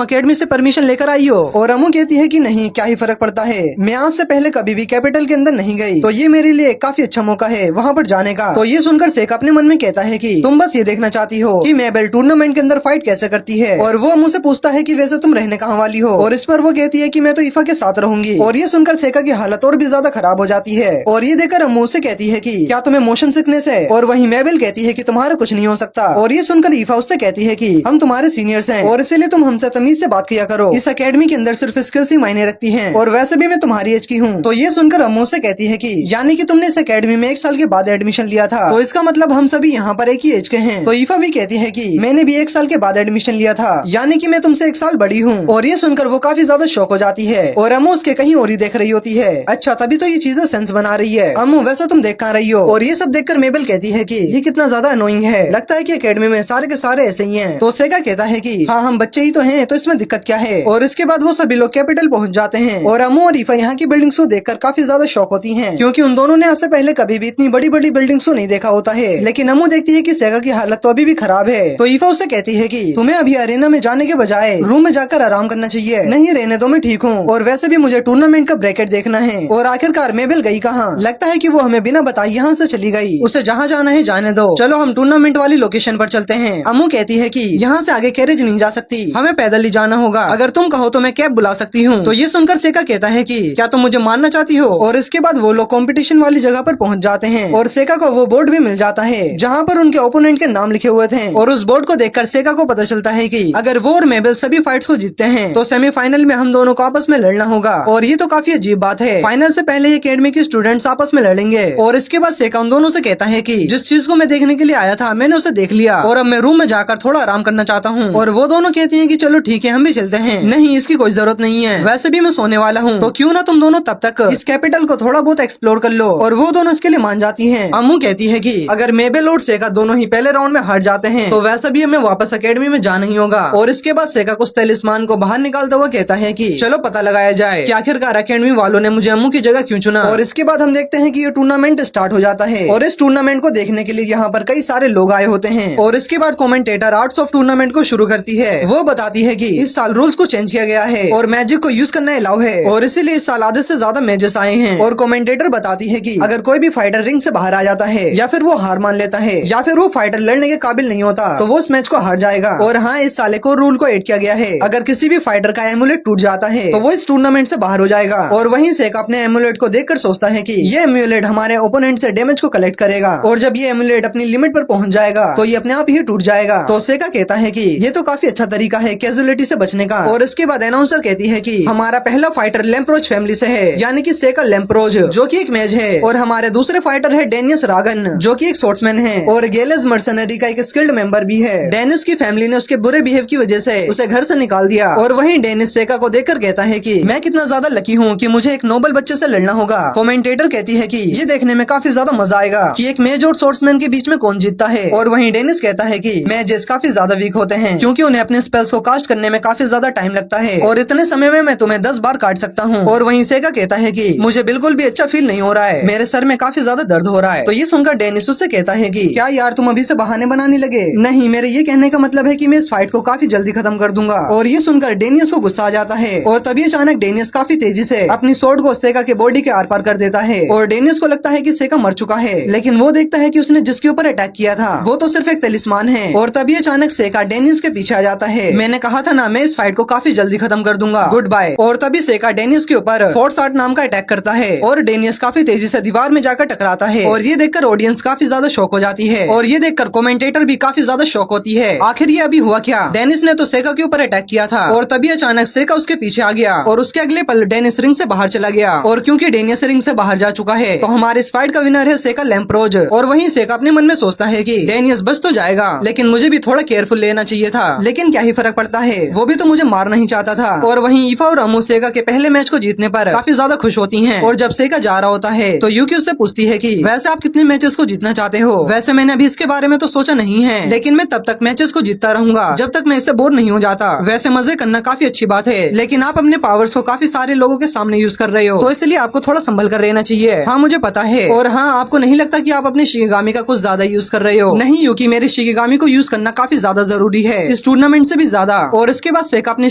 अकेडमी से परमिशन लेकर आई हो? और अमू कहती है कि नहीं, क्या ही फर्क पड़ता है, मैं आज से पहले कभी भी कैपिटल के अंदर नहीं गई, तो ये मेरे लिए काफी अच्छा मौका है वहाँ पर जाने का। तो ये सुनकर सेका अपने मन में कहता है कि तुम बस ये देखना चाहती हो कि मेबल टूर्नामेंट के अंदर फाइट कैसे करती है। और वो अमू से पूछता है कि वैसे तुम रहने कहाँ वाली हो? और इस पर वो कहती है कि मैं तो ईफा के साथ रहूंगी। और ये सुनकर सेका की हालत और भी ज्यादा खराब हो जाती है। और ये देखकर अमू उससे कहती है कि क्या तुम्हें मोशन सिकनेस है? और वहीं मेबल कहती है कि तुम्हारा कुछ नहीं हो सकता। और ये सुनकर ईफा उससे कहती है कि हम तुम्हारे सीनियर्स हैं और इसीलिए तुम हमसे तमीज से बात किया करो। इस अकेडमी के अंदर सिर्फ स्किल्स ही मायने रखती हैं और वैसे भी मैं तुम्हारी एज की हूँ। तो ये सुनकर अमू से कहती है कि यानी कि तुमने इस अकेडमी में 1 साल के बाद एडमिशन लिया था, तो इसका मतलब हम सभी यहाँ पर एक ही एज के हैं। तो ईफा भी कहती है कि मैंने भी 1 साल के बाद एडमिशन लिया था, यानी कि मैं तुमसे 1 साल बड़ी हूँ। और ये सुनकर वो काफी ज्यादा शौक हो जाती है और अमू उसके कहीं और ही देख रही होती है। अच्छा, तभी तो ये चीजें सेंस बना रही है। अमू वैसे तुम देख कहाँ रही हो? और ये सब देखकर मेबल कहती है कि ये कितना ज्यादा अनोइंग है, लगता है कि अकेडमी में सारे के सारे ऐसे ही हैं। तो सेका कहता है कि हाँ, हम बच्चे ही तो हैं, तो इसमें दिक्कत क्या है? और इसके बाद वो सभी लोग कैपिटल पहुंच जाते हैं और अमू और ईफा यहाँ की बिल्डिंग्स को देखकर काफी ज्यादा शौक होती हैं, क्योंकि उन दोनों ने आज से पहले कभी भी इतनी बड़ी बड़ी बिल्डिंग्स को नहीं देखा होता है। लेकिन अमू देखती है कि सेका की हालत तो अभी भी खराब है। तो ईफा उससे कहती है कि तुम्हें अभी अरेना में जाने के बजाय रूम में जाकर आराम करना चाहिए। नहीं, रहने दो, मैं ठीक हूँ, और वैसे भी मुझे टूर्नामेंट का ब्रैकेट देखना है। और आखिरकार मेबल गई कहाँ? लगता है कि वो हमें बिना बताए यहाँ से चली गई। उसे जहाँ जाना है जाने दो, चलो हम टूर्नामेंट वाली लोकेशन पर चलते हैं। अमू कहती है कि यहाँ से आगे कैरेज नहीं जा सकती, हमें पैदल ही जाना होगा। अगर तुम कहो तो मैं कैब बुला सकती हूँ। तो ये सुनकर सेका कहता है कि क्या तुम मुझे मारना चाहती हो? और इसके बाद वो लोग कंपटीशन वाली जगह पर पहुँच जाते हैं और सेका को वो बोर्ड भी मिल जाता है जहाँ पर उनके ओपोनेंट के नाम लिखे हुए थे। और उस बोर्ड को देखकर सेका को पता चलता है कि अगर वो और मेबल सभी फाइट्स को जीतते हैं तो सेमीफाइनल में हम दोनों को आपस में लड़ना होगा। और ये तो काफी अजीब बात है, फाइनल से पहले ये अकेडमी के स्टूडेंट्स आपस में लड़ेंगे। और इसके बाद सेका उन दोनों से कहता है कि जिस चीज को मैं देखने के लिए आया था मैंने उसे देख लिया और अब मैं रूम में जाकर थोड़ा आराम करना चाहता हूँ। और वो दोनों कहती हैं कि चलो ठीक है, हम भी चलते हैं। नहीं, इसकी कोई जरूरत नहीं है, वैसे भी मैं सोने वाला हूँ, तो क्यों ना तुम दोनों तब तक इस कैपिटल को थोड़ा बहुत एक्सप्लोर कर लो। और वो दोनों इसके लिए मान जाती हैं। अम्मू कहती है कि अगर मेबल और सेका दोनों ही पहले राउंड में हार जाते हैं तो वैसे भी हमें वापस अकेडमी में जाना ही होगा। और इसके बाद सेका कुछ तलिस्मान को बाहर निकालता हुआ कहता है कि चलो पता लगाया जाए कि आखिरकार अकेडमी वालों ने मुझे अम्मू की जगह क्यों चुना। और इसके बाद हम देखते हैं कि ये टूर्नामेंट स्टार्ट हो जाता है और इस टूर्नामेंट को देखने के लिए यहाँ पर कई सारे लोग आए होते हैं। और इसके बाद कमेंटेटर आर्ट्स ऑफ टूर्नामेंट को शुरू करती है। वो बताती है कि इस साल रूल्स को चेंज किया गया है और मैजिक को यूज करना अलाउ है और इसीलिए इस साल आधे से ज्यादा मैचेस आए हैं। और कमेंटेटर बताती है कि अगर कोई भी फाइटर रिंग से बाहर आ जाता है या फिर वो हार मान लेता है या फिर वो फाइटर लड़ने के काबिल नहीं होता तो वो उस मैच को हार जाएगा। और हाँ, इस साल को रूल को ऐड किया गया है, अगर किसी भी फाइटर का एमुलेट टूट जाता है तो वो इस टूर्नामेंट से बाहर हो जाएगा। और वहीं सेका अपने एमुलेट को देखकर सोचता है कि ये एमुलेट हमारे ओपोनेंट से डैमेज को कलेक्ट करेगा और जब ये एमुलेट अपनी लिमिट पर पहुंच जाएगा तो ये अपने आप ही टूट जाएगा। तो सेका कहता है कि ये तो काफी अच्छा तरीका है कैजुअलिटी से बचने का। और इसके बाद अनाउंसर कहती है कि हमारा पहला फाइटर लैम्प्रोज फैमिली से है, यानी कि सेका लैम्प्रोज, जो कि एक मेज है। और हमारे दूसरे फाइटर है डेनियस रागन, जो कि एक स्वॉर्ड्समैन है और गेलेज मर्सनरी का एक स्किल्ड मेंबर भी है। डेनिस की फैमिली ने उसके बुरे बिहेव की वजह से उसे घर से निकाल दिया। और वहीं डेनिस सेका को देखकर कहता है कि मैं कितना ज्यादा लकी हूँ कि मुझे एक नोबल बच्चे से लड़ना होगा। कमेंटेटर कहती है कि ये देखने में काफी ज्यादा मजा आएगा कि एक मेज और स्वॉर्ड्समैन के बीच में कौन जीतता है। और वहीं डेनिस कहता है कि मेजेस काफी ज्यादा वीक होते हैं क्योंकि उन्हें अपने स्पेल्स को कास्ट करने में काफी ज्यादा टाइम लगता है और इतने समय में मैं तुम्हें 10 बार काट सकता हूँ। और वहीं सेका कहता है कि मुझे बिल्कुल भी अच्छा फील नहीं हो रहा है, मेरे सर में काफी ज्यादा दर्द हो रहा है। तो ये सुनकर डेनिस उससे कहता है कि क्या यार तुम अभी से बहाने बनाने लगे? नहीं, मेरे ये कहने का मतलब है कि मैं इस फाइट को काफी जल्दी खत्म कर दूंगा। और ये सुनकर डेनियस को गुस्सा आ जाता है और तभी अचानक डेनियस काफी तेजी से अपनी स्वॉर्ड को सेका के बॉडी के आर पार कर देता है। और डेनियस को लगता है कि सेका मर चुका है, लेकिन वो देखता है कि उसने जिसके ऊपर अटैक किया था वो तो सिर्फ एक तलिस्मान है। और तभी अचानक सेका डेनियस के पीछे आ जाता है। मैंने कहा था ना, मैं इस फाइट को काफी जल्दी खत्म कर दूंगा, गुड बाय। और तभी सेका डेनियस के ऊपर फोर्स आर्ट नाम का अटैक करता है और डेनियस काफी तेजी से दीवार में जाकर टकराता है। और ये देखकर ऑडियंस काफी ज्यादा शॉक हो जाती है और ये देखकर कमेंटेटर भी काफी ज्यादा शॉक होती है। आखिर ये अभी हुआ क्या? डेनिस ने तो सेका के ऊपर अटैक किया था और तभी अचानक सेका उसके पीछे आ गया और उसके अगले पल डेनिस रिंग से बाहर चला गया। और क्योंकि डेनिस रिंग से बाहर जा चुका है तो हमारे इस फाइट का विनर है सेका लैम्प्रोज। और वहीं सेका अपने मन में सोचता है कि डेनिस बच तो जाएगा, लेकिन मुझे भी थोड़ा केयरफुल लेना चाहिए था, लेकिन क्या ही फर्क पड़ता है, वो भी तो मुझे मारना ही चाहता था। और वहीं ईफा और अमू सेका के पहले मैच को जीतने पर काफी ज्यादा खुश होती हैं। और जब सेका जा रहा होता है तो यूकी उससे पूछती है कि वैसे आप कितने मैचेस को जीतना चाहते हो? वैसे मैंने अभी इसके बारे में तो सोचा नहीं है, लेकिन मैं तब तक मैचेस को जीतता रहूंगा जब तक मैं इससे बोर नहीं हो जाता। वैसे मजे करना करना काफी अच्छी बात है, लेकिन आप अपने पावर्स को काफी सारे लोगों के सामने यूज कर रहे हो, तो इसलिए आपको थोड़ा संभल कर रहना चाहिए। हाँ मुझे पता है, और हाँ आपको नहीं लगता कि आप अपने शिकिगामी का कुछ ज्यादा यूज कर रहे हो। नहीं, क्योंकि मेरे शिकिगामी को यूज करना काफी ज्यादा जरूरी है, इस टूर्नामेंट से भी ज्यादा। और इसके बाद सेका अपने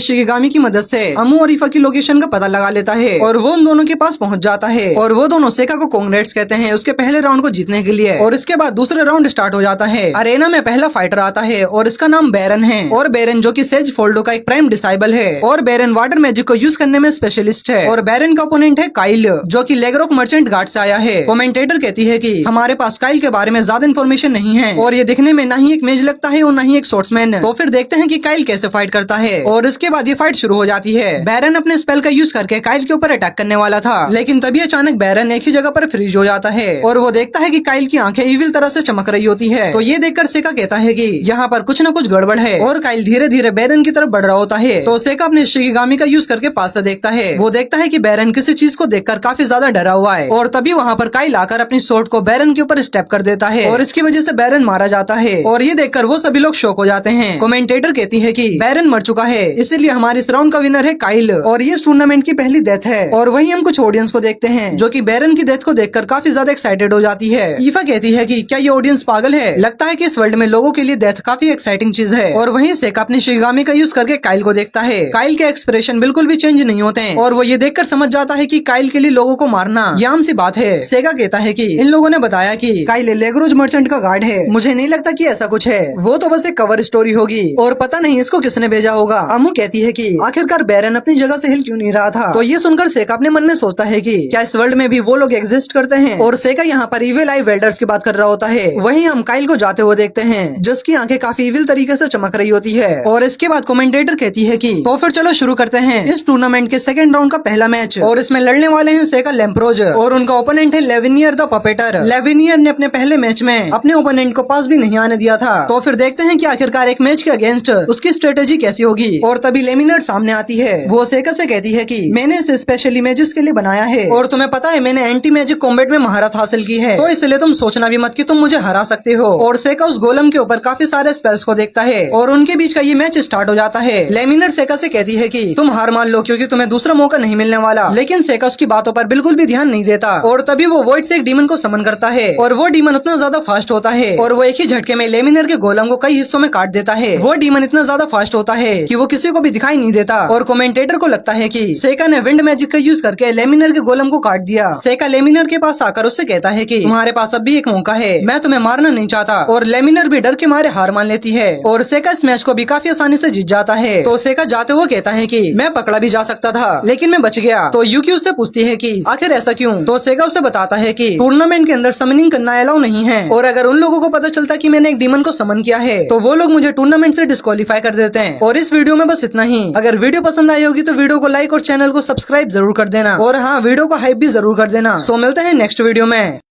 शिकिगामी की मदद से अमू और ईफा की लोकेशन का पता लगा लेता है और वो उन दोनों के पास पहुंच जाता है और वो दोनों सेका को कांग्रेट्स कहते हैं उसके पहले राउंड को जीतने के लिए। और इसके बाद दूसरे राउंड स्टार्ट हो जाता है। अरेना में पहला फाइटर आता है और इसका नाम बैरन है, और बैरन जो कि सेज फोल्डो का एक प्राइम डिसाइबल है, और बैरन वाटर मैजिक को यूज करने में स्पेशलिस्ट है। और बैरन का ओपोनेंट है काइल, जो कि लेगरोक मर्चेंट गार्ड से आया है। कमेंटेटर कहती है कि हमारे पास काइल के बारे में ज्यादा इन्फॉर्मेशन नहीं है और ये दिखने में ना ही एक मेज लगता है और ना ही एक स्वॉर्ड्समैन। तो फिर देखते हैं कि काइल कैसे फाइट करता है। और इसके बाद ये फाइट शुरू हो जाती है। बैरन अपने स्पेल का यूज करके काइल के ऊपर अटैक करने वाला था, लेकिन तभी अचानक बैरन एक ही जगह पर फ्रीज हो जाता है और वो देखता है कि काइल की आंखें इविल तरह से चमक रही होती है। तो ये देखकर सेका कहता है कि यहाँ पर कुछ न कुछ गड़बड़ है, और काइल धीरे धीरे बैरन की तरफ बढ़ रहा होता है। तो सेका अपने शिकिगामी का यूज करके पास से देखता है। वो देखता है कि बैरन किसी चीज को देखकर काफी ज्यादा डरा हुआ है, और तभी वहाँ पर काइल आकर अपनी सोर्ड को बैरन के ऊपर स्टेप कर देता है और इसकी वजह से बैरन मारा जाता है। और ये देखकर वो सभी लोग शॉक हो जाते हैं। कमेंटेटर कहती है कि बैरन मर चुका है, इसीलिए हमारे इस राउंड का विनर है काइल, और ये टूर्नामेंट की पहली डेथ है। और वहीं हम कुछ ऑडियंस को देखते हैं जो कि बैरन की डेथ को देखकर काफी ज्यादा एक्साइटेड हो जाती है। ईफा कहती है कि क्या ये ऑडियंस पागल है, लगता है कि इस वर्ल्ड में लोगों के लिए डेथ काफी एक्साइटिंग चीज है। और वहीं सेका अपने शिकिगामी का यूज करके काइल को देखता है। काइल के एक्सप्रेशन बिल्कुल भी चेंज नहीं होते हैं, और वो ये देखकर समझ जाता है कि काइल के लिए लोगों को मारना ये आम सी बात है। सेका कहता है कि इन लोगों ने बताया कि काइल लेगरोज मर्चेंट का गार्ड है, मुझे नहीं लगता कि ऐसा कुछ है, वो तो बस एक कवर स्टोरी होगी और पता नहीं इसको किसने भेजा होगा। अमू कहती है कि आखिरकार बैरन अपनी जगह से हिल क्यों नहीं रहा था। तो ये सुनकर सेका अपने मन में सोचता है कि क्या इस वर्ल्ड में भी वो लोग एग्जिस्ट करते हैं, और सेका यहाँ पर इविल आई वेल्डर्स की बात कर रहा होता है। वहीं हम काइल को जाते हुए देखते हैं जिसकी आंखें काफी इविल तरीके से चमक रही होती है। और इसके बाद कमेंटेटर कहती है कि तो फिर चलो शुरू करते हैं इस टूर्नामेंट के सेकंड राउंड का पहला मैच, और इसमें लड़ने वाले हैं सेका लैम्प्रोज और उनका ओपोनेंट है लेविनियर द पपेटर। लेविनियर ने अपने पहले मैच में अपने ओपोनेंट को पास भी नहीं आने दिया था। तो फिर देखते हैं कि आखिरकार एक मैच के अगेंस्ट उसकी स्ट्रेटेजी कैसी होगी। और तभी लेमिनेट सामने आती है। वो सेका से कहती है कि मैंने इसे स्पेशली मैचेस के लिए बनाया है, और तुम्हें पता है मैंने एंटी मैजिक कॉम्बैट में महारत हासिल की है, तो इसलिए तुम सोचना भी मत कि तुम मुझे हरा सकते हो। और सेका उस गोलम के ऊपर काफी सारे स्पेल्स को देखता है और उनके बीच का ये मैच स्टार्ट हो जाता है। लेमिनेट सेका से कहती है कि तुम हार मान लो क्योंकि तुम्हें दूसरा मौका नहीं मिलने वाला, लेकिन सेका उसकी बातों पर बिल्कुल भी ध्यान नहीं देता। और तभी वो वॉइड से एक डीमन को समन करता है, और वो डीमन उतना ज्यादा फास्ट होता है और वो एक ही झटके में लेमिनेट के गोलम को कई हिस्सों में काट देता है। वो डीमन इतना ज्यादा फास्ट होता है कि वो किसी को भी दिखाई नहीं देता, और कमेंटेटर को लगता है कि सेका ने विंड मैजिक का यूज करके लेमिनेट के गोलम को काट दिया। सेका लेमिनेट के पास आकर उससे कहता है कि तुम्हारे पास अब भी एक मौका है, मैं तुम्हें मारना नहीं चाहता। और लेमिनेट भी डर के मारे हार मान लेती है, और सेका इस मैच को भी काफी आसानी से जीत जाता है। तो सेका जाते हुए कहता है कि मैं पकड़ा भी जा सकता था लेकिन मैं बच गया। तो यूकी उससे पूछती है कि आखिर ऐसा क्यों। तो सेगा उसे बताता है कि टूर्नामेंट के अंदर समनिंग करना अलाउ नहीं है, और अगर उन लोगों को पता चलता कि मैंने एक डीमन को समन किया है तो वो लोग मुझे टूर्नामेंट से डिस्क्वालीफाई कर देते हैं। और इस वीडियो में बस इतना ही। अगर वीडियो पसंद आई होगी तो वीडियो को लाइक और चैनल को सब्सक्राइब जरूर कर देना, और हाँ वीडियो को हाइप भी जरूर कर देना। सो मिलते हैं नेक्स्ट वीडियो में।